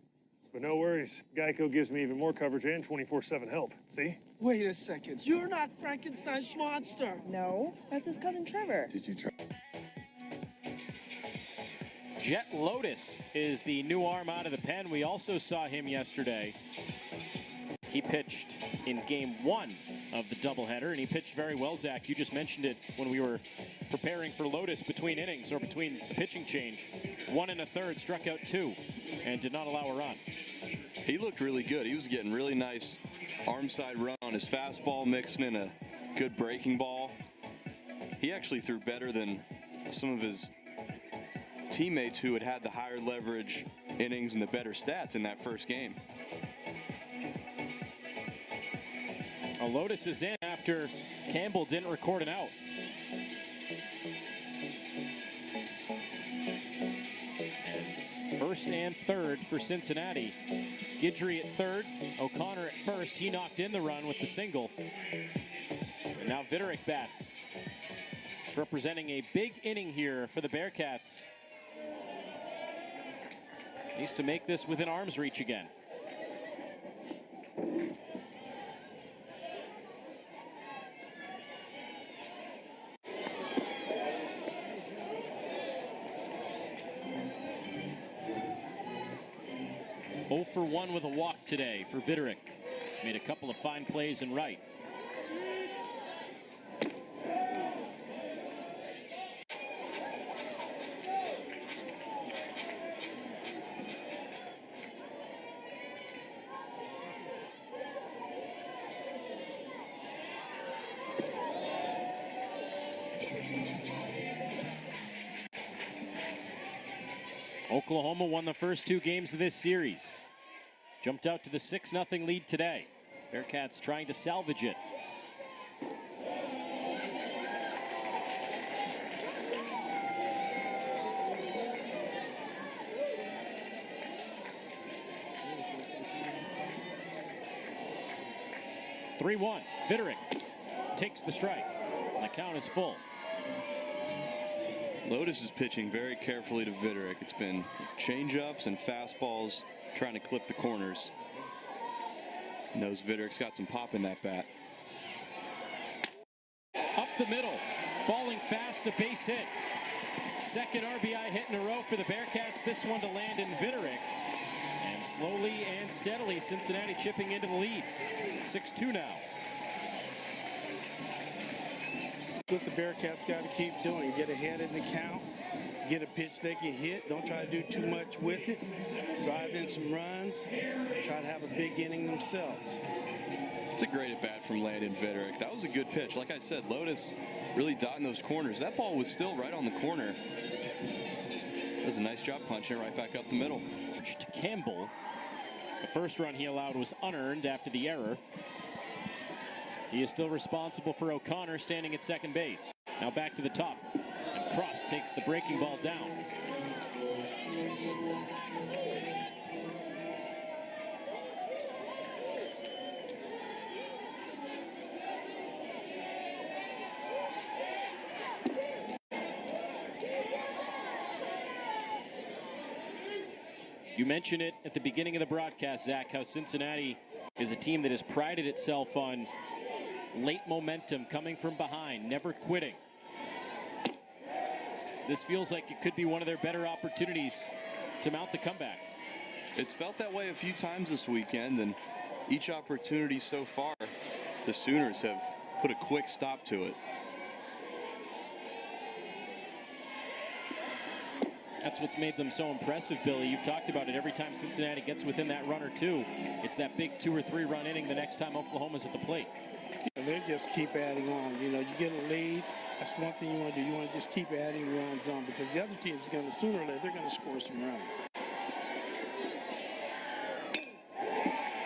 But no worries. Geico gives me even more coverage and 24/7 help. See? Wait a second. You're not Frankenstein's monster. No, that's his cousin Trevor. Did you try? Jet Lotus is the new arm out of the pen. We also saw him yesterday. He pitched in game 1 of the doubleheader, and he pitched very well, Zach. You just mentioned it when we were preparing for Lotus between innings, or between the pitching change. 1 1/3, struck out 2, and did not allow a run. He looked really good. He was getting really nice arm side run on his fastball, mixing in a good breaking ball. He actually threw better than some of his teammates who had the higher leverage innings and the better stats in that first game. Lotus is in after Campbell didn't record an out. And 1st and 3rd for Cincinnati. Guidry at 3rd, O'Connor at 1st. He knocked in the run with the single. And now Vitterick bats. It's representing a big inning here for the Bearcats. Needs to make this within arm's reach again. For 1 with a walk today for Vitterick. He's made a couple of fine plays in right. Oklahoma won the first 2 games of this series. Jumped out to the 6-0 lead today. Bearcats trying to salvage it. (3-1). Vitterick takes the strike. And the count is full. Lotus is pitching very carefully to Vitterick. It's been change-ups and fastballs trying to clip the corners. Knows Vitterick's got some pop in that bat. Up the middle, falling fast. past a base hit. Second RBI hit in a row for the Bearcats. This one to Landon Vitterick. And slowly and steadily, Cincinnati chipping into the lead. 6-2 now. What the Bearcats got to keep doing, get ahead in the count, get a pitch they can hit, don't try to do too much with it, drive in some runs, try to have a big inning themselves. It's a great at-bat from Landon Vitterick. That was a good pitch. Like I said, Lotus really dotting those corners. That ball was still right on the corner. That was a nice job punching it right back up the middle. To Campbell. The first run he allowed was unearned after the error. He is still responsible for O'Connor standing at second base. Now back to the top. And Cross takes the breaking ball down. You mentioned it at the beginning of the broadcast, Zach, how Cincinnati is a team that has prided itself on late momentum, coming from behind, never quitting. This feels like it could be one of their better opportunities to mount the comeback. It's felt that way a few times this weekend, and each opportunity so far, the Sooners have put a quick stop to it. That's what's made them so impressive, Billy. You've talked about it. Every time Cincinnati gets within that run or two, it's that big 2 or 3 run inning the next time Oklahoma's at the plate. They just keep adding on. You know, you get a lead, that's one thing you want to do. You want to just keep adding runs on, because the other team's going to, sooner or later, they're going to score some runs.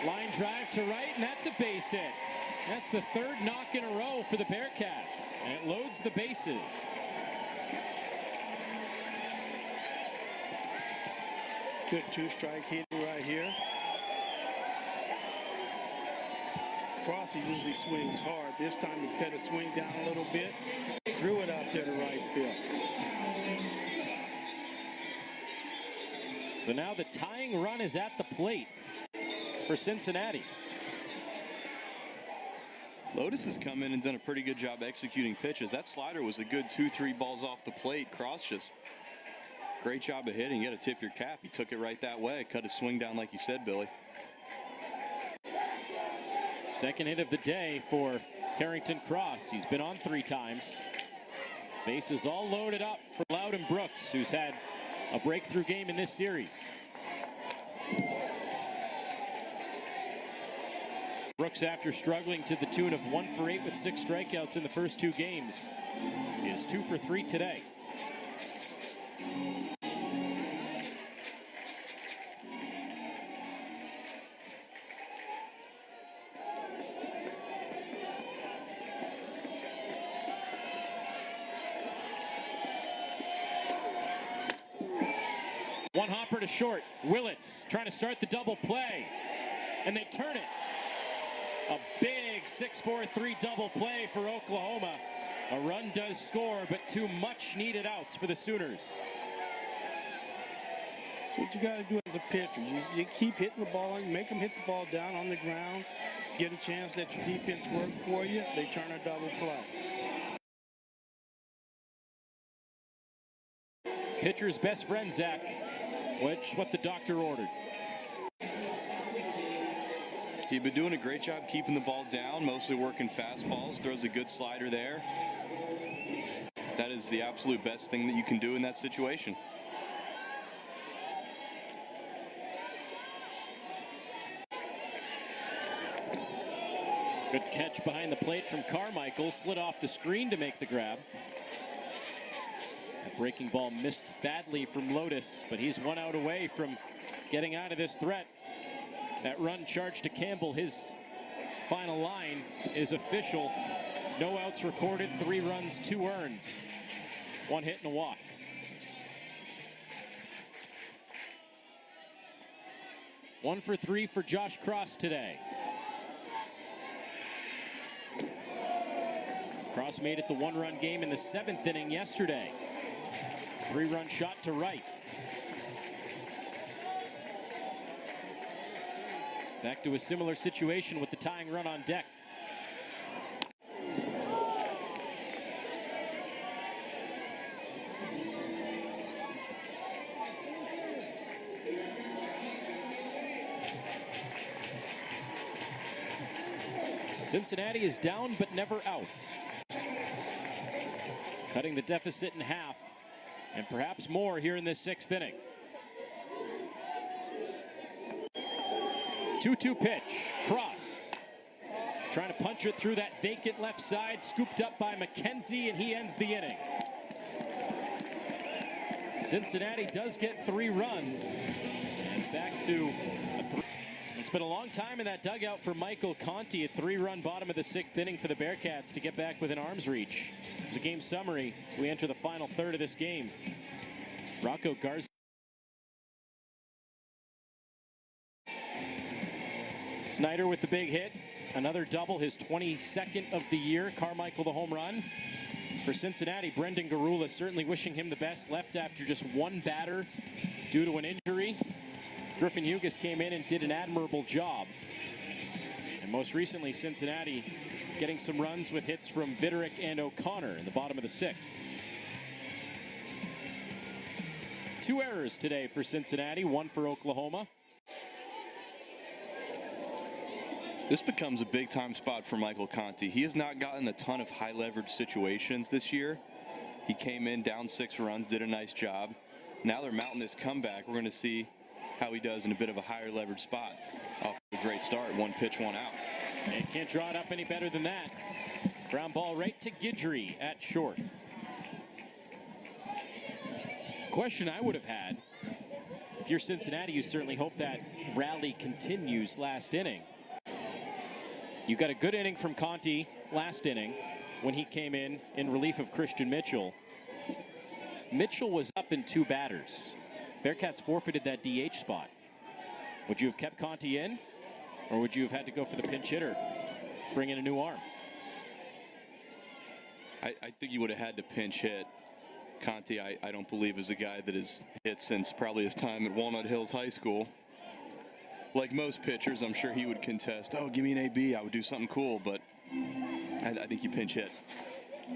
Line drive to right, and that's a base hit. That's the third knock in a row for the Bearcats, and it loads the bases. Good 2-strike hitting right here. Frosty usually swings hard. This time he cut his swing down a little bit, threw it out there to right field. So now the tying run is at the plate for Cincinnati. Lotus has come in and done a pretty good job executing pitches. That slider was a good 2-3 balls off the plate. Cross just great job of hitting. You got to tip your cap. He took it right that way. Cut his swing down like you said, Billy. Second hit of the day for Carrington Cross. He's been on 3 times. Bases all loaded up for Loudon Brooks, who's had a breakthrough game in this series. Brooks, after struggling to the tune of 1 for 8 with 6 strikeouts in the first 2 games, is 2 for 3 today. One hopper to short. Willits trying to start the double play, and they turn it. A big 6-4-3 double play for Oklahoma. A run does score, but 2 much-needed outs for the Sooners. That's what you got to do as a pitcher. You keep hitting the ball, and make them hit the ball down on the ground, get a chance, let your defense work for you. They turn a double play. Pitcher's best friend, Zach. What the doctor ordered. He'd been doing a great job keeping the ball down, mostly working fastballs, throws a good slider there. That is the absolute best thing that you can do in that situation. Good catch behind the plate from Carmichael. Slid off the screen to make the grab. That breaking ball missed badly from Lotus, but he's 1 out away from getting out of this threat. That run charged to Campbell. His final line is official. No outs recorded, 3 runs, 2 earned. 1 hit and a walk. One for 3 for Josh Cross today. Cross made it the 1-run game in the 7th inning yesterday. 3-run shot to right. Back to a similar situation with the tying run on deck. Cincinnati is down but never out. Cutting the deficit in half and perhaps more here in this 6th inning. 2-2 pitch, cross. Trying to punch it through that vacant left side, scooped up by McKenzie, and he ends the inning. Cincinnati does get 3 runs. And it's back to a 3. It's been a long time in that dugout for Michael Conti. A 3-run bottom of the 6th inning for the Bearcats to get back within arm's reach. There's a game summary as we enter the final third of this game. Rocco Garza. Snyder with the big hit. Another double, his 22nd of the year. Carmichael the home run. For Cincinnati, Brendan Garula certainly wishing him the best. Left after just 1 batter due to an injury. Griffin Hughes came in and did an admirable job. And most recently, Cincinnati getting some runs with hits from Vitterick and O'Connor in the bottom of the 6th. 2 errors today for Cincinnati, 1 for Oklahoma. This becomes a big-time spot for Michael Conti. He has not gotten a ton of high-leverage situations this year. He came in down 6 runs, did a nice job. Now they're mounting this comeback. We're going to see how he does in a bit of a higher leverage spot. Off to a great start, 1 pitch, 1 out. And can't draw it up any better than that. Ground ball right to Guidry at short. Question I would have had, if you're Cincinnati, you certainly hope that rally continues last inning. You got a good inning from Conti last inning when he came in relief of Christian Mitchell. Mitchell was up in 2 batters. Bearcats forfeited that DH spot. Would you have kept Conti in, or would you have had to go for the pinch hitter, bring in a new arm? I think you would have had to pinch hit. Conti, I don't believe, is a guy that has hit since probably his time at Walnut Hills High School. Like most pitchers, I'm sure he would contest, oh, give me an AB, I would do something cool, but I think you pinch hit.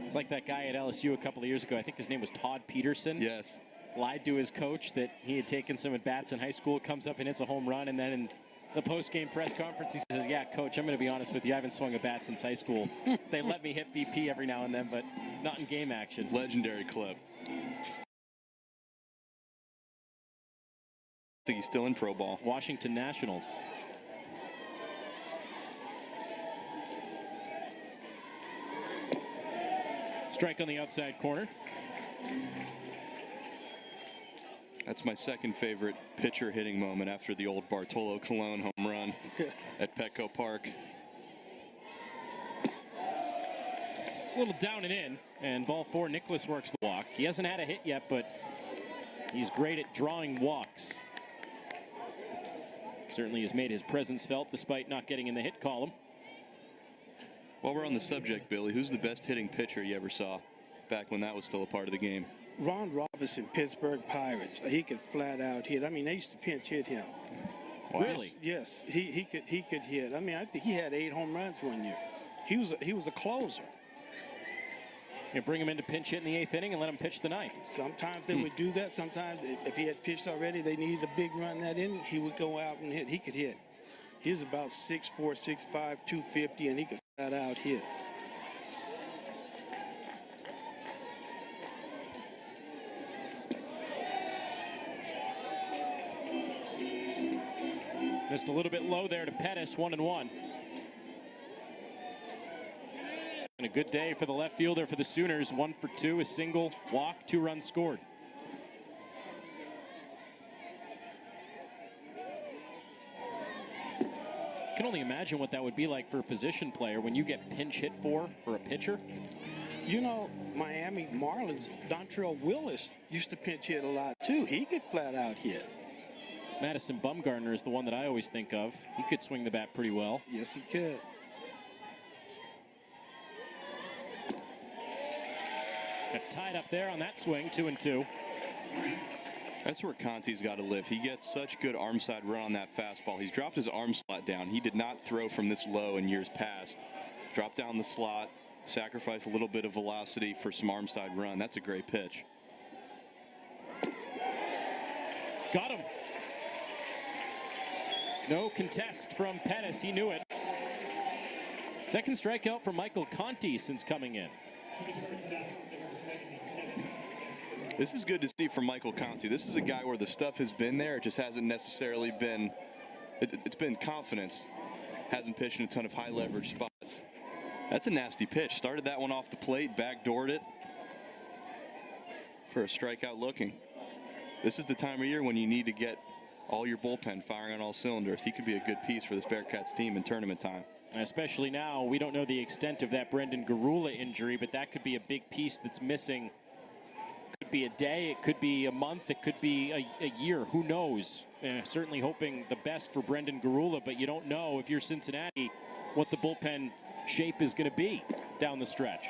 It's like that guy at LSU a couple of years ago. I think his name was Todd Peterson. Yes. Lied to his coach that he had taken some at-bats in high school, comes up and hits a home run, and then in the post-game press conference, he says, yeah, coach, I'm going to be honest with you, I haven't swung a bat since high school. They let me hit BP every now and then, but not in game action. Legendary clip. I think he's still in pro ball. Washington Nationals. Strike on the outside corner. That's my second favorite pitcher hitting moment after the old Bartolo Colon home run at Petco Park. It's a little down and in, and ball 4, Nicholas works the walk. He hasn't had a hit yet, but he's great at drawing walks. Certainly has made his presence felt despite not getting in the hit column. While we're on the subject, Billy, who's the best hitting pitcher you ever saw back when that was still a part of the game? Ron Robinson, Pittsburgh Pirates. He could flat out hit. I mean, they used to pinch hit him. Really? Yes, he could hit. I mean, I think he had 8 home runs one year. He was a closer. You bring him in to pinch hit in the 8th inning and let him pitch the 9th. Sometimes they would do that. Sometimes, if he had pitched already, they needed a big run that inning, he would go out and hit. He could hit. He was about 6'4", 6'5", 250, and he could flat out hit. Missed a little bit low there to Pettis, 1-1. And a good day for the left fielder for the Sooners. 1 for 2, a single, walk, 2 runs scored. I can only imagine what that would be like for a position player when you get pinch hit for a pitcher. You know, Miami Marlins, Dontrell Willis used to pinch hit a lot too. He could flat out hit. Madison Bumgarner is the one that I always think of. He could swing the bat pretty well. Yes, he could. Got tied up there on that swing, 2-2. That's where Conti's got to live. He gets such good arm side run on that fastball. He's dropped his arm slot down. He did not throw from this low in years past. Dropped down the slot, sacrifice a little bit of velocity for some arm side run. That's a great pitch. Got him. No contest from Pettis. He knew it. Second strikeout for Michael Conti since coming in. This is good to see from Michael Conti. This is a guy where the stuff has been there. It just hasn't necessarily been, it's been confidence. Hasn't pitched in a ton of high leverage spots. That's a nasty pitch. Started that one off the plate, backdoored it for a strikeout looking. This is the time of year when you need to get all your bullpen firing on all cylinders. He could be a good piece for this Bearcats team in tournament time. Especially now, we don't know the extent of that Brendan Garula injury, but that could be a big piece that's missing. Could be a day, it could be a month, it could be a year. Who knows? Certainly hoping the best for Brendan Garula, but you don't know if you're Cincinnati what the bullpen shape is going to be down the stretch.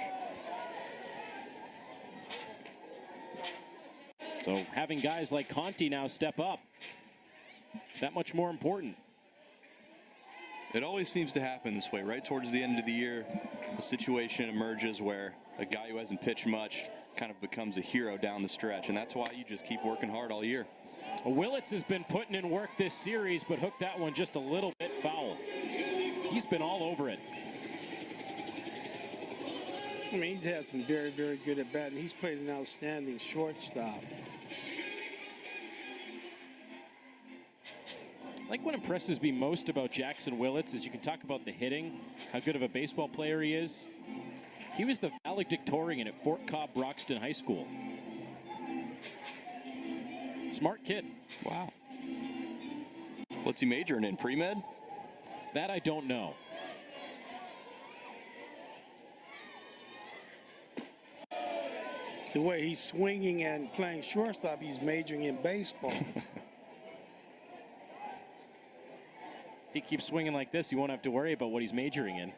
So having guys like Conti now step up, that much more important. It always seems to happen this way, right? Towards the end of the year, a situation emerges where a guy who hasn't pitched much kind of becomes a hero down the stretch, and that's why you just keep working hard all year. Well, Willits has been putting in work this series, but hooked that one just a little bit foul. He's been all over it. I mean, he's had some very, very good at bat, and he's played an outstanding shortstop. Like what impresses me most about Jackson Willits is you can talk about the hitting, how good of a baseball player he is. He was the valedictorian at Fort Cobb Broxton High School. Smart kid. Wow. What's he majoring in, pre-med? That I don't know. The way he's swinging and playing shortstop, he's majoring in baseball. If he keeps swinging like this, he won't have to worry about what he's majoring in.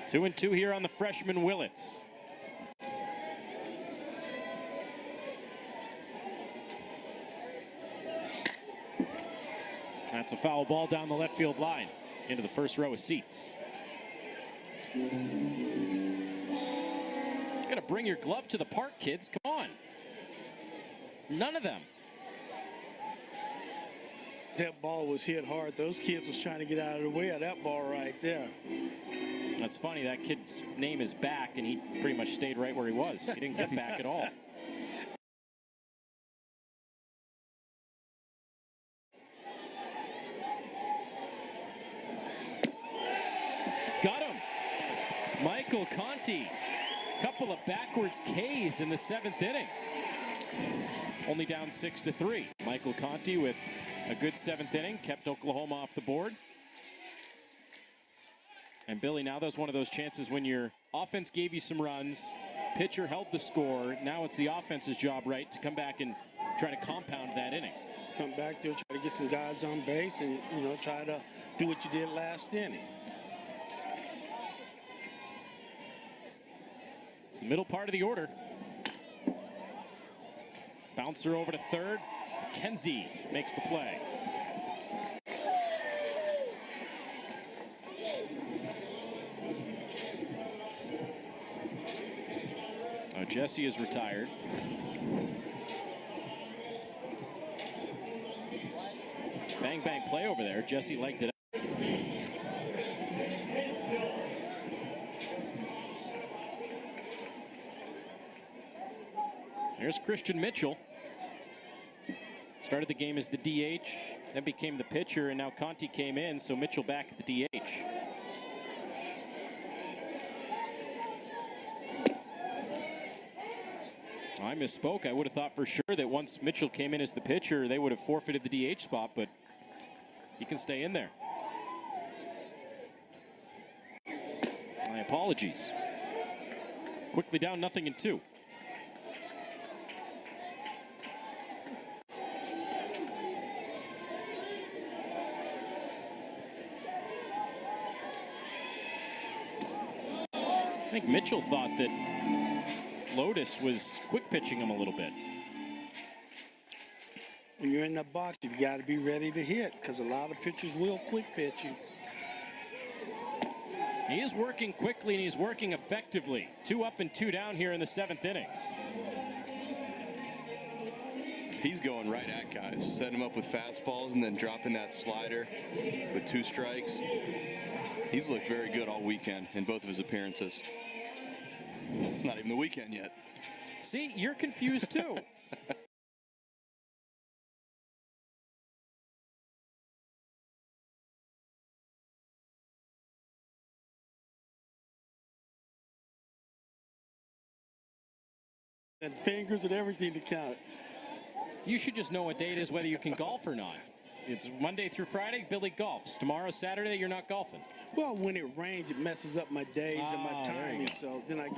Two and two here on the freshman Willits. That's a foul ball down the left field line into the first row of seats. Gotta bring your glove to the park, kids. Come on. None of them. That ball was hit hard. Those kids was trying to get out of the way of that ball right there. That's funny. That kid's name is back, and he pretty much stayed right where he was. He didn't get back at all. Got him. Michael Conti. Couple of backwards Ks in the seventh inning. Only down 6-3. Michael Conti with a good seventh inning. Kept Oklahoma off the board. And Billy, now that's one of those chances when your offense gave you some runs, pitcher held the score. Now it's the offense's job, right, to come back and try to compound that inning. Come back there, try to get some guys on base, and try to do what you did last inning. It's the middle part of the order. Bouncer over to third. Kenzie makes the play. Jesse is retired. Bang, bang play over there. Jesse legged it up. Here's Christian Mitchell. Started the game as the DH, then became the pitcher, and now Conti came in, so Mitchell back at the DH. I misspoke. I would have thought for sure that once Mitchell came in as the pitcher, they would have forfeited the DH spot, but he can stay in there. My apologies. Quickly down 0-2. I think Mitchell thought that Lotus was quick pitching him a little bit. When you're in the box, you've got to be ready to hit because a lot of pitchers will quick pitch you. He is working quickly and he's working effectively. 2 up and 2 down here in the 7th inning. He's going right at guys, setting them up with fastballs and then dropping that slider with 2 strikes. He's looked very good all weekend in both of his appearances. It's not even the weekend yet. See, you're confused too. And fingers and everything to count. You should just know what day it is, whether you can golf or not. It's Monday through Friday, Billy golfs. Tomorrow, Saturday, you're not golfing. Well, when it rains, it messes up my days and my there you timing, go. so then I...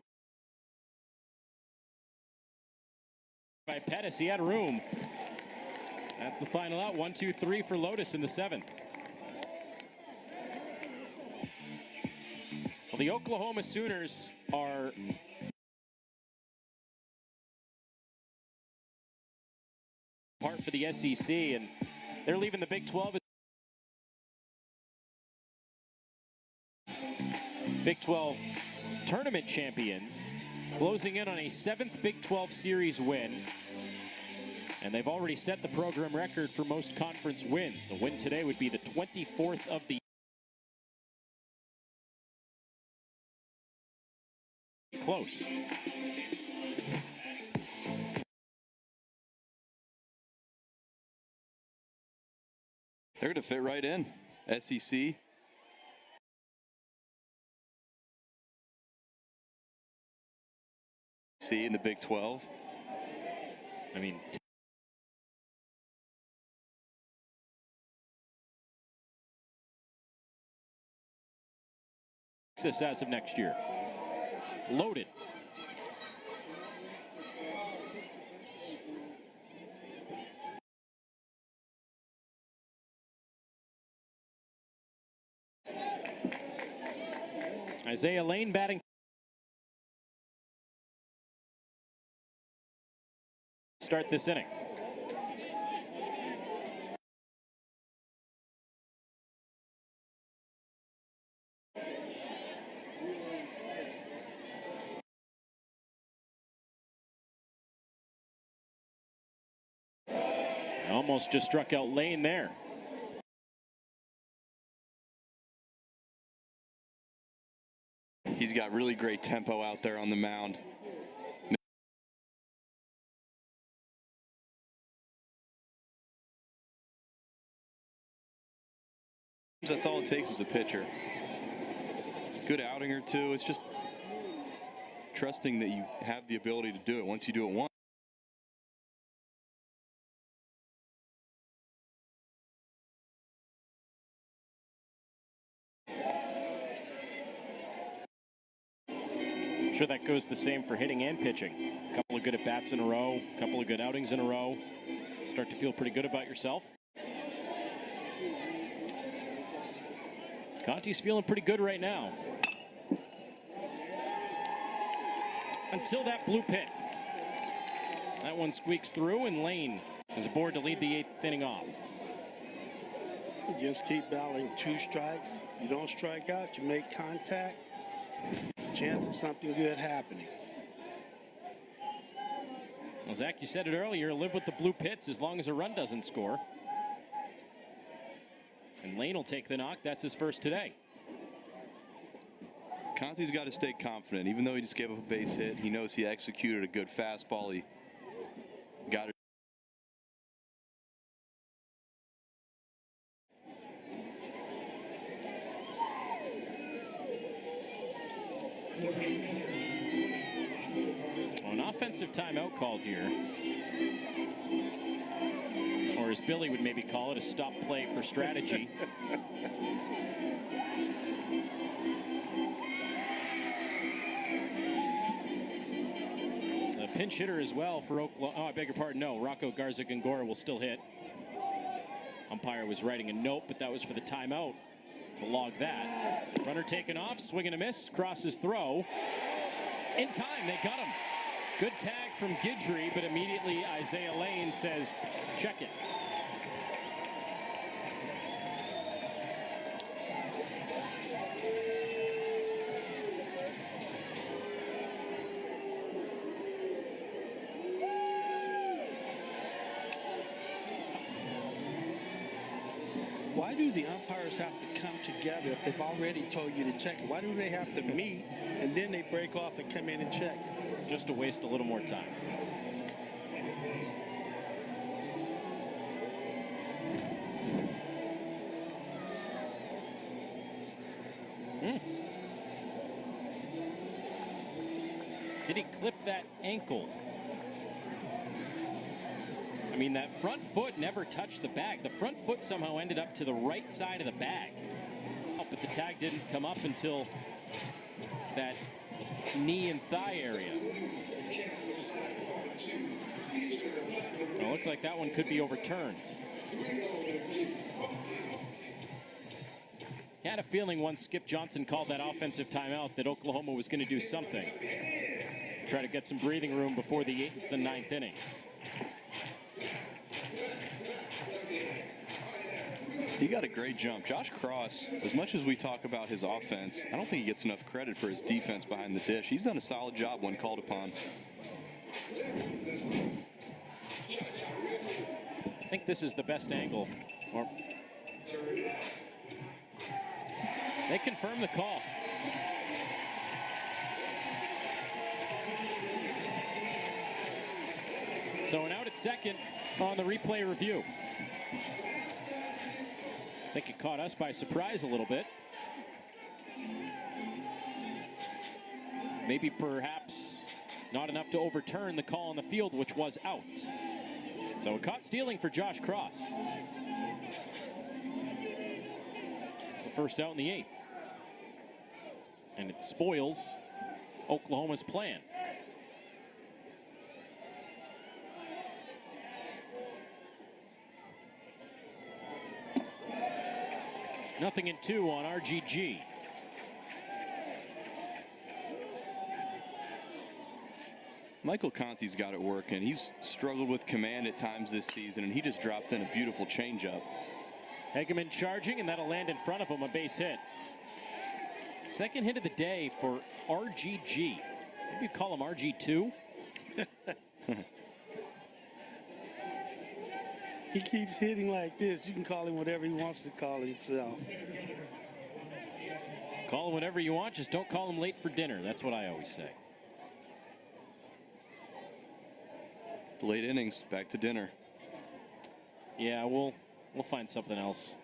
By Pettis, he had room. That's the final out. 1, 2, 3 for Lotus in the 7th. Well, the Oklahoma Sooners are part for the SEC, and they're leaving the Big 12. Big 12 tournament champions, closing in on a 7th Big 12 series win. And they've already set the program record for most conference wins. A win today would be the 24th of the close. They're going to fit right in. SEC. In the Big 12. I mean, Texas as of next year. Loaded. Isaiah Lane batting. Start this inning. Almost just struck out Lane there. He's got really great tempo out there on the mound. That's all it takes as a pitcher. Good outing or two. It's just trusting that you have the ability to do it. Once you do it once. I'm sure that goes the same for hitting and pitching. A couple of good at-bats in a row, a couple of good outings in a row. Start to feel pretty good about yourself. Conti's feeling pretty good right now. Until that blue pit. That one squeaks through, and Lane is aboard to lead the 8th inning off. You just keep battling 2 strikes. You don't strike out, you make contact. Chance of something good happening. Well, Zach, you said it earlier, live with the blue pits as long as a run doesn't score. And Lane will take the knock. That's his first today. Conti's got to stay confident. Even though he just gave up a base hit, he knows he executed a good fastball. He got it. Well, an offensive timeout called here. Or as Billy would maybe call it, a stop play for strategy. A pinch hitter as well for Oklahoma. Oh, I beg your pardon. No, Rocco Garza-Gongora will still hit. Umpire was writing a note, but that was for the timeout to log that. Runner taken off, swing and a miss, crosses throw. In time, they got him. Good tag from Guidry, but immediately Isaiah Lane says, check it. Why do the umpires have to come together if they've already told you to check it? Why do they have to meet and then they break off and come in and check it? Just to waste a little more time. Did he clip that ankle? I mean, that front foot never touched the bag. The front foot somehow ended up to the right side of the bag. But the tag didn't come up until that knee and thigh area. It looked like that one could be overturned. I had a feeling once Skip Johnson called that offensive timeout that Oklahoma was going to do something. Try to get some breathing room before the 8th and 9th innings. He got a great jump. Josh Cross, as much as we talk about his offense, I don't think he gets enough credit for his defense behind the dish. He's done a solid job when called upon. I think this is the best angle. They confirm the call. So an out at second on the replay review. I think it caught us by surprise a little bit. Maybe perhaps not enough to overturn the call on the field, which was out. So a caught stealing for Josh Cross. It's the first out in the 8th. And it spoils Oklahoma's plan. Nothing in 2 on RGG. Michael Conti's got it working. He's struggled with command at times this season, and he just dropped in a beautiful changeup. Hegeman charging, and that'll land in front of him, a base hit. Second hit of the day for RGG. Maybe you call him RG2. He keeps hitting like this. You can call him whatever he wants to call himself. Call him whatever you want, just don't call him late for dinner. That's what I always say. Late innings, back to dinner. Yeah, we'll find something else.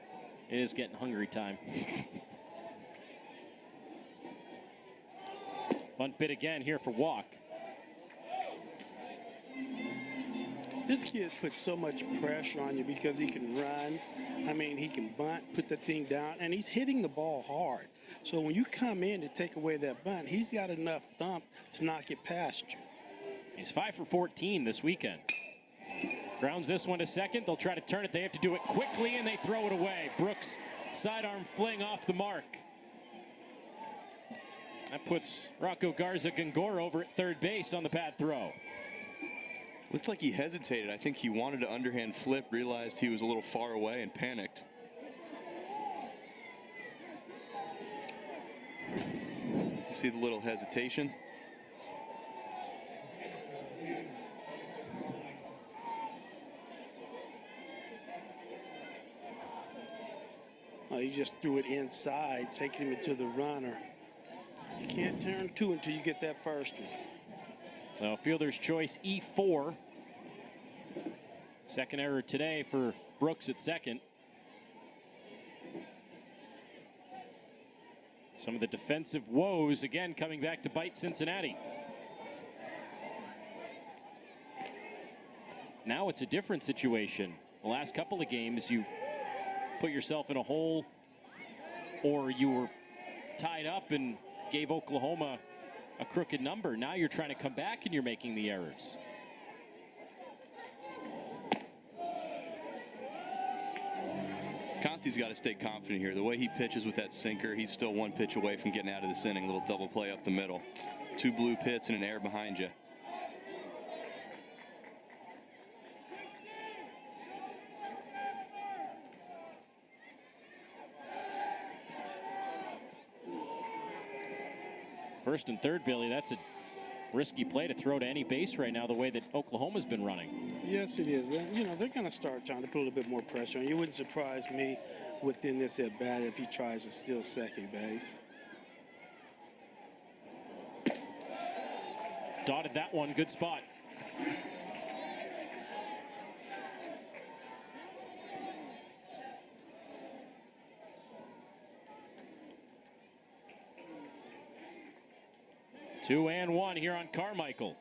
It is getting hungry time. Bunt bit again here for walk. This kid puts so much pressure on you because he can run. I mean, he can bunt, put the thing down, and he's hitting the ball hard. So when you come in to take away that bunt, he's got enough thump to knock it past you. He's 5 for 14 this weekend. Grounds this one to second. They'll try to turn it. They have to do it quickly, and they throw it away. Brooks, sidearm fling off the mark. That puts Rocco Garza-Gongora over at third base on the pad throw. Looks like he hesitated. I think he wanted to underhand flip, realized he was a little far away, and panicked. See the little hesitation? Oh, he just threw it inside, taking him into the runner. You can't turn 2 until you get that first one. Well, fielder's choice E4. Second error today for Brooks at second. Some of the defensive woes, again, coming back to bite Cincinnati. Now it's a different situation. The last couple of games, you put yourself in a hole or you were tied up and gave Oklahoma a crooked number. Now you're trying to come back and you're making the errors. Conti's got to stay confident here. The way he pitches with that sinker, he's still one pitch away from getting out of this inning. Little double play up the middle. 2 blue pits and an air behind you. First and third, Billy, that's a risky play to throw to any base right now, the way that Oklahoma's been running. Yes, it is. You know, they're going to start trying to put a little bit more pressure on you. It wouldn't surprise me within this at bat if he tries to steal second base. Dotted that one, good spot. Two and one here on Carmichael.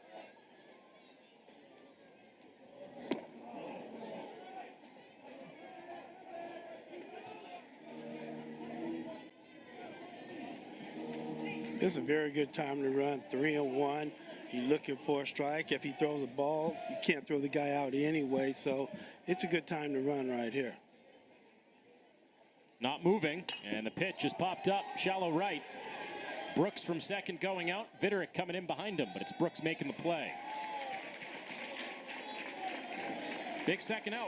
It's a very good time to run 3-1. You're looking for a strike. If he throws a ball, you can't throw the guy out anyway, so it's a good time to run right here. Not moving, and the pitch just popped up, shallow right. Brooks from second going out. Vitterick coming in behind him, but it's Brooks making the play. Big second out.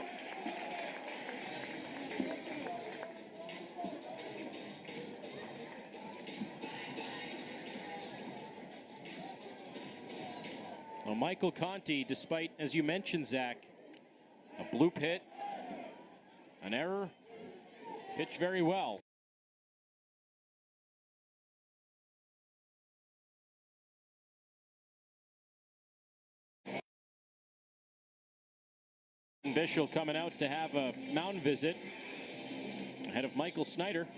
Well, Michael Conti, despite, as you mentioned, Zach, a bloop hit, an error, pitched very well. Bishel coming out to have a mound visit ahead of Michael Snyder.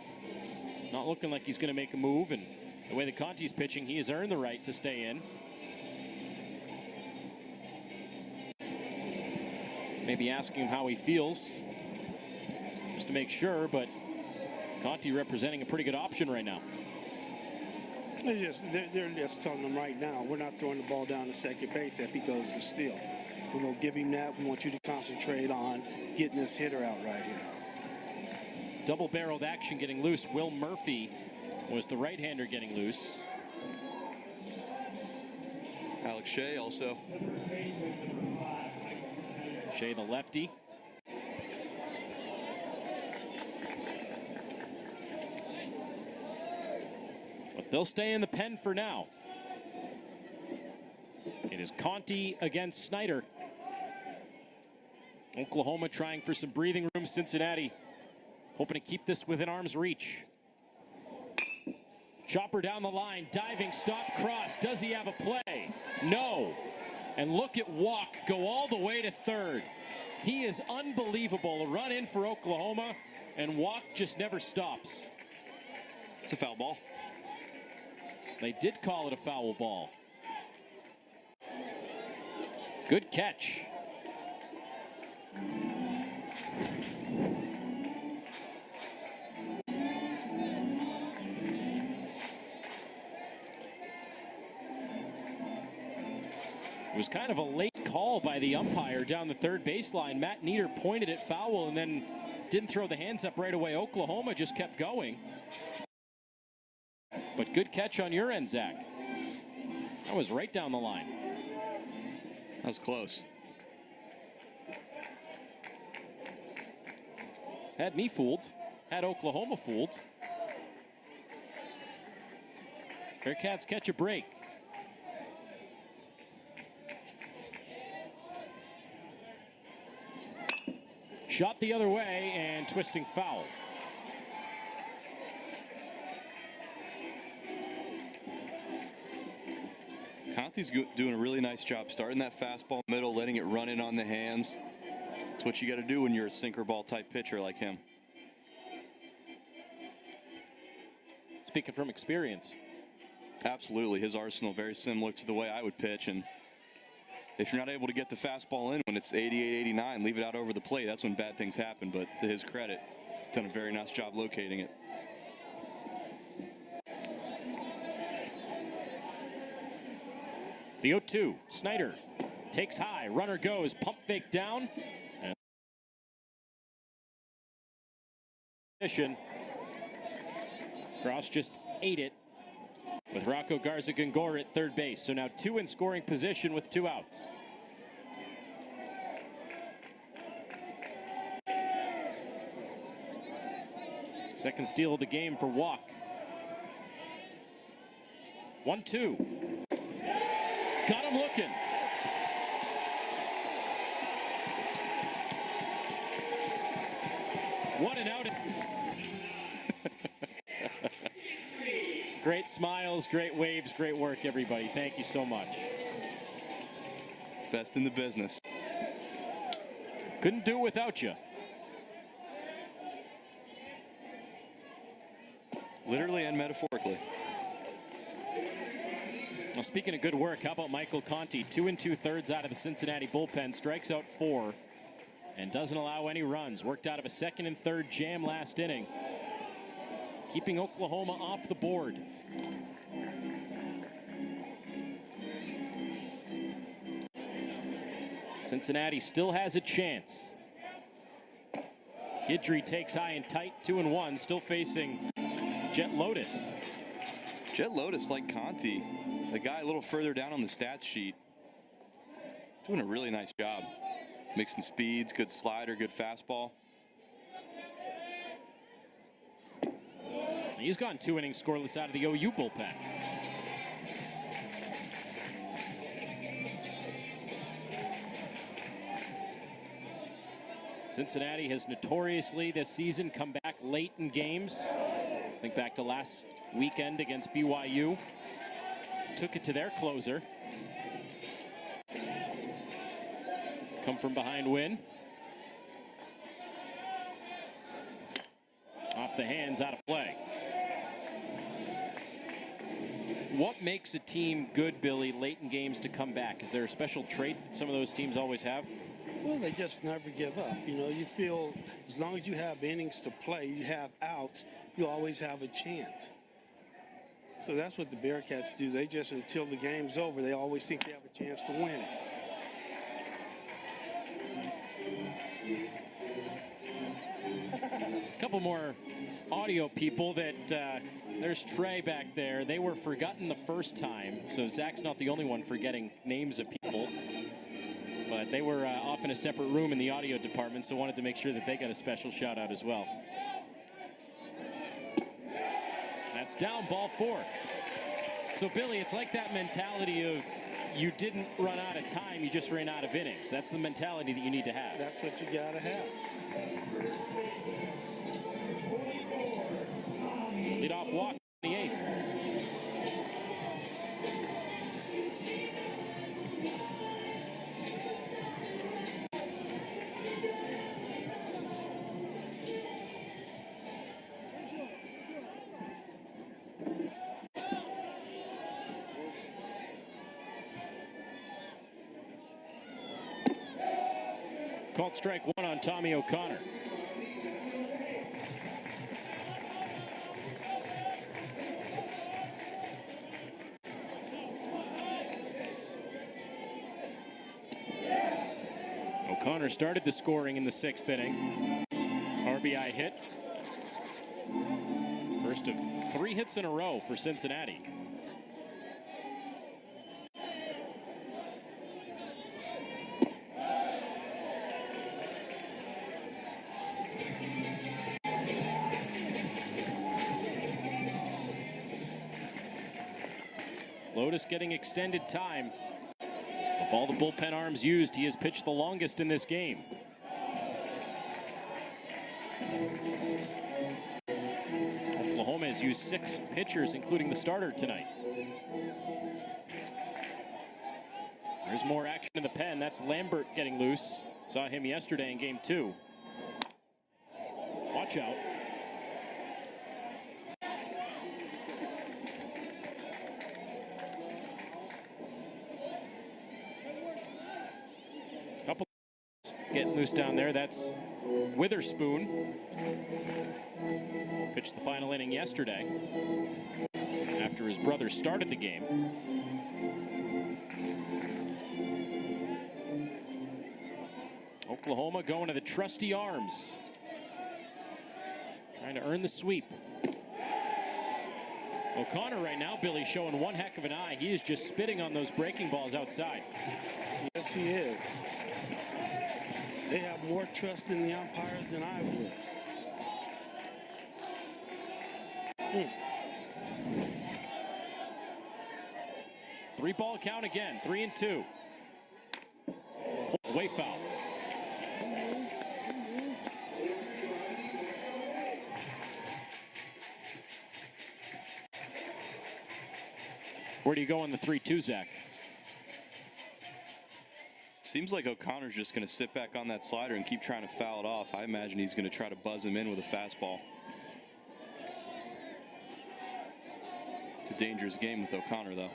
Not looking like he's going to make a move, and the way that Conti's pitching, he has earned the right to stay in. Maybe asking him how he feels, just to make sure, but Conti representing a pretty good option right now. They're just telling him right now, we're not throwing the ball down to second base if he goes to steal. We're going to give him that. We want you to concentrate on getting this hitter out right here. Double-barreled action getting loose. Will Murphy was the right-hander getting loose. Alex Shea also. Shea the lefty. But they'll stay in the pen for now. It is Conti against Snyder. Oklahoma trying for some breathing room. Cincinnati hoping to keep this within arm's reach. Chopper down the line, diving stop, cross. Does he have a play? No. And look at Walk go all the way to third. He is unbelievable. A run in for Oklahoma, and Walk just never stops. It's a foul ball. They did call it a foul ball. Good catch. It was kind of a late call by the umpire down the third baseline. Matt Nieder pointed at foul and then didn't throw the hands up right away. Oklahoma just kept going. But good catch on your end, Zach. That was right down the line. That was close. Had me fooled. Had Oklahoma fooled. Bearcats catch a break. Shot the other way and twisting foul. Conti's doing a really nice job starting that fastball middle, letting it run in on the hands. That's what you got to do when you're a sinker ball type pitcher like him. Speaking from experience. Absolutely. His arsenal very similar to the way I would pitch, and if you're not able to get the fastball in when it's 88, 89, leave it out over the plate. That's when bad things happen. But to his credit, done a very nice job locating it. The 0-2. Snyder takes high. Runner goes. Pump fake down. And Cross just ate it with Rocco Garza-Gongora at third base. So now two in scoring position with two outs. Second steal of the game for Walk. 1-2. Got him looking. What an outing. Great smiles, great waves, great work, everybody. Thank you so much. Best in the business. Couldn't do it without you. Literally and metaphorically. Well, speaking of good work, how about Michael Conti? 2 2/3 out of the Cincinnati bullpen, strikes out 4, and doesn't allow any runs. Worked out of a second and third jam last inning, keeping Oklahoma off the board. Cincinnati still has a chance. Guidry takes high and tight, 2-1, still facing Jet Lotus. Jet Lotus, like Conti, the guy a little further down on the stats sheet, doing a really nice job. Mixing speeds, good slider, good fastball. He's gone 2 innings scoreless out of the OU bullpen. Cincinnati has notoriously this season come back late in games. Think back to last weekend against BYU. Took it to their closer. Come from behind win. Off the hands, out of play. What makes a team good, Billy, late in games to come back? Is there a special trait that some of those teams always have? Well, they just never give up. You know, you feel as long as you have innings to play, you have outs, you always have a chance. So that's what the Bearcats do. They just, until the game's over, they always think they have a chance to win it. A couple more audio people that there's Trey back there. They were forgotten the first time, so Zach's not the only one forgetting names of people. But they were off in a separate room in the audio department, so wanted to make sure that they got a special shout out as well. That's down, ball 4. So Billy, it's like that mentality of you didn't run out of time, you just ran out of innings. That's the mentality that you need to have. That's what you gotta have. Leadoff walk in the 8th. Called strike 1 on Tommy O'Connor. O'Connor started the scoring in the 6th inning. RBI hit. First of 3 hits in a row for Cincinnati. Lotus getting extended time. Of all the bullpen arms used, he has pitched the longest in this game. Oklahoma has used 6 pitchers, including the starter tonight. There's more action in the pen. That's Lambert getting loose. Saw him yesterday in game 2. Watch out. Getting loose down there. That's Witherspoon. Pitched the final inning yesterday after his brother started the game. Oklahoma going to the trusty arms. Trying to earn the sweep. O'Connor right now, Billy, showing one heck of an eye. He is just spitting on those breaking balls outside. Yes, he is. They have more trust in the umpires than I would. 3-ball count again, 3-2. Away foul. Where do you go on the 3-2, Zach? Seems like O'Connor's just going to sit back on that slider and keep trying to foul it off. I imagine he's going to try to buzz him in with a fastball. It's a dangerous game with O'Connor, though.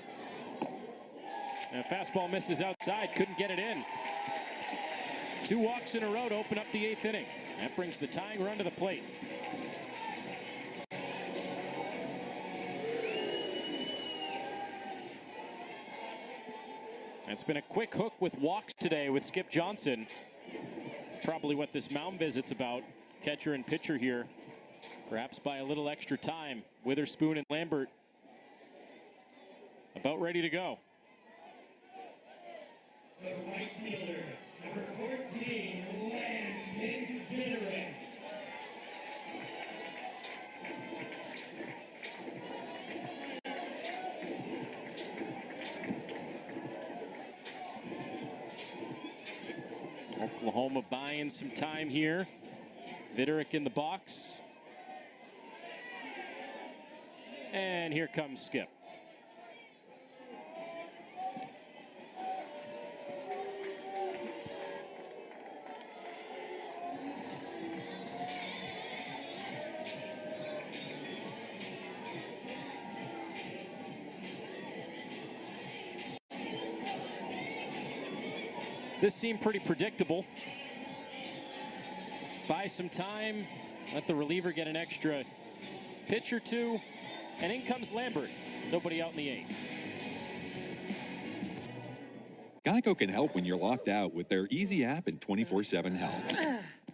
And a fastball misses outside, couldn't get it in. 2 walks in a row to open up the 8th inning. That brings the tying run to the plate. It's been a quick hook with walks today with Skip Johnson. It's probably what this mound visit's about. Catcher and pitcher here, perhaps by a little extra time. Witherspoon and Lambert about ready to go. The right fielder, number 14, Landon Vittering. Oklahoma buying some time here. Vittering in the box. And here comes Skip. This seemed pretty predictable. Buy some time, let the reliever get an extra pitch or two, and in comes Lambert. Nobody out in the 8th. Geico can help when you're locked out with their easy app and 24/7 help.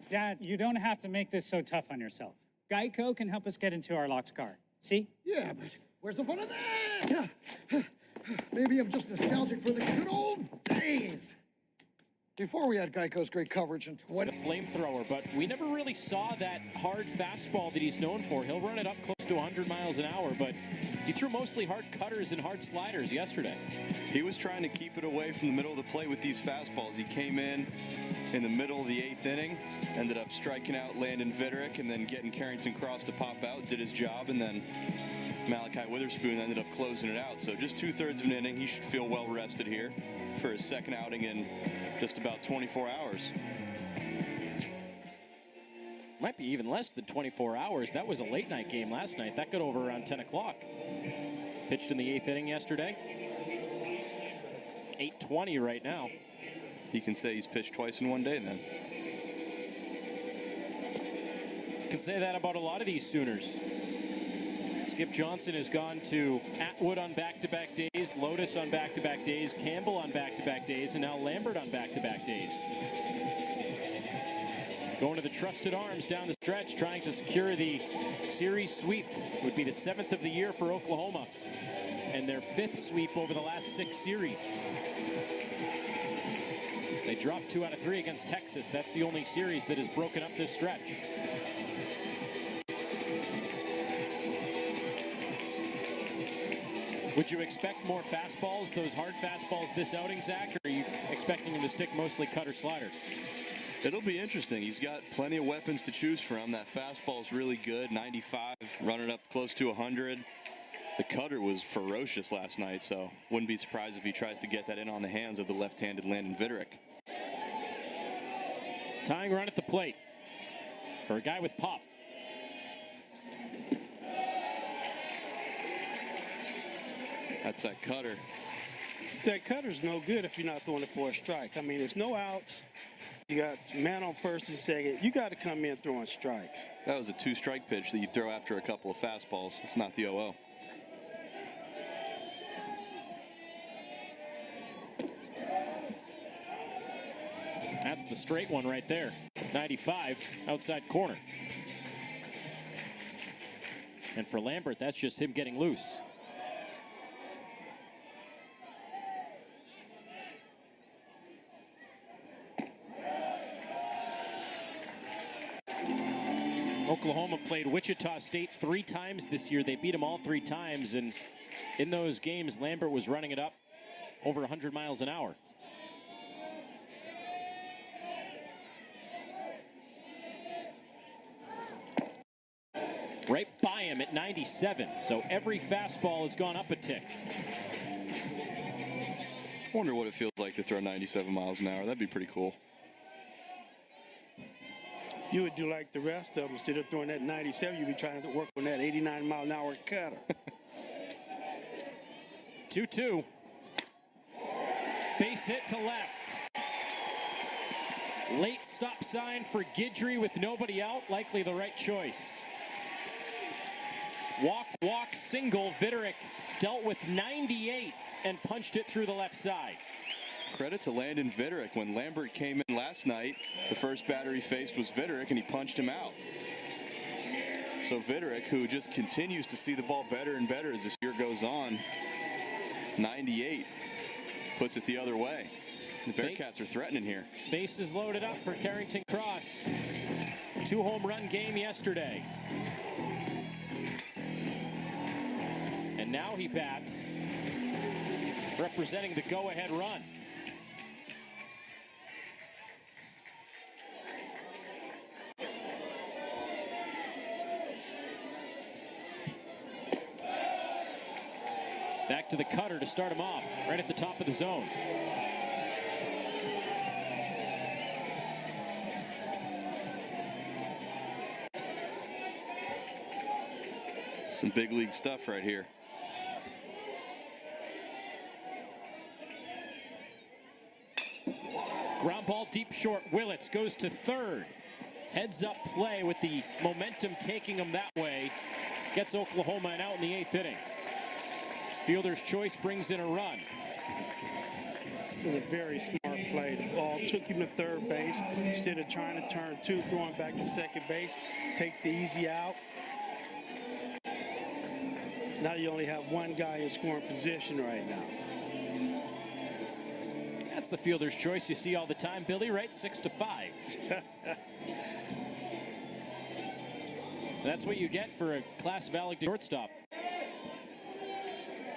Dad, you don't have to make this so tough on yourself. Geico can help us get into our locked car. See? Yeah, but where's the fun of that? Maybe I'm just nostalgic for the good old days. Before we had Geico's great coverage in The flamethrower, but we never really saw that hard fastball that he's known for. He'll run it up close to 100 miles an hour, but he threw mostly hard cutters and hard sliders yesterday. He was trying to keep it away from the middle of the plate with these fastballs. He came in the middle of the 8th inning, ended up striking out Landon Vittering and then getting Carrington Cross to pop out, did his job, and then Malachi Witherspoon ended up closing it out. So just 2/3 of an inning. He should feel well rested here for his second outing in just about 24 hours. Might be even less than 24 hours. That was a late night game last night. That got over around 10 o'clock. Pitched in the 8th inning yesterday. 8:20 right now. He can say he's pitched twice in one day then. You can say that about a lot of these Sooners. Skip Johnson has gone to Atwood on back-to-back days, Lotus on back-to-back days, Campbell on back-to-back days, and now Lambert on back-to-back days. Going to the trusted arms down the stretch, trying to secure the series sweep. Would be the 7th of the year for Oklahoma, and their 5th sweep over the last 6 series. They dropped 2 out of 3 against Texas. That's the only series that has broken up this stretch. Would you expect more fastballs, those hard fastballs this outing, Zach, or are you expecting him to stick mostly cutter slider? It'll be interesting. He's got plenty of weapons to choose from. That fastball is really good, 95, running up close to 100. The cutter was ferocious last night, so wouldn't be surprised if he tries to get that in on the hands of the left-handed Landon Vittering. Tying run at the plate for a guy with pop. That's that cutter. That cutter's no good if you're not throwing it for a strike. I mean, it's no outs. You got man on first and second. You got to come in throwing strikes. That was a 2-strike pitch that you throw after a couple of fastballs. It's not the 0-0. That's the straight one right there. 95, outside corner. And for Lambert, that's just him getting loose. Oklahoma played Wichita State 3 times this year. They beat them all 3 times, and in those games, Lambert was running it up over 100 miles an hour. Right by him at 97, so every fastball has gone up a tick. I wonder what it feels like to throw 97 miles an hour. That'd be pretty cool. You would do like the rest of them. Instead of throwing that 97, you'd be trying to work on that 89-mile-an-hour cutter. 2-2. Base hit to left. Late stop sign for Guidry with nobody out. Likely the right choice. Walk, single. Vitterick dealt with 98 and punched it through the left side. Credit to Landon Vitterick. When Lambert came in last night, the first batter he faced was Vitterick, and he punched him out. So Vitterick, who just continues to see the ball better and better as this year goes on, 98, puts it the other way. The Bearcats are threatening here. Bases loaded up for Carrington Cross. 2-home run game yesterday. And now he bats, representing the go-ahead run. Back to the cutter to start him off, right at the top of the zone. Some big league stuff right here. Ground ball deep short. Willits goes to third. Heads up play with the momentum taking him that way. Gets Oklahoma an out in the 8th inning. Fielder's choice brings in a run. It was a very smart play. The ball took him to third base. Instead of trying to turn two, throwing back to second base, take the easy out. Now you only have one guy in scoring position right now. That's the fielder's choice you see all the time, Billy, right? 6-5. That's what you get for a class valedictorian shortstop.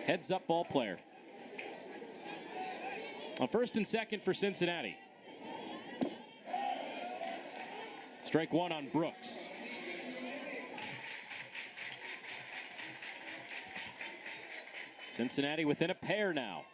Heads up ball player. On first and second for Cincinnati. Strike one on Brooks. Cincinnati within a pair now.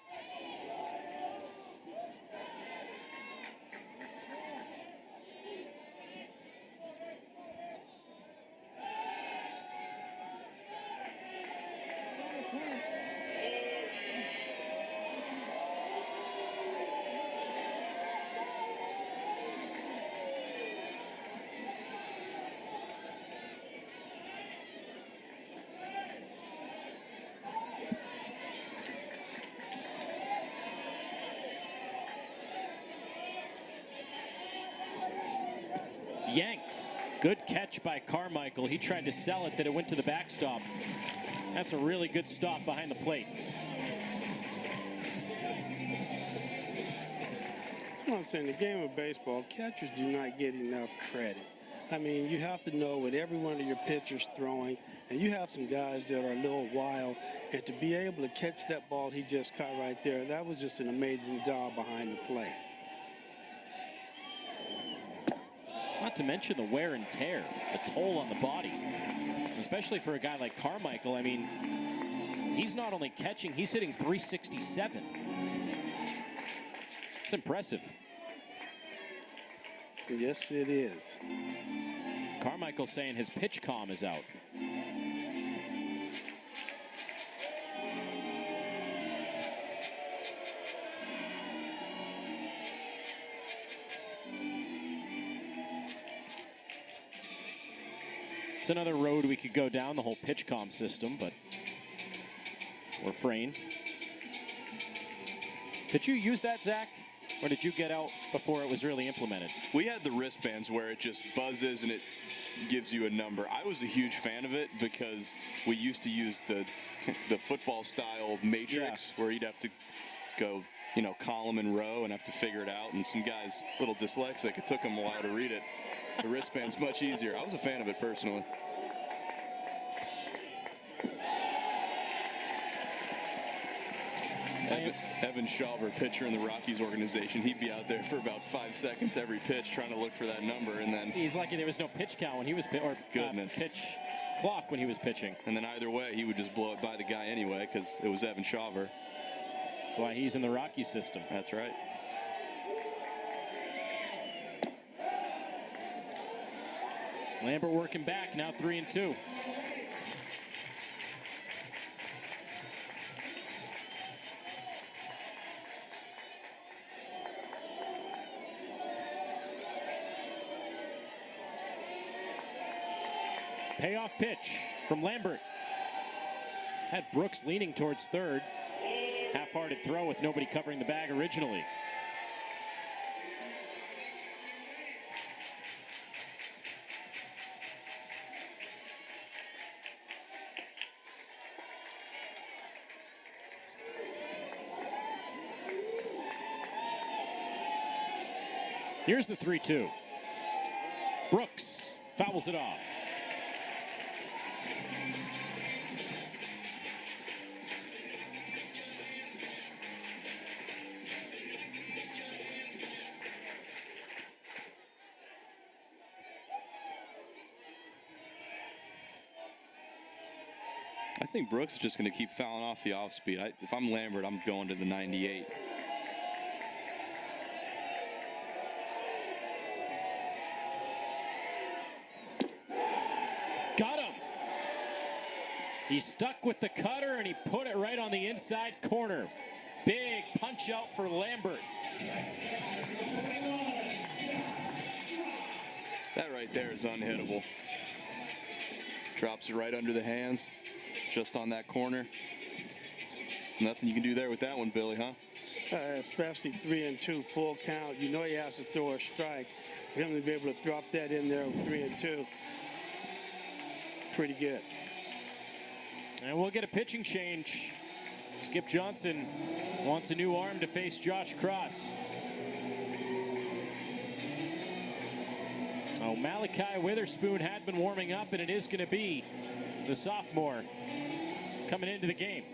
Yanked. Good catch by Carmichael. He tried to sell it that it went to the backstop. That's a really good stop behind the plate. That's what I'm saying. The game of baseball, catchers do not get enough credit. I mean, you have to know what every one of your pitchers throwing, and you have some guys that are a little wild, and to be able to catch that ball he just caught right there, that was just an amazing job behind the plate. Not to mention the wear and tear, the toll on the body, especially for a guy like Carmichael. I mean, he's not only catching, he's hitting 367. It's impressive. Yes, it is. Carmichael saying his pitch calm is out. It's another road we could go down, the whole pitch comm system, but refrain. Did you use that, Zach? Or did you get out before it was really implemented? We had the wristbands where it just buzzes and it gives you a number. I was a huge fan of it because we used to use the football style matrix where you'd have to go, you know, column and row and have to figure it out. And some guys, a little dyslexic, it took them a while to read it. The wristband's much easier. I was a fan of it personally. Evan Shawver, pitcher in the Rockies organization, he'd be out there for about 5 seconds every pitch trying to look for that number, and then He's lucky there was no pitch count when he was pitch clock when he was pitching. And then either way, he would just blow it by the guy anyway because it was Evan Shawver. That's why he's in the Rocky system. That's right. Lambert working back, now 3-2. Payoff pitch from Lambert. Had Brooks leaning towards third. Half-hearted throw with nobody covering the bag originally. Here's the 3-2. Brooks fouls it off. I think Brooks is just going to keep fouling off the off speed. If I'm Lambert, I'm going to the 98. Got him. He stuck with the cutter and he put it right on the inside corner. Big punch out for Lambert. That right there is unhittable. Drops it right under the hands, just on that corner. Nothing you can do there with that one, Billy, huh? Especially 3-2 full count. You know he has to throw a strike. For him to be able to drop that in there with 3-2, pretty good. And we'll get a pitching change. Skip Johnson wants a new arm to face Josh Cross. Oh, Malachi Witherspoon had been warming up, and it is going to be the sophomore coming into the game.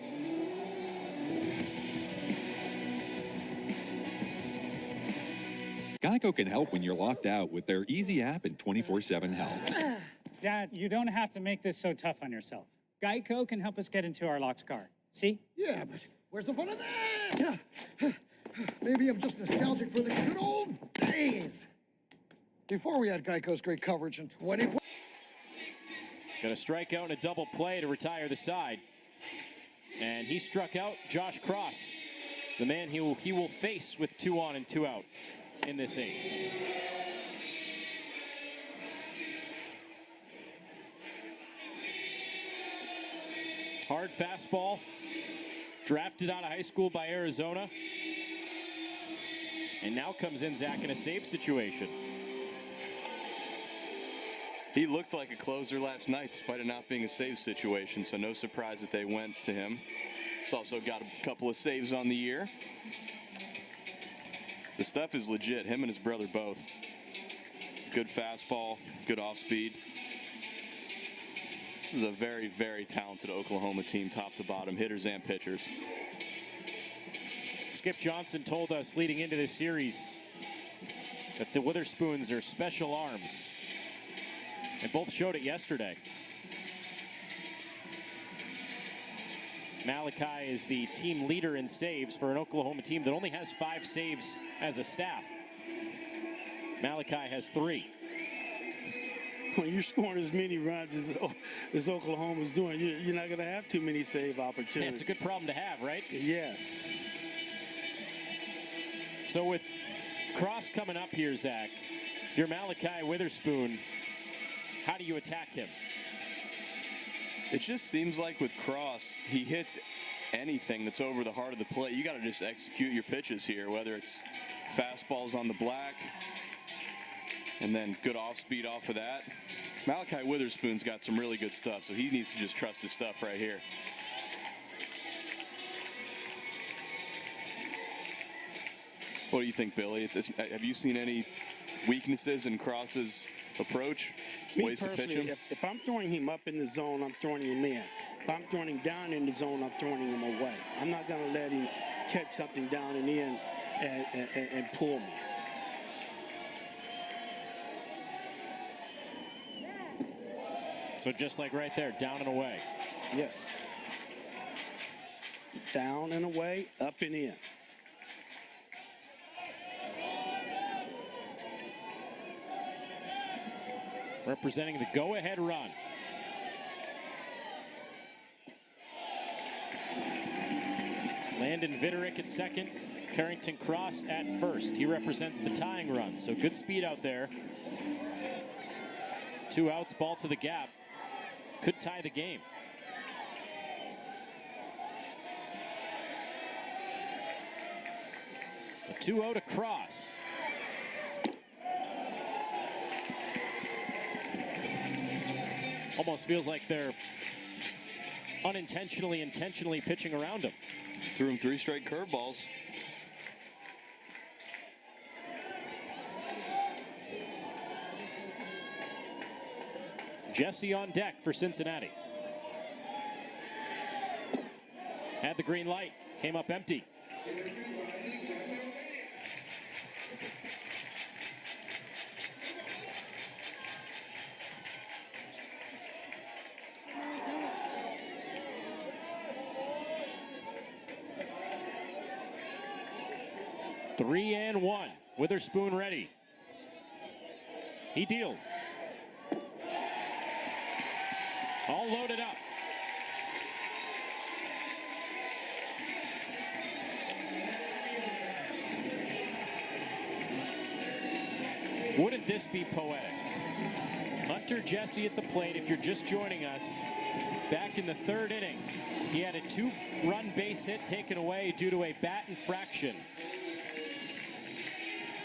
Geico can help when you're locked out with their easy app and 24/7 help. Dad, you don't have to make this so tough on yourself. Geico can help us get into our locked car. See? Yeah, but where's the fun of that? Maybe I'm just nostalgic for the good old days. Before we had Geico's great coverage in 24. Got a strikeout and a double play to retire the side. And he struck out Josh Cross, the man he will face with 2 on and 2 out in this 8th. Hard fastball, drafted out of high school by Arizona. And now comes in Zach in a save situation. He looked like a closer last night, despite it not being a save situation, so no surprise that they went to him. He's also got a couple of saves on the year. The stuff is legit, him and his brother both. Good fastball, good off speed. This is a very, very talented Oklahoma team, top to bottom, hitters and pitchers. Skip Johnson told us leading into this series that the Witherspoons are special arms. And both showed it yesterday. Malachi is the team leader in saves for an Oklahoma team that only has 5 saves as a staff. Malachi has 3. When you're scoring as many runs as Oklahoma's doing, you're not going to have too many save opportunities. Yeah, it's a good problem to have, right? Yes. So with Cross coming up here, Zach, if you're Malachi Witherspoon, how do you attack him? It just seems like with Cross, he hits anything that's over the heart of the plate. You got to just execute your pitches here, whether it's fastballs on the black and then good off speed off of that. Malachi Witherspoon's got some really good stuff, so he needs to just trust his stuff right here. What do you think, Billy? Have you seen any weaknesses in Cross's approach? Me Ways to pitch personally, him? if I'm throwing him up in the zone, I'm throwing him in. If I'm throwing him down in the zone, I'm throwing him away. I'm not going to let him catch something down and in and pull me. So just like right there, down and away. Yes. Down and away, up and in. Representing the go-ahead run. Landon Vitterick at second. Carrington Cross at first. He represents the tying run, so good speed out there. 2 outs, ball to the gap. Could tie the game. A 2-0 to Cross. Almost feels like they're unintentionally, intentionally pitching around him. Threw him 3 straight curveballs. Jesse on deck for Cincinnati. Had the green light, came up empty. Three and one. Witherspoon ready. He deals. All loaded up. Wouldn't this be poetic? Hunter Jesse at the plate, if you're just joining us. Back in the 3rd inning, he had a 2-run base hit taken away due to a bat infraction.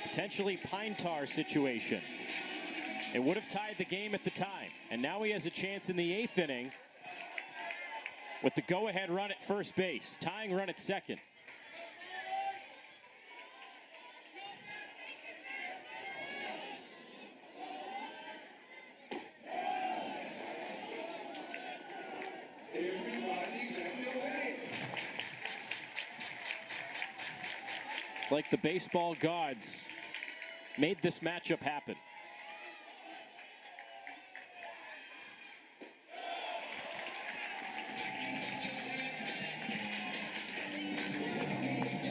Potentially pine tar situation. It would have tied the game at the time. And now he has a chance in the 8th inning with the go-ahead run at first base, tying run at second. It's like the baseball gods made this matchup happen.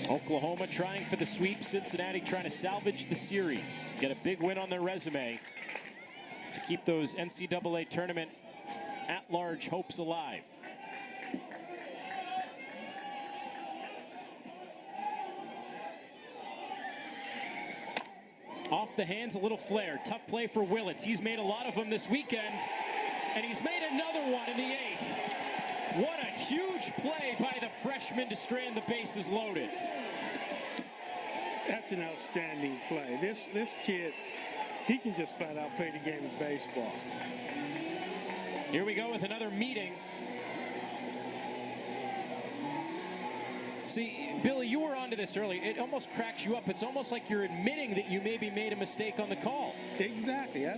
Oklahoma trying for the sweep. Cincinnati trying to salvage the series. Get a big win on their resume to keep those NCAA tournament at-large hopes alive. Off the hands, a little flare. Tough play for Willits. He's made a lot of them this weekend, and he's made another one in the 8th. What a huge play by the freshman to strand the bases loaded. That's an outstanding play. This kid, he can just flat out play the game of baseball. Here we go with another meeting. See, Billy, you were onto this early. It almost cracks you up. It's almost like you're admitting that you maybe made a mistake on the call. Exactly. I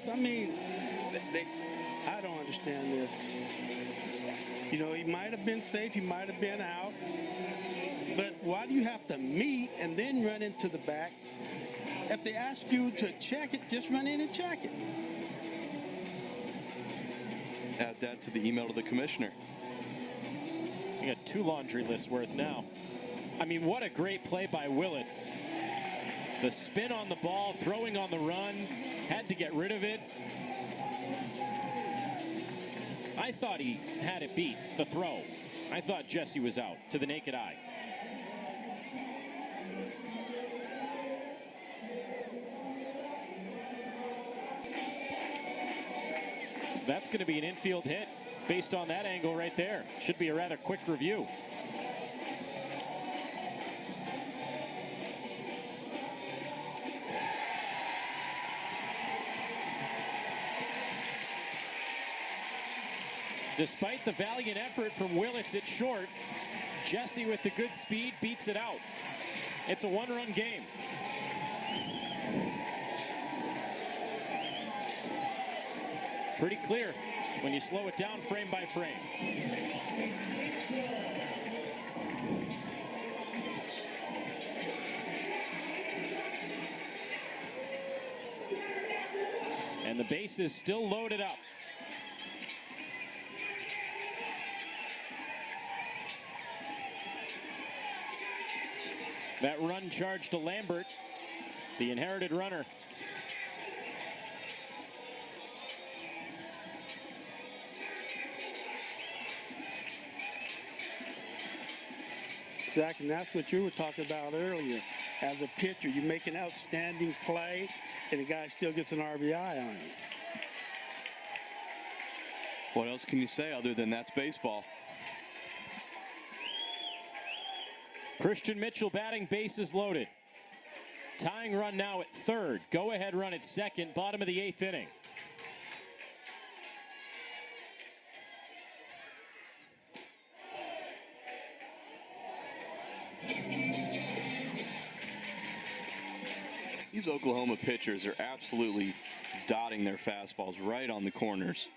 don't understand this. You know, he might have been safe. He might have been out. But why do you have to meet and then run into the back? If they ask you to check it, just run in and check it. Add that to the email to the commissioner. You got 2 laundry lists worth now. I mean, what a great play by Willits. The spin on the ball, throwing on the run, had to get rid of it. I thought he had it beat, the throw. I thought Jesse was out to the naked eye. So that's going to be an infield hit based on that angle right there. Should be a rather quick review. Despite the valiant effort from Willits at short, Jesse with the good speed beats it out. It's a 1-run game. Pretty clear when you slow it down frame by frame. And the base is still loaded up. That run charge to Lambert, the inherited runner. Zach, and that's what you were talking about earlier. As a pitcher, you make an outstanding play, and the guy still gets an RBI on you. What else can you say other than that's baseball? Christian Mitchell batting, bases loaded. Tying run now at third. Go-ahead run at second, bottom of the 8th inning. These Oklahoma pitchers are absolutely dotting their fastballs right on the corners.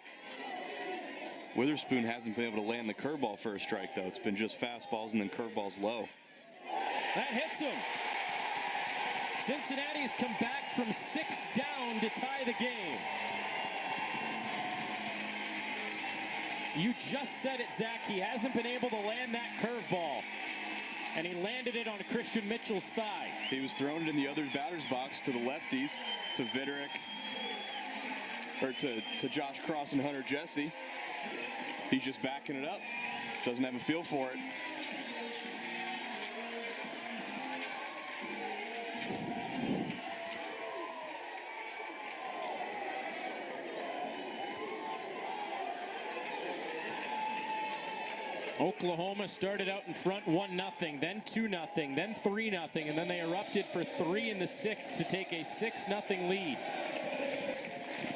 Witherspoon hasn't been able to land the curveball for a strike, though. It's been just fastballs and then curveballs low. That hits him. Cincinnati has come back from 6 down to tie the game. You just said it, Zach. He hasn't been able to land that curveball. And he landed it on Christian Mitchell's thigh. He was thrown it in the other batter's box to the lefties, to Viderick, or to Josh Cross and Hunter Jesse. He's just backing it up. Doesn't have a feel for it. Oklahoma started out in front 1-0, then 2-0, then 3-0, and then they erupted for 3 in the 6th to take a 6-0 lead.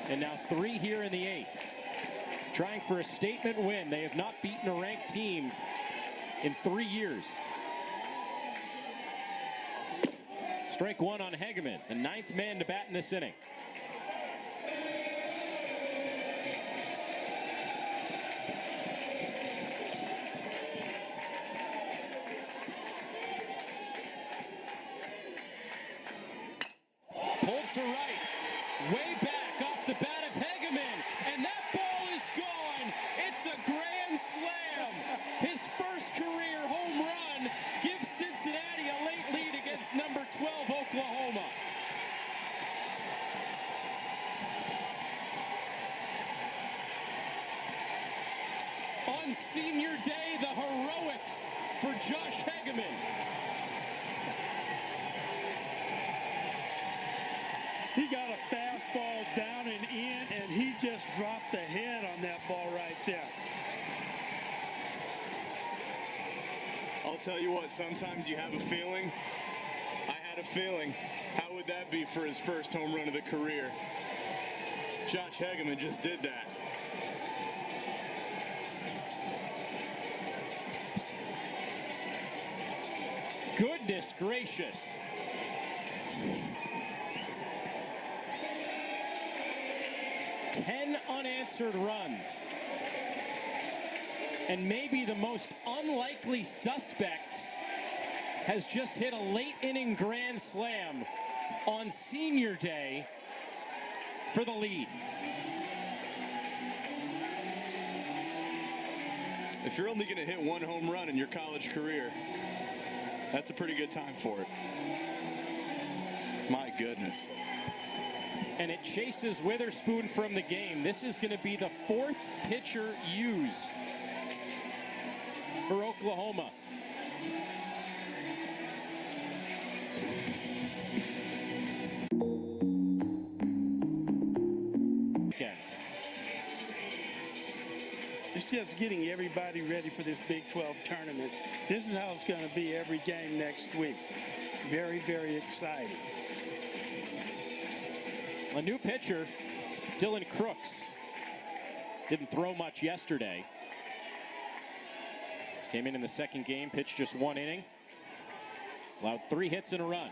And now 3 here in the 8th. Trying for a statement win. They have not beaten a ranked team in 3 years. Strike 1 on Hegeman, the 9th man to bat in this inning. Pulled to right, way back off the bat of Hegeman, and that ball is gone. It's a grand slam. His first career home run gives Cincinnati a late lead against number 12 Oklahoma. On senior day, the heroics for Josh Hegeman. He got a fastball down and in, and he just dropped the head on that ball right there. I'll tell you what, sometimes you have a feeling. I had a feeling. How would that be for his first home run of the career? Josh Hegeman just did that. Goodness gracious. Unanswered runs. And maybe the most unlikely suspect has just hit a late inning grand slam on senior day for the lead. If you're only going to hit 1 home run in your college career, that's a pretty good time for it. My goodness. And it chases Witherspoon from the game. This is going to be the 4th pitcher used for Oklahoma. It's just getting everybody ready for this Big 12 tournament. This is how it's going to be every game next week. Very, very exciting. A new pitcher, Dylan Crooks, didn't throw much yesterday. Came in the second game, pitched just 1 inning. Allowed 3 hits in a run.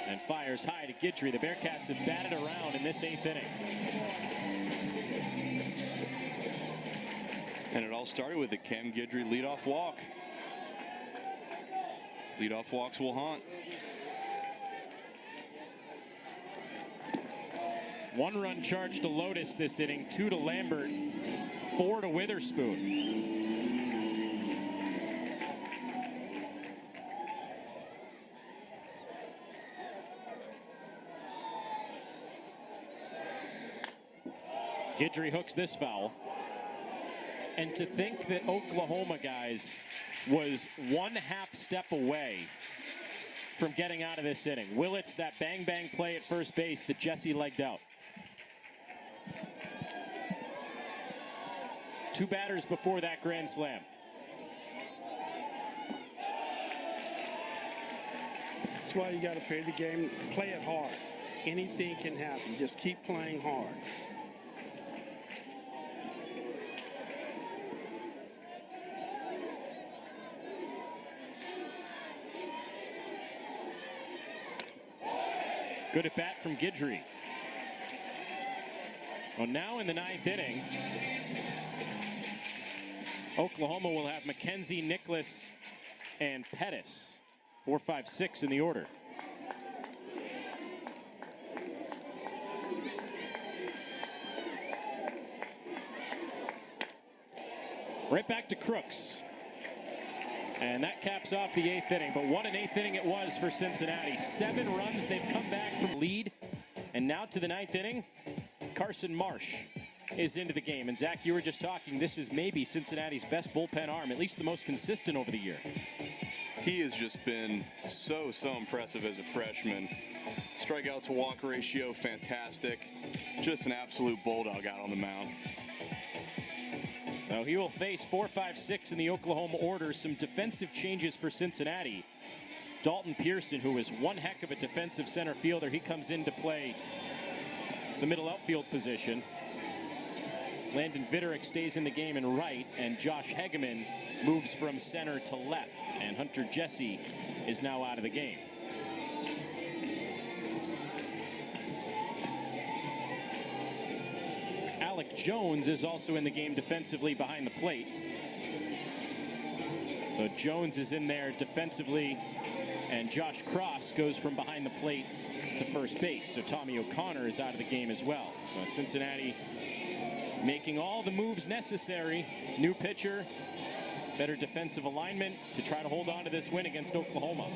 And fires high to Guidry. The Bearcats have batted around in this 8th inning. And it all started with a Cam Guidry leadoff walk. Leadoff walks will haunt. 1-run charge to Lotus this inning, 2 to Lambert, 4 to Witherspoon. Guidry hooks this foul. And to think that Oklahoma, guys, was 1/2 step away from getting out of this inning. Willits, that bang-bang play at first base that Jesse legged out. 2 batters before that grand slam. That's why you got to play the game, play it hard. Anything can happen. Just keep playing hard. Good at bat from Guidry. Well, now in the 9th inning, Oklahoma will have McKenzie, Nicholas, and Pettis. 4, 5, 6 in the order. Right back to Crooks. And that caps off the 8th inning. But what an 8th inning it was for Cincinnati. 7 runs, they've come back from lead. And now to the 9th inning, Carson Marsh is into the game. And Zach, you were just talking, this is maybe Cincinnati's best bullpen arm, at least the most consistent over the year. He has just been so impressive as a freshman. Strikeout to walk ratio, fantastic. Just an absolute bulldog out on the mound. Now he will face 4, 5, 6 in the Oklahoma order. Some defensive changes for Cincinnati. Dalton Pearson, who is one heck of a defensive center fielder, he comes in to play the middle outfield position. Landon Vitterick stays in the game in right, and Josh Hegeman moves from center to left, and Hunter Jesse is now out of the game. Alec Jones is also in the game defensively behind the plate. So Jones is in there defensively, and Josh Cross goes from behind the plate to first base. So Tommy O'Connor is out of the game as well. Cincinnati making all the moves necessary. New pitcher, better defensive alignment to try to hold on to this win against Oklahoma.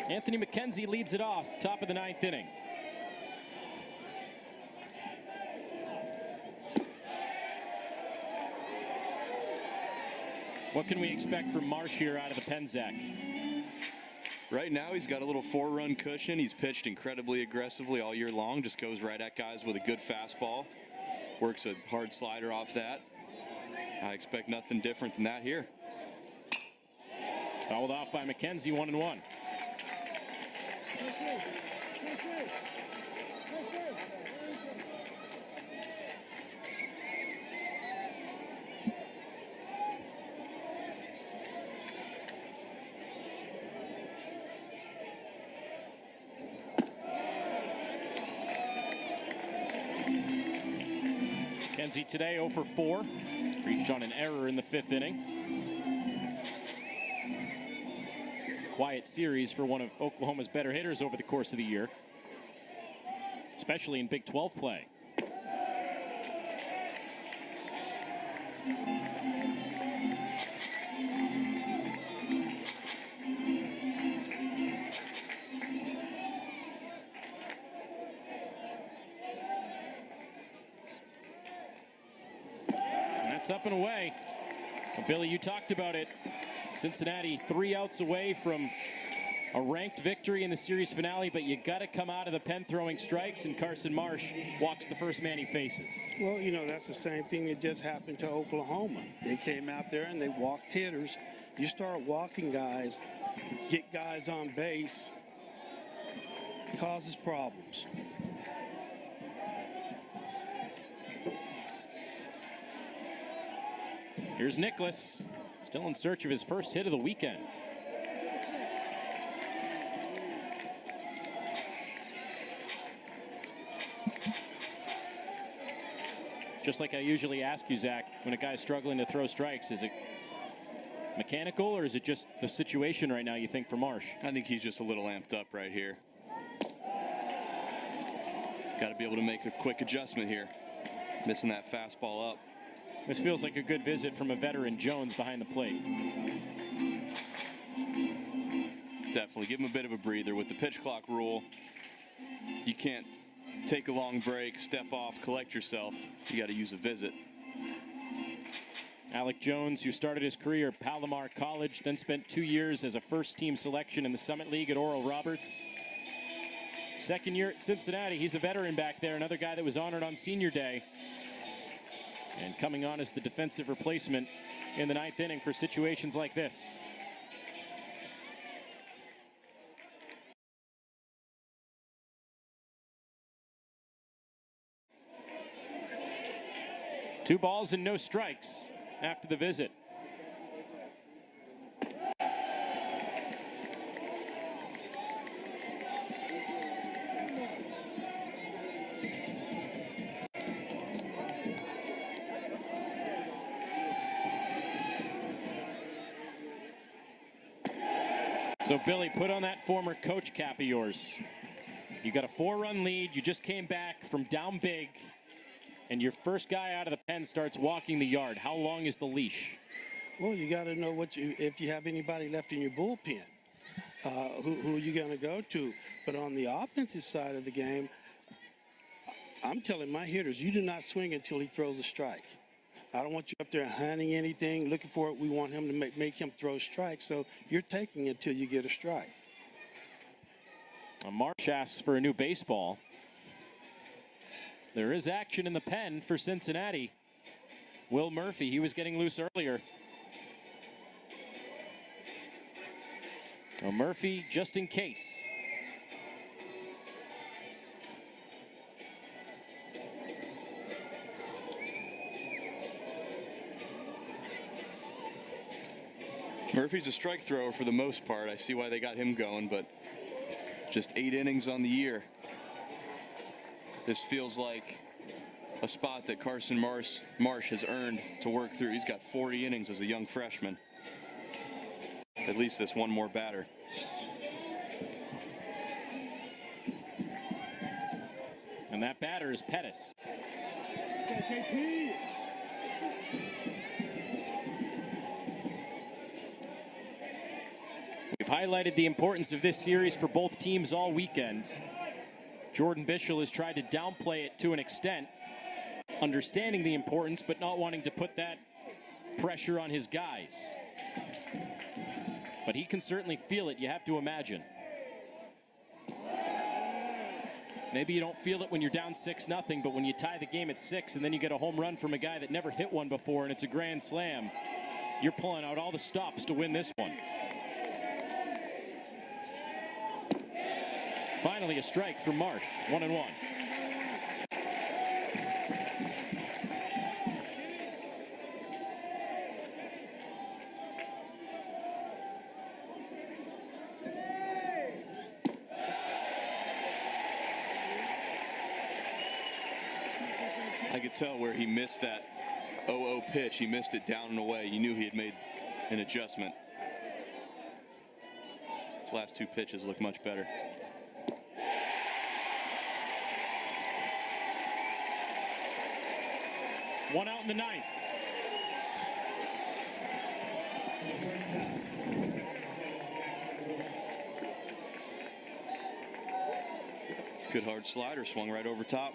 Anthony McKenzie leads it off, top of the 9th inning. What can we expect from Marsh here out of the pen, Zach? Right now, he's got a little 4-run cushion. He's pitched incredibly aggressively all year long. Just goes right at guys with a good fastball. Works a hard slider off that. I expect nothing different than that here. Fouled off by McKenzie, 1-1. McKenzie today 0 for 4. Reached on an error in the 5th inning. Quiet series for one of Oklahoma's better hitters over the course of the year, especially in Big 12 play. That's up and away. Well, Billy, you talked about it. Cincinnati 3 outs away from a ranked victory in the series finale, but you got to come out of the pen throwing strikes, and Carson Marsh walks the first man he faces. Well, you know, that's the same thing that just happened to Oklahoma. They came out there and they walked hitters. You start walking guys, get guys on base, it causes problems. Here's Nicholas, still in search of his first hit of the weekend. Just like I usually ask you, Zach, when a guy's struggling to throw strikes, is it mechanical or is it just the situation right now, you think, for Marsh? I think he's just a little amped up right here. Got to be able to make a quick adjustment here. Missing that fastball up. This feels like a good visit from a veteran, Jones, behind the plate. Definitely give him a bit of a breather. With the pitch clock rule, you can't take a long break, step off, collect yourself. You got to use a visit. Alec Jones, who started his career at Palomar College, then spent 2 years as a first-team selection in the Summit League at Oral Roberts. Second year at Cincinnati, he's a veteran back there, another guy that was honored on Senior Day. And coming on as the defensive replacement in the 9th inning for situations like this. Two balls and no strikes after the visit. So, Billy, put on that former coach cap of yours. You got a 4-run lead. You just came back from down big. And your first guy out of the pen starts walking the yard. How long is the leash? Well, you got to know if you have anybody left in your bullpen, who are you going to go to? But on the offensive side of the game, I'm telling my hitters, you do not swing until he throws a strike. I don't want you up there hunting anything, looking for it. We want him to make him throw strikes. So you're taking it until you get a strike. Marsh asks for a new baseball. There is action in the pen for Cincinnati. Will Murphy, he was getting loose earlier. Well, Murphy, just in case. Murphy's a strike thrower for the most part. I see why they got him going, but just 8 innings on the year. This feels like a spot that Carson Marsh has earned to work through. He's got 40 innings as a young freshman. At least this one more batter. And that batter is Pettis. We've highlighted the importance of this series for both teams all weekend. Jordan Bischel has tried to downplay it to an extent, understanding the importance, but not wanting to put that pressure on his guys. But he can certainly feel it, you have to imagine. Maybe you don't feel it when you're down 6-0, but when you tie the game at 6 and then you get a home run from a guy that never hit one before and it's a grand slam, you're pulling out all the stops to win this one. Finally, a strike from Marsh, 1-1. I could tell where he missed that 0-0 pitch. He missed it down and away. You knew he had made an adjustment. His last 2 pitches look much better. One out in the 9th. Good hard slider, swung right over top.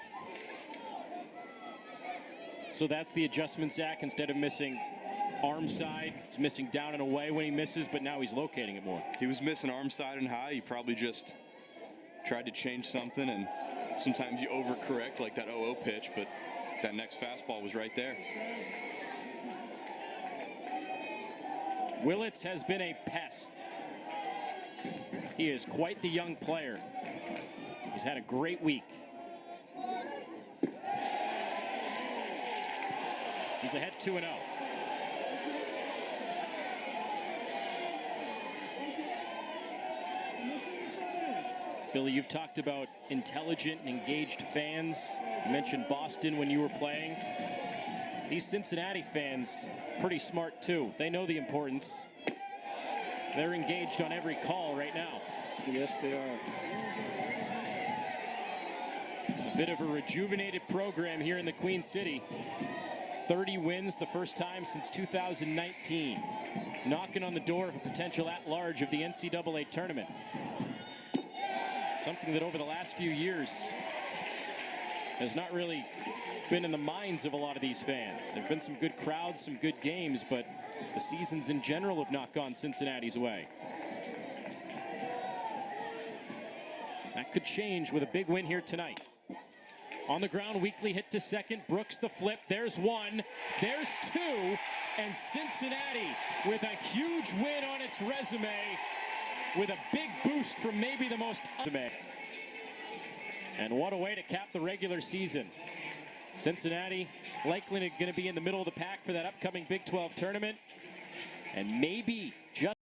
So that's the adjustment, Zach. Instead of missing arm side, he's missing down and away when he misses, but now he's locating it more. He was missing arm side and high. He probably just tried to change something, and sometimes you overcorrect like that 0-0 pitch, but that next fastball was right there. Willits has been a pest. He is quite the young player. He's had a great week. He's ahead 2-0. Billy, you've talked about intelligent and engaged fans. You mentioned Boston when you were playing. These Cincinnati fans, pretty smart too. They know the importance. They're engaged on every call right now. Yes, they are. A bit of a rejuvenated program here in the Queen City. 30 wins, the first time since 2019. Knocking on the door of a potential at-large of the NCAA tournament. Something that over the last few years has not really been in the minds of a lot of these fans. There have been some good crowds, some good games, but the seasons in general have not gone Cincinnati's way. That could change with a big win here tonight. On the ground, Weekly hit to second. Brooks the flip. There's one. There's two. And Cincinnati with a huge win on its resume with a big boost from maybe the most ultimate. And what a way to cap the regular season. Cincinnati likely going to be in the middle of the pack for that upcoming Big 12 tournament. And maybe just